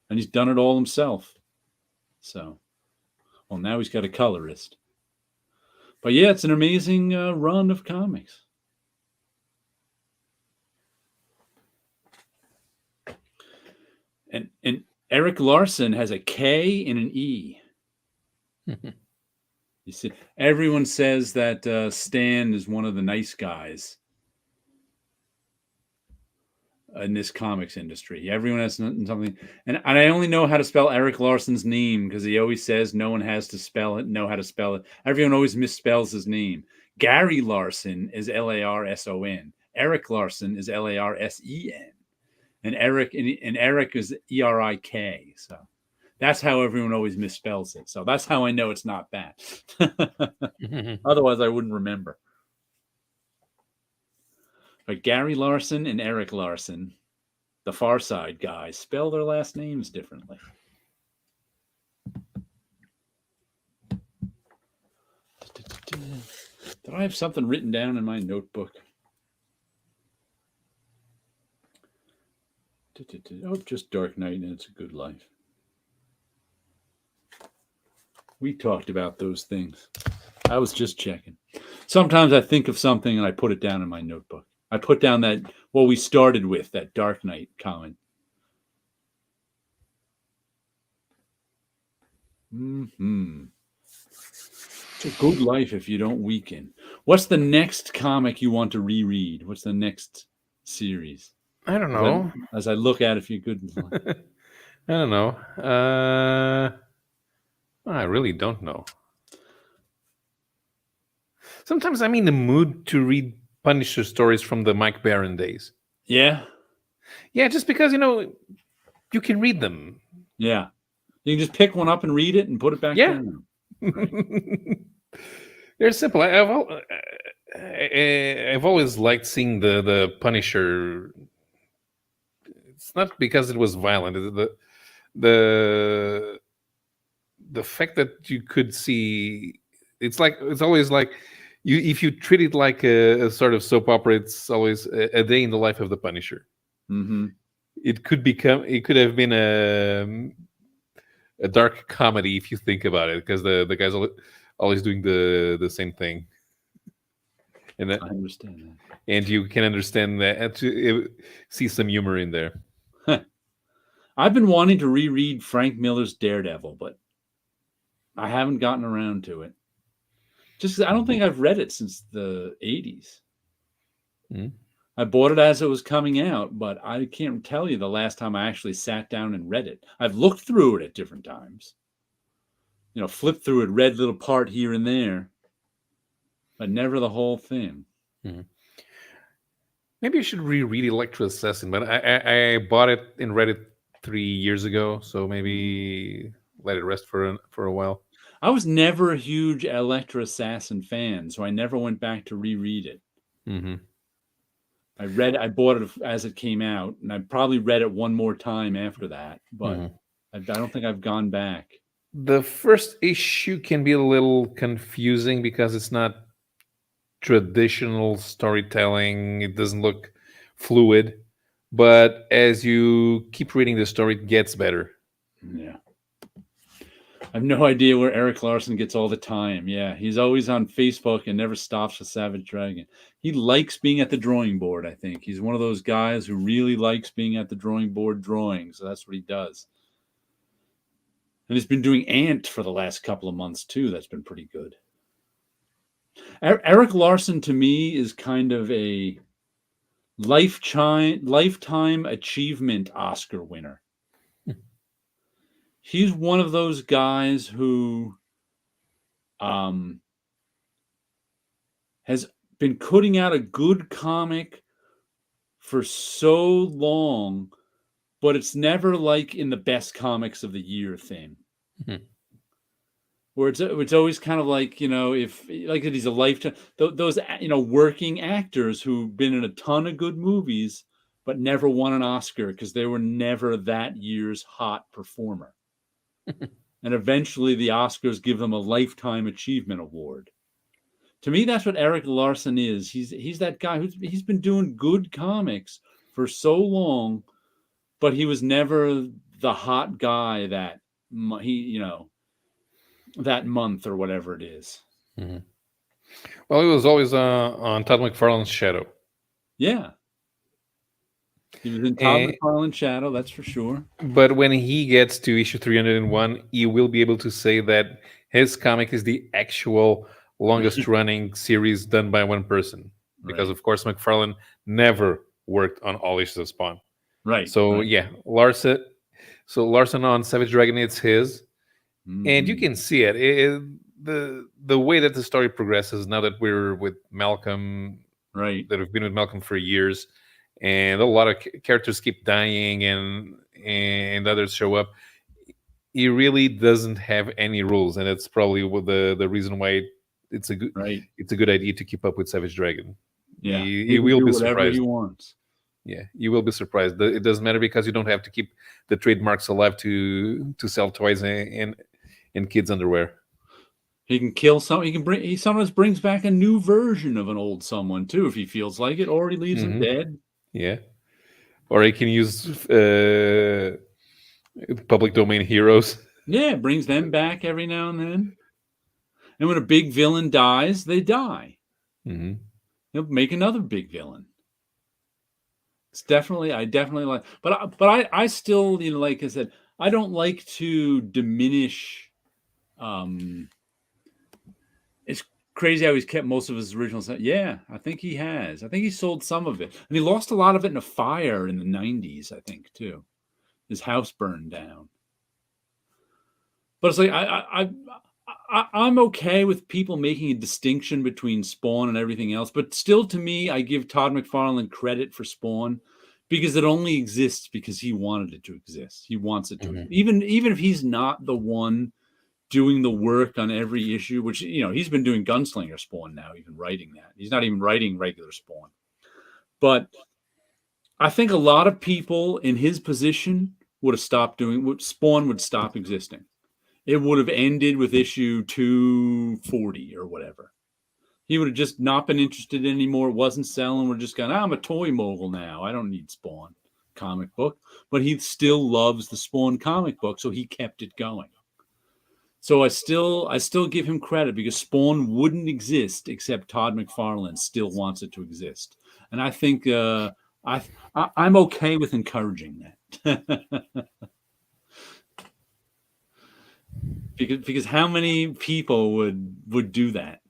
And he's done it all himself. So, well, now he's got a colorist. But yeah, it's an amazing run of comics. And Eric Larson has a K and an E. You see, everyone says that Stan is one of the nice guys in this comics industry. Everyone has something, and I only know how to spell Eric Larson's name because he always says no one has to know how to spell it. Everyone always misspells his name. Gary Larson is Larson. Eric Larson is Larsen, and Eric is Erik. So that's how everyone always misspells it. So that's how I know it's not that. Otherwise, I wouldn't remember. But Gary Larson and Eric Larson, the Far Side guys, spell their last names differently. Did I have something written down in my notebook? Oh, just Dark Knight and It's a Good Life. We talked about those things. I was just checking. Sometimes I think of something and I put it down in my notebook. I put down what we started with, that Dark Knight comment. It's a good life if you don't weaken. What's the next comic you want to reread? What's the next series? I don't know. As I look at it, if you could. I don't know. I really don't know. Sometimes I'm in the mood to read Punisher stories from the Mike Baron days. Yeah? Yeah, just because, you can read them. Yeah. You can just pick one up and read it and put it back down. Right. They're simple. I've always liked seeing the Punisher. It's not because it was violent. The fact that you could see, it's always like if you treat it like a sort of soap opera, it's always a day in the life of the Punisher. Mm-hmm. It could have been a dark comedy if you think about it, because the guy's always doing the same thing. And I understand that. And you can understand that, to see some humor in there. I've been wanting to reread Frank Miller's Daredevil, but I haven't gotten around to it. Just 'cause I don't think I've read it since the 80s. I bought it as it was coming out, but I can't tell you the last time I actually sat down and read it. I've looked through it at different times. Flipped through it, read a little part here and there, but never the whole thing. Maybe I should reread Electro Assassin, but I bought it and read it 3 years ago, so maybe let it rest for a while. I was never a huge Electro Assassin fan, so I never went back to reread it. I bought it as it came out, and I probably read it one more time after that, but I don't think I've gone back. The first issue can be a little confusing because it's not traditional storytelling. It doesn't look fluid, but as you keep reading the story, it gets better. Yeah. I have no idea where Eric Larson gets all the time. Yeah, he's always on Facebook and never stops with Savage Dragon. He likes being at the drawing board, I think. He's one of those guys who really likes being at the drawing board drawing, so that's what he does. And he's been doing Ant for the last couple of months, too. That's been pretty good. Eric Larson, to me, is kind of a lifetime achievement Oscar winner. He's one of those guys who has been putting out a good comic for so long, but it's never like in the best comics of the year thing. Where it's always kind of like, if like he's a lifetime, those working actors who've been in a ton of good movies but never won an Oscar because they were never that year's hot performer. And eventually the Oscars give them a Lifetime Achievement Award. To me, that's what Eric Larson is. He's that guy he's been doing good comics for so long, but he was never the hot guy that that month or whatever it is. Well, he was always on Todd McFarlane's shadow. Yeah. He was in Todd McFarlane's shadow, that's for sure. But when he gets to issue 301, he will be able to say that his comic is the actual longest running series done by one person. Because, of course, McFarlane never worked on all issues of Spawn. Right. So, yeah, Larson on Savage Dragon, it's his. And you can see it. The way that the story progresses now that we're with Malcolm, right? That have been with Malcolm for years, and a lot of characters keep dying, and others show up. He really doesn't have any rules, and it's probably the reason why it's a good idea to keep up with Savage Dragon. Yeah, he will be surprised. He wants. Yeah, you will be surprised. It doesn't matter because you don't have to keep the trademarks alive to sell toys and kids' underwear. He can kill some. He sometimes brings back a new version of an old someone too, if he feels like it, or he leaves him dead. Yeah. or he can use public domain heroes. Yeah, brings them back every now and then. And when a big villain dies, they die. Mm-hmm. He'll make another big villain. It's definitely, I definitely like, but I still, like I said, I don't like to diminish. It's crazy how he's kept most of his original stuff. Yeah, I think he has. I think he sold some of it, and he lost a lot of it in a fire in the '90s. I think too. His house burned down. But it's like I'm okay with people making a distinction between Spawn and everything else, but still, to me, I give Todd McFarlane credit for Spawn because it only exists because he wanted it to exist. He wants it to, even if he's not the one doing the work on every issue, which he's been doing Gunslinger Spawn now, even writing that. He's not even writing regular Spawn, but I think a lot of people in his position would have stopped doing. Spawn would stop existing. It would have ended with issue 240 or whatever. He would have just not been interested anymore. Wasn't selling. We're just going, I'm a toy mogul now. I don't need Spawn comic book. But he still loves the Spawn comic book, so he kept it going. So I still give him credit because Spawn wouldn't exist except Todd McFarlane still wants it to exist. And I think I'm okay with encouraging that. Because how many people would do that?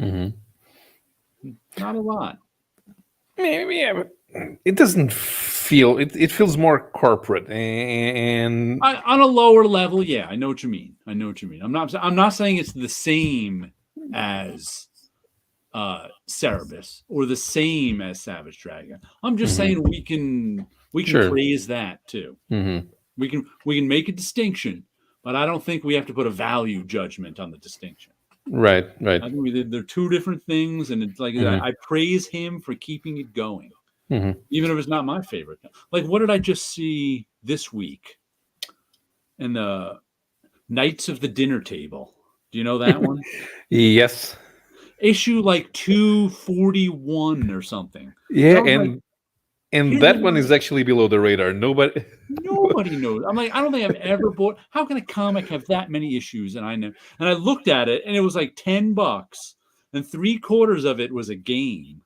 Mm-hmm. Not a lot. Yeah, but it doesn't feel. It feels more corporate and on a lower level. Yeah, I know what you mean. I'm not saying it's the same as Cerebus or the same as Savage Dragon. I'm just saying we can praise that too. We can make a distinction, but I don't think we have to put a value judgment on the distinction. Right. I think they're two different things, and it's like I praise him for keeping it going, even if it's not my favorite. Like, what did I just see this week? In the Knights of the Dinner Table. Do you know that one? Yes. Issue like 241 or something. Yeah, and that one is actually below the radar. Nobody knows. I'm like, I don't think I've ever bought. How can a comic have that many issues? And I know. And I looked at it, and it was like $10, and 3/4 of it was a game.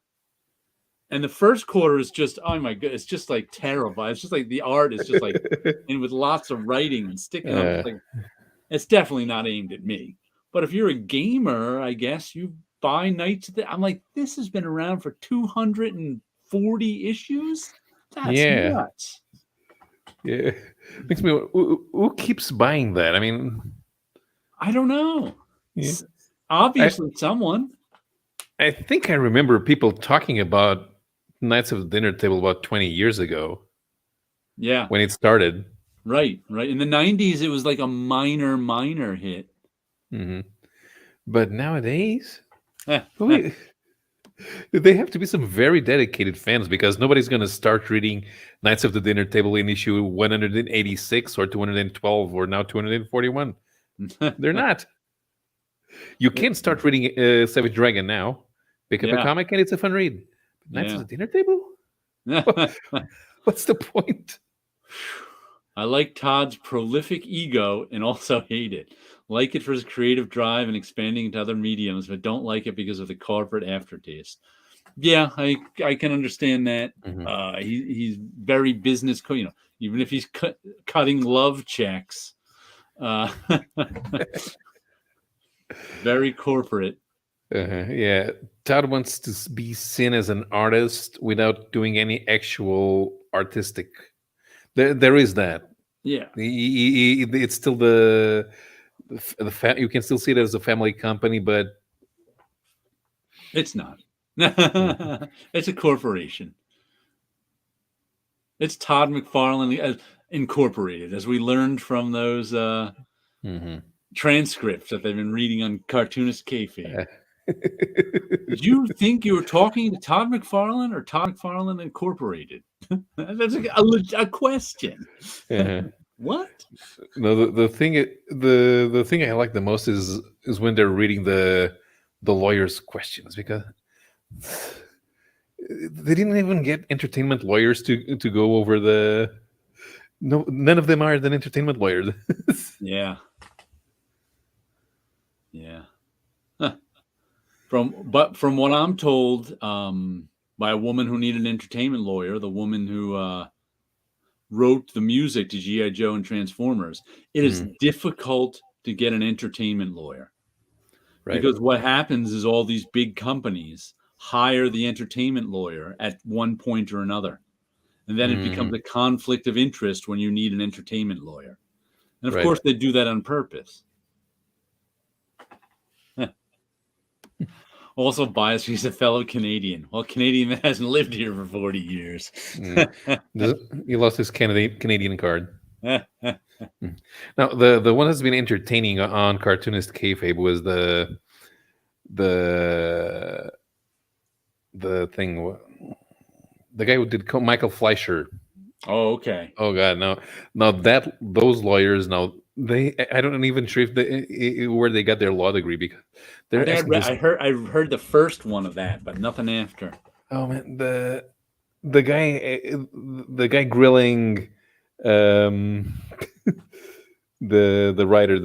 And the first quarter is just, oh my god, it's just like terrible. It's just like the art is just like, and with lots of writing and sticking up. Like, it's definitely not aimed at me. But if you're a gamer, I guess you buy Knights of the. I'm like, this has been around for 240 issues. That's nuts. Yeah, makes me. Who keeps buying that? I mean, I don't know. Yeah. Obviously, someone. I think I remember people talking about Knights of the Dinner Table about 20 years ago. Yeah, when it started. Right. In the 90s, it was like a minor hit. But nowadays, they have to be some very dedicated fans because nobody's going to start reading Knights of the Dinner Table in issue 186 or 212 or now 241. They're not. You can start reading Savage Dragon now. Pick up a comic and it's a fun read. Knights of the Dinner Table? What's the point? I like Todd's prolific ego and also hate it. Like it for his creative drive and expanding into other mediums, but don't like it because of the corporate aftertaste. Yeah, I can understand that. He's very business, even if he's cutting love checks. Very corporate. Yeah, Todd wants to be seen as an artist without doing any actual artistic. There is that. Yeah, it's still the you can still see it as a family company, but it's not. It's a corporation. It's Todd McFarlane Incorporated, as we learned from those transcripts that they've been reading on Cartoonist Kayfabe. Did you think you were talking to Todd McFarlane or Todd McFarlane Incorporated? That's a question. What? No, the thing I like the most is when they're reading the lawyer's questions, because They didn't even get entertainment lawyers to go over the. No, none of them are the entertainment lawyers. Yeah. Huh. From what I'm told, by a woman who needed an entertainment lawyer, the woman who wrote the music to G.I. Joe and Transformers, it is difficult to get an entertainment lawyer. Right. Because what happens is all these big companies hire the entertainment lawyer at one point or another. And then it becomes a conflict of interest when you need an entertainment lawyer. And of course, they do that on purpose. Also biased, he's a fellow Canadian. Well, Canadian that hasn't lived here for 40 years. He lost his Canadian card. Now, the one that's been entertaining on Cartoonist Kayfabe was the thing, the guy who did Michael Fleischer. Oh, okay. Oh God, now that those lawyers now I don't even sure if where they got their law degree, because I heard the first one of that, but nothing after. Oh man, the guy grilling the writer,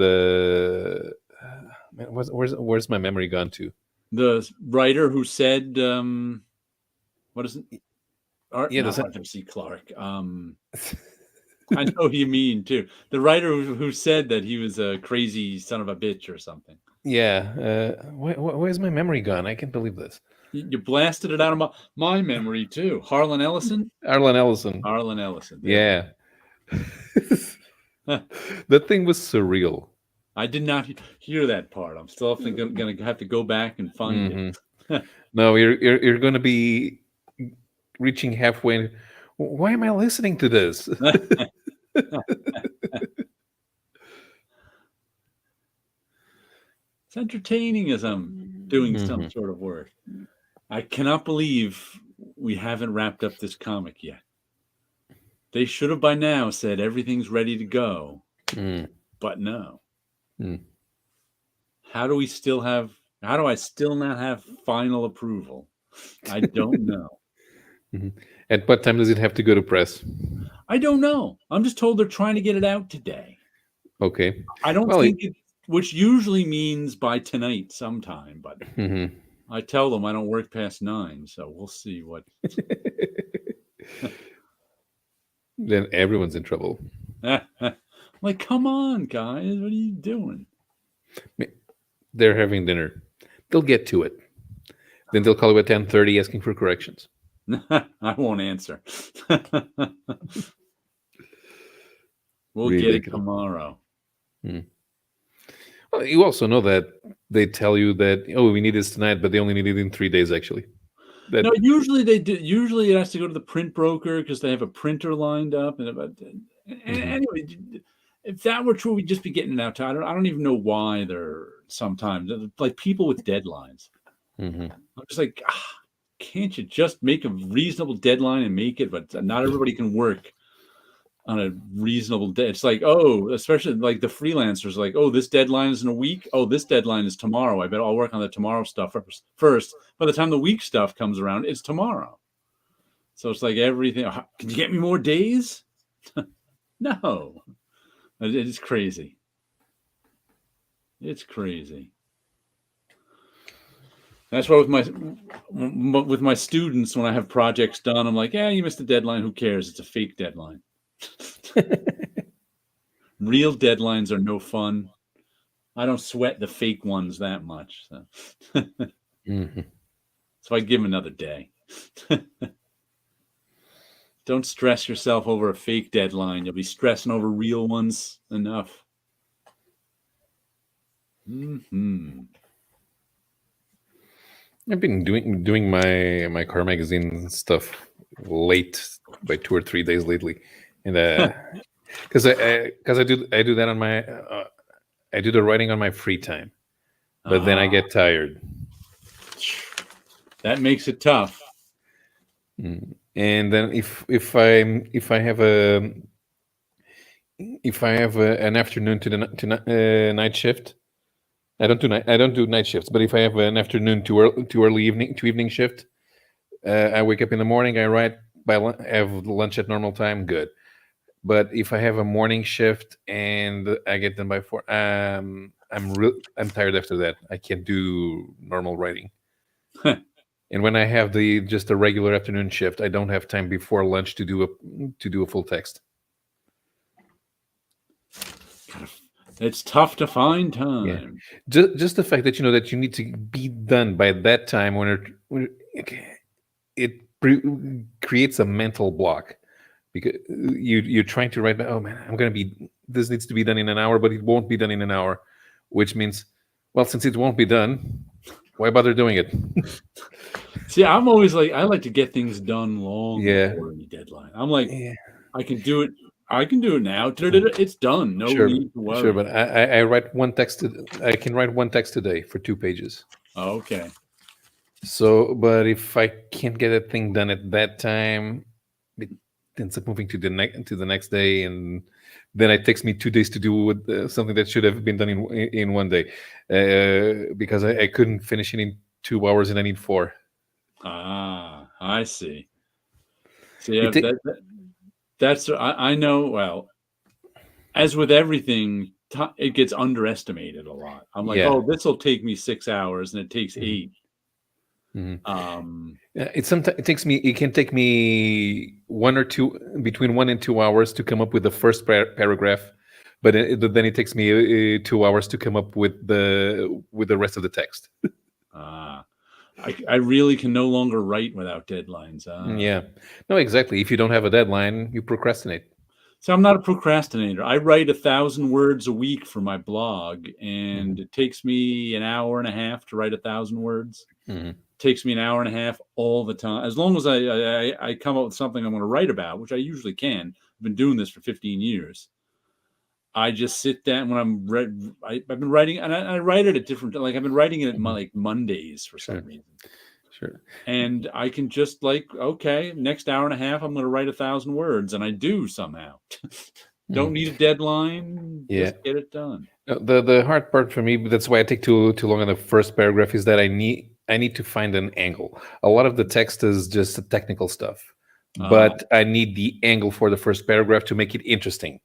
man, where's my memory gone to? The writer who said what is it? Arthur C. Clarke. I know who you mean too. The writer who said that he was a crazy son of a bitch or something. Yeah. Where's my memory gone? I can't believe this. You blasted it out of my memory too. Harlan Ellison. Yeah. That thing was surreal. I did not hear that part. I'm still going to have to go back and find it. No, you're going to be reaching halfway. Why am I listening to this? It's entertaining as I'm doing some sort of work. I cannot believe we haven't wrapped up this comic yet. They should have by now said everything's ready to go, but no. How do I still not have final approval? I don't know. At what time does it have to go to press? I don't know. I'm just told they're trying to get it out today. Okay. I don't think it, which usually means by tonight sometime, but I tell them I don't work past 9, so we'll see what. Then everyone's in trouble. Like, come on, guys, what are you doing? They're having dinner. They'll get to it. Then they'll call you at 10:30 asking for corrections. I won't answer. We'll get it tomorrow. Well, you also know that they tell you that, we need this tonight, but they only need it in 3 days, actually. No, usually they do. Usually it has to go to the print broker because they have a printer lined up. And anyway, if that were true, we'd just be getting it out. I don't even know why they're sometimes like people with deadlines. I'm just like, can't you just make a reasonable deadline and make it? But not everybody can work on a reasonable day. It's like, especially like the freelancers, like, this deadline is in a week. This deadline is tomorrow. I bet I'll work on the tomorrow stuff first. By the time the week stuff comes around, it's tomorrow. So it's like everything. Can you get me more days? No, it's crazy. It's crazy. That's why with my students, when I have projects done, I'm like, you missed the deadline. Who cares? It's a fake deadline. Real deadlines are no fun. I don't sweat the fake ones that much. So, so I give them another day. Don't stress yourself over a fake deadline. You'll be stressing over real ones enough. I've been doing my car magazine stuff late by 2 or 3 days lately, and because I do that on my I do the writing on my free time, but then I get tired. That makes it tough. And then if I have an afternoon to night shift, I don't do night shifts. But if I have an afternoon to early evening shift, I wake up in the morning, I write, have lunch at normal time, good. But if I have a morning shift and I get done by 4, I'm tired after that. I can't do normal writing. And when I have just a regular afternoon shift, I don't have time before lunch to do a full text. It's tough to find time. Yeah. Just the fact that that you need to be done by that time when it creates a mental block, because you're trying to write. Oh man, this needs to be done in an hour, but it won't be done in an hour, which means, well, since it won't be done, why bother doing it? See, I'm always like, I like to get things done long before any deadline. I'm like, I can do it. I can do it now. It's done. No need to worry. Sure, but I write one text. I can write one text today for 2 pages. Okay. So, but if I can't get a thing done at that time, it ends up moving to the next day, and then it takes me 2 days to do something that should have been done in 1 day, because I couldn't finish it in 2 hours and I need 4. Ah, I see. So yeah, that's I know. Well, as with everything, it gets underestimated a lot. I'm like, oh, this will take me 6 hours, and it takes 8. Mm-hmm. It can take me 1 or 2, between 1 and 2 hours to come up with the first paragraph, but then it takes me 2 hours to come up with the rest of the text. I really can no longer write without deadlines. Yeah, no, exactly. If you don't have a deadline, you procrastinate. So I'm not a procrastinator. I write 1,000 words a week for my blog, and it takes me an hour and a half to write 1,000 words. Mm-hmm. It takes me an hour and a half all the time. As long as I come up with something I'm going to write about, which I usually can. I've been doing this for 15 years. I just sit down when I've been writing, and I write it at different, like I've been writing it at like Mondays for some reason. Sure. And I can just okay, next hour and a half, I'm going to write 1,000 words, and I do somehow. Don't need a deadline. Just get it done. The hard part for me, that's why I take too long on the first paragraph, is that I need to find an angle. A lot of the text is just technical stuff, but I need the angle for the first paragraph to make it interesting.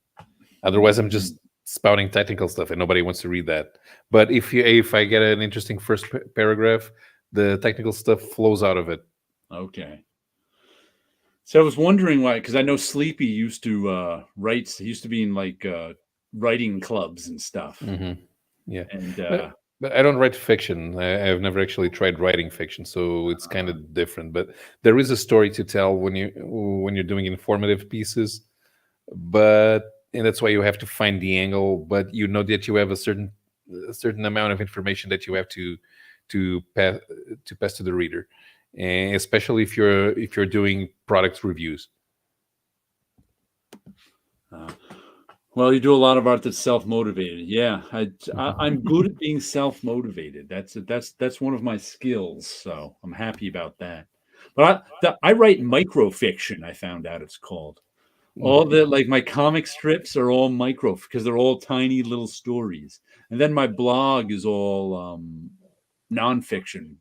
Otherwise, I'm just spouting technical stuff, and nobody wants to read that. But if I get an interesting first paragraph, the technical stuff flows out of it. Okay. So I was wondering why, because I know Sleepy used to write. He used to be in like writing clubs and stuff. Mm-hmm. Yeah. And but I don't write fiction. I've never actually tried writing fiction, so it's kind of different. But there is a story to tell when you're doing informative pieces. And that's why you have to find the angle. But you know that you have a certain amount of information that you have to pass to the reader, and especially if you're doing product reviews. Well, you do a lot of art that's self-motivated. Yeah, I'm good at being self-motivated. That's one of my skills. So I'm happy about that. But I write microfiction. I found out it's called. All my comic strips are all micro, because they're all tiny little stories. And then my blog is all nonfiction.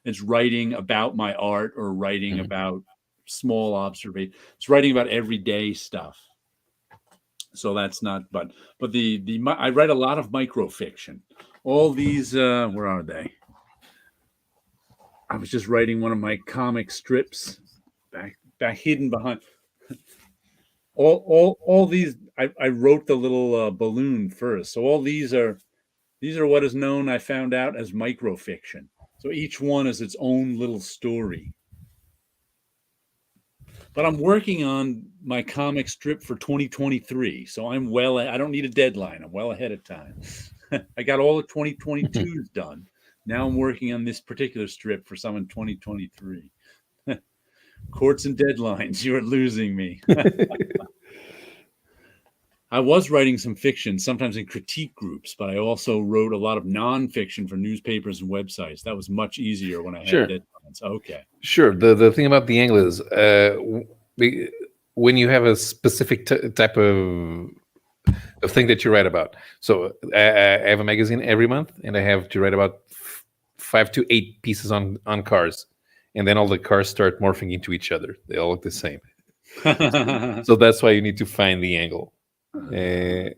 It's writing about my art, or writing about small observations. It's writing about everyday stuff. So that's not, but I write a lot of microfiction. All these, where are they? I was just writing one of my comic strips back hidden behind. All these, I wrote the little balloon first. So all these are what is known, I found out, as microfiction. So each one is its own little story. But I'm working on my comic strip for 2023. So I don't need a deadline. I'm well ahead of time. I got all the 2022s done. Now I'm working on this particular strip for some in 2023. Courts and deadlines, you're losing me. I was writing some fiction, sometimes in critique groups, but I also wrote a lot of nonfiction for newspapers and websites. That was much easier when I had deadlines. Okay. Sure. The thing about the angle is when you have a specific type of thing that you write about. So I have a magazine every month, and I have to write about 5 to 8 pieces on cars. and then all the cars start morphing into each other. They all look the same. So that's why you need to find the angle. And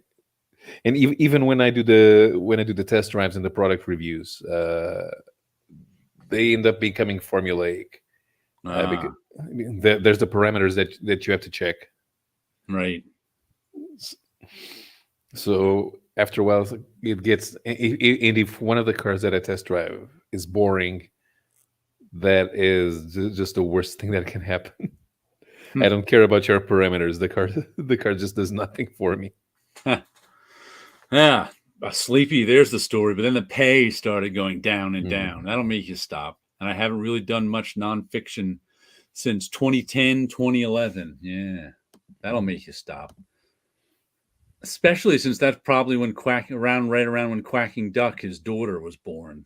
even when I do the test drives and the product reviews, they end up becoming formulaic. Because there's the parameters that you have to check. Right. So after a while, it gets. And if one of the cars that I test drive is boring, that is just the worst thing that can happen. I don't care about your parameters. The car just does nothing for me. Yeah, Sleepy, there's the story. But then the pay started going down and down. That'll make you stop. And I haven't really done much nonfiction since 2010, 2011. Yeah, that'll make you stop. Especially since that's probably when right around when Quacking Duck, his daughter, was born.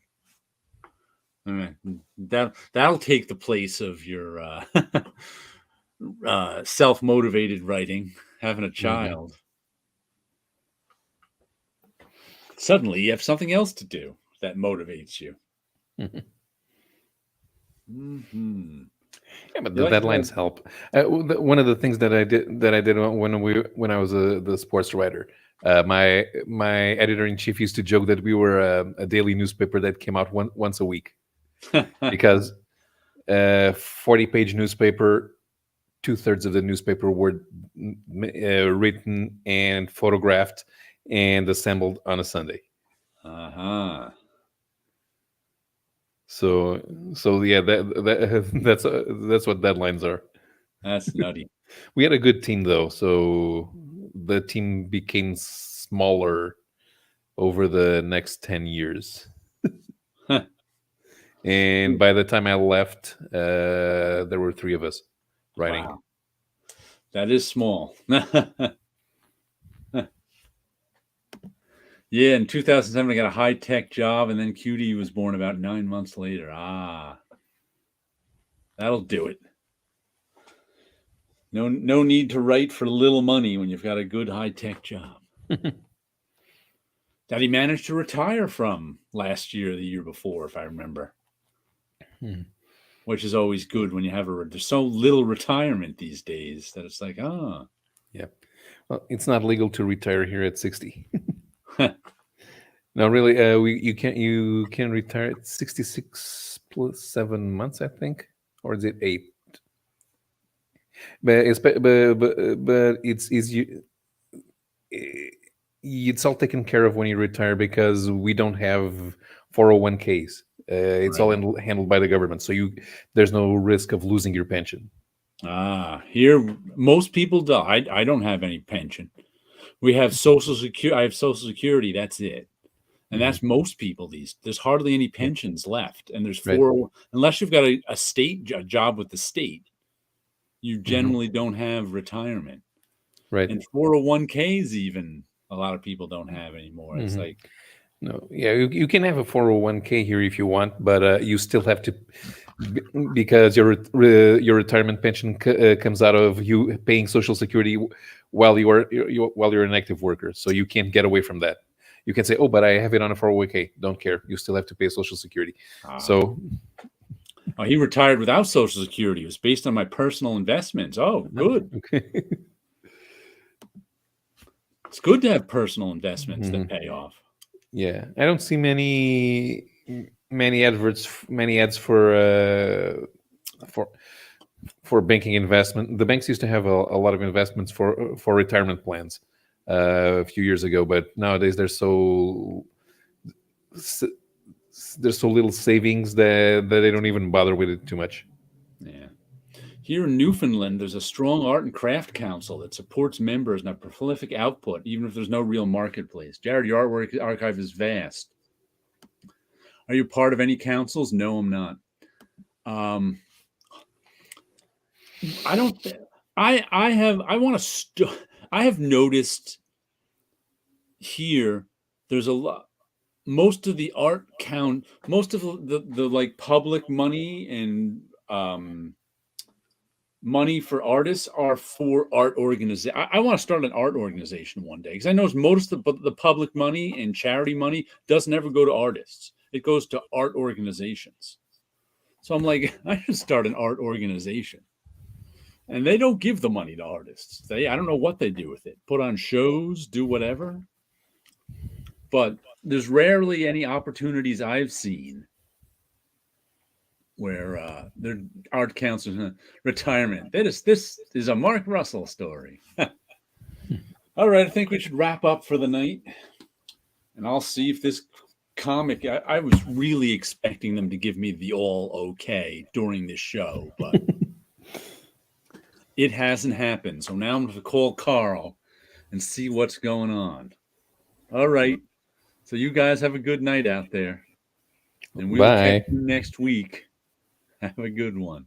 That'll take the place of your self-motivated writing, having a child. Suddenly you have something else to do that motivates you. Yeah, but the deadlines help. One of the things that I did when I was the sports writer, my editor-in-chief used to joke that we were a daily newspaper that came out once a week. Because 40-page newspaper, 2/3 of the newspaper were written and photographed and assembled on a Sunday. So yeah, that's what deadlines are. That's nutty. We had a good team though, so the team became smaller over the next 10 years. And by the time I left, there were 3 of us writing. Wow. That is small. Yeah, in 2007, I got a high-tech job, and then Cutie was born about 9 months later. That'll do it. No need to write for little money when you've got a good high-tech job. That he managed to retire from last year or the year before, if I remember. Which is always good when you have there's so little retirement these days that it's like, Yeah. Well, it's not legal to retire here at 60. No, really, you can retire at 66 plus 7 months, I think, or is it 8? But it's all taken care of when you retire because we don't have 401ks. It's all handled by the government, so there's no risk of losing your pension. Here most people do. I don't have any pension. We have Social Security. I have Social Security. That's it. And that's most people. There's hardly any pensions left, and there's unless you've got a job with the state, you generally don't have retirement. Right. And 401ks even a lot of people don't have anymore. It's like, no, yeah, you can have a 401k here if you want, but you still have to, because your retirement pension comes out of you paying Social Security while you're an active worker, so you can't get away from that. You can say, "Oh, but I have it on a 401k." Don't care. You still have to pay Social Security. So, he retired without Social Security. It was based on my personal investments. Oh, good. Okay. It's good to have personal investments that pay off. Yeah, I don't see many ads for banking investment. The banks used to have a lot of investments for retirement plans a few years ago, but nowadays there's so little savings that they don't even bother with it too much. Yeah. Here in Newfoundland, there's a strong art and craft council that supports members and a prolific output, even if there's no real marketplace. Jared, your artwork archive is vast. Are you part of any councils? No, I'm not. I don't. I have noticed here there's a lot. Most of the art most of the like public money and money for artists are for art organization. I want to start an art organization one day because I know most of the public money and charity money doesn't ever go to artists. It goes to art organizations. So I'm like, I should start an art organization. And they don't give the money to artists. I don't know what they do with it. Put on shows, do whatever. But there's rarely any opportunities I've seen where their art counselors retirement. This is a Mark Russell story. All right, I think we should wrap up for the night. And I'll see if this comic, I was really expecting them to give me the all okay during this show, but it hasn't happened. So now I'm going to call Carl and see what's going on. All right. So you guys have a good night out there. And we will catch you next week. Have a good one.